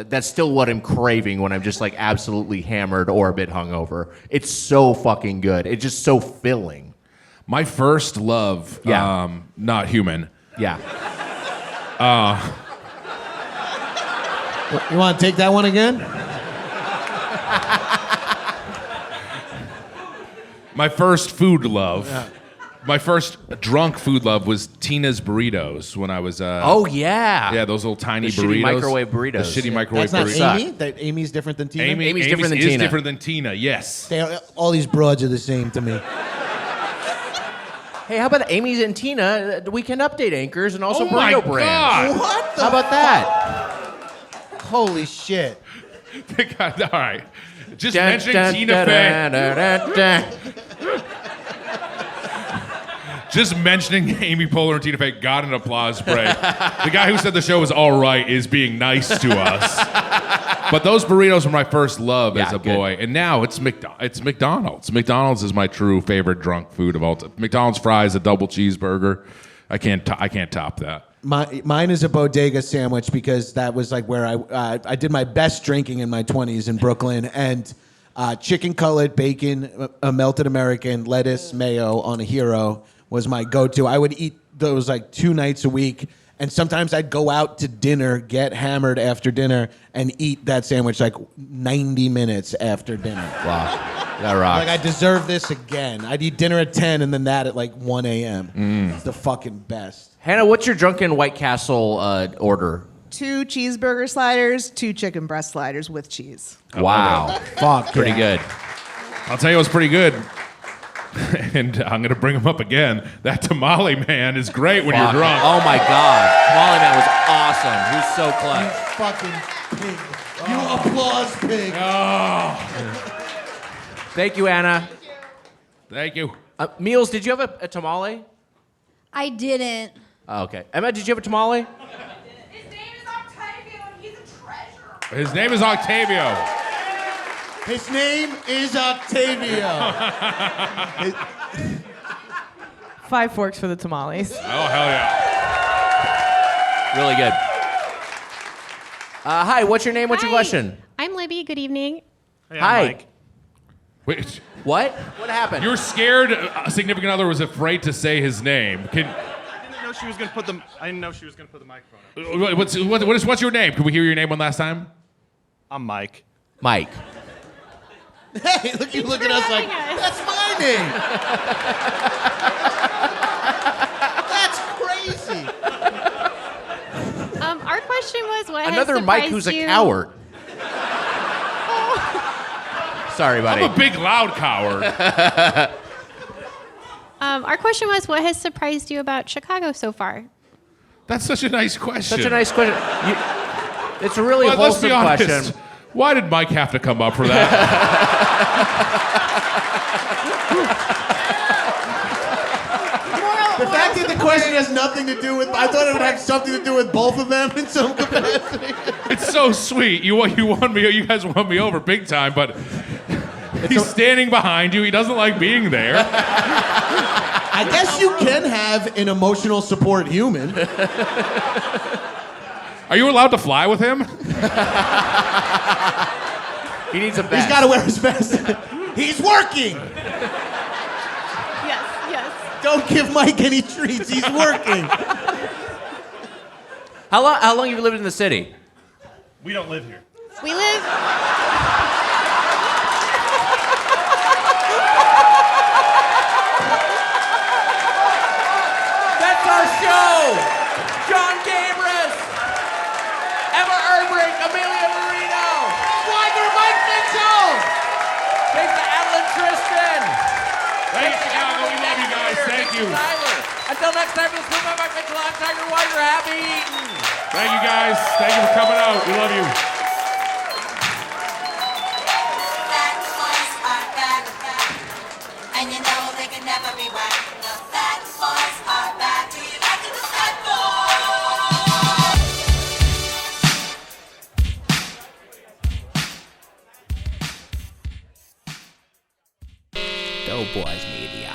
that's still what I'm craving when I'm just like absolutely hammered or a bit hungover. It's so fucking good. It's just so filling.
My first love,
Yeah.
not human.
Yeah.
You want to take that one again?
My first food love. My first drunk food love was Tina's Burritos when I was.
Oh yeah.
Yeah, those little tiny
The
burritos.
shitty microwave burritos.
The shitty microwave
That's
burritos.
not Amy? That Amy's different than Tina?
Amy's different than
is
Tina.
different than Tina, yes.
All these broads are the same to me.
Hey, how about Amy's and Tina, Weekend Update anchors, and also
Oh my
burrito brands?
God.
What the
How about that?
Holy shit.
All right. Just mentioning Tina Fey. Just mentioning Amy Poehler and Tina Fey got an applause break. The guy who said the show was all right is being nice to us. But those burritos were my first love as a
good.
boy, and now it's McDonald's. McDonald's is my true favorite drunk food of all time. McDonald's fries, a double cheeseburger. I can't top that.
Mine is a bodega sandwich because that was like where I did my best drinking in my 20s in Brooklyn, and chicken cutlet, bacon, a melted American, lettuce, mayo on a hero was my go-to. I would eat those like 2 nights a week, and sometimes I'd go out to dinner, get hammered after dinner, and eat that sandwich like 90 minutes after dinner.
Wow, that rocks.
Like I deserve this again. I'd eat dinner at 10 and then that at like 1 a.m. It's the fucking best.
Hannah, what's your drunken White Castle order?
2 cheeseburger sliders, 2 chicken breast sliders with cheese.
Wow.
Fuck.
Pretty good.
I'll tell you what's pretty good. And I'm going to bring him up again. That tamale man is great when you're drunk.
Oh my God. Tamale man was awesome. He was so clutch.
You fucking pig. You applause pig.
Oh.
Thank you, Anna.
Thank you.
Meals, did you have a tamale?
I didn't.
Oh, okay. Emma, did you have a tamale?
His name is Octavio.
His name is Octavio.
5 forks for the tamales.
Oh, hell yeah.
Really good. Hi, what's your name? What's your question?
I'm Libby. Good evening.
Hey,
Hi.
I'm Mike.
Wait.
What? What happened?
You're scared a significant other was afraid to say his name.
I didn't know she was gonna put the microphone up.
What's your name? Can we hear your name one last time?
I'm Mike.
Mike.
Hey, look at us like, that's my name. That's crazy.
Our question was what
Another
has
Mike
surprised
who's a
you?
coward. Sorry, buddy.
I'm a big, loud coward.
Our question was what has surprised you about Chicago so far?
That's such a nice question.
Such a nice question. It's a really
Well, let's
wholesome
be honest.
question.
Why did Mike have to come up for that?
The fact that the question has nothing to do with, I thought it would have something to do with both of them in some capacity.
It's so sweet. You guys won me over big time, but he's standing behind you. He doesn't like being there.
I guess you can have an emotional support human.
Are you allowed to fly with him?
He needs a vest.
He's got to wear his vest. He's working.
Yes.
Don't give Mike any treats. He's working.
How long have you lived in the city?
We don't live here.
We live.
That's our show. Jon Gabrus, Emma Erbrink, Amelia Marino, Swagger Mike Mitchell. Thanks to Adeline Tristan.
Thanks, Chicago. We love you guys. Thank you.
Tyler. Until next time, this is Mike Mitchell. I'm Tiger Wider. Happy eating.
Thank you, guys. Thank you for coming out. We love you.
And you know they can never be right. The fat boys are back. Do you like the fat boys?
Doughboys Media.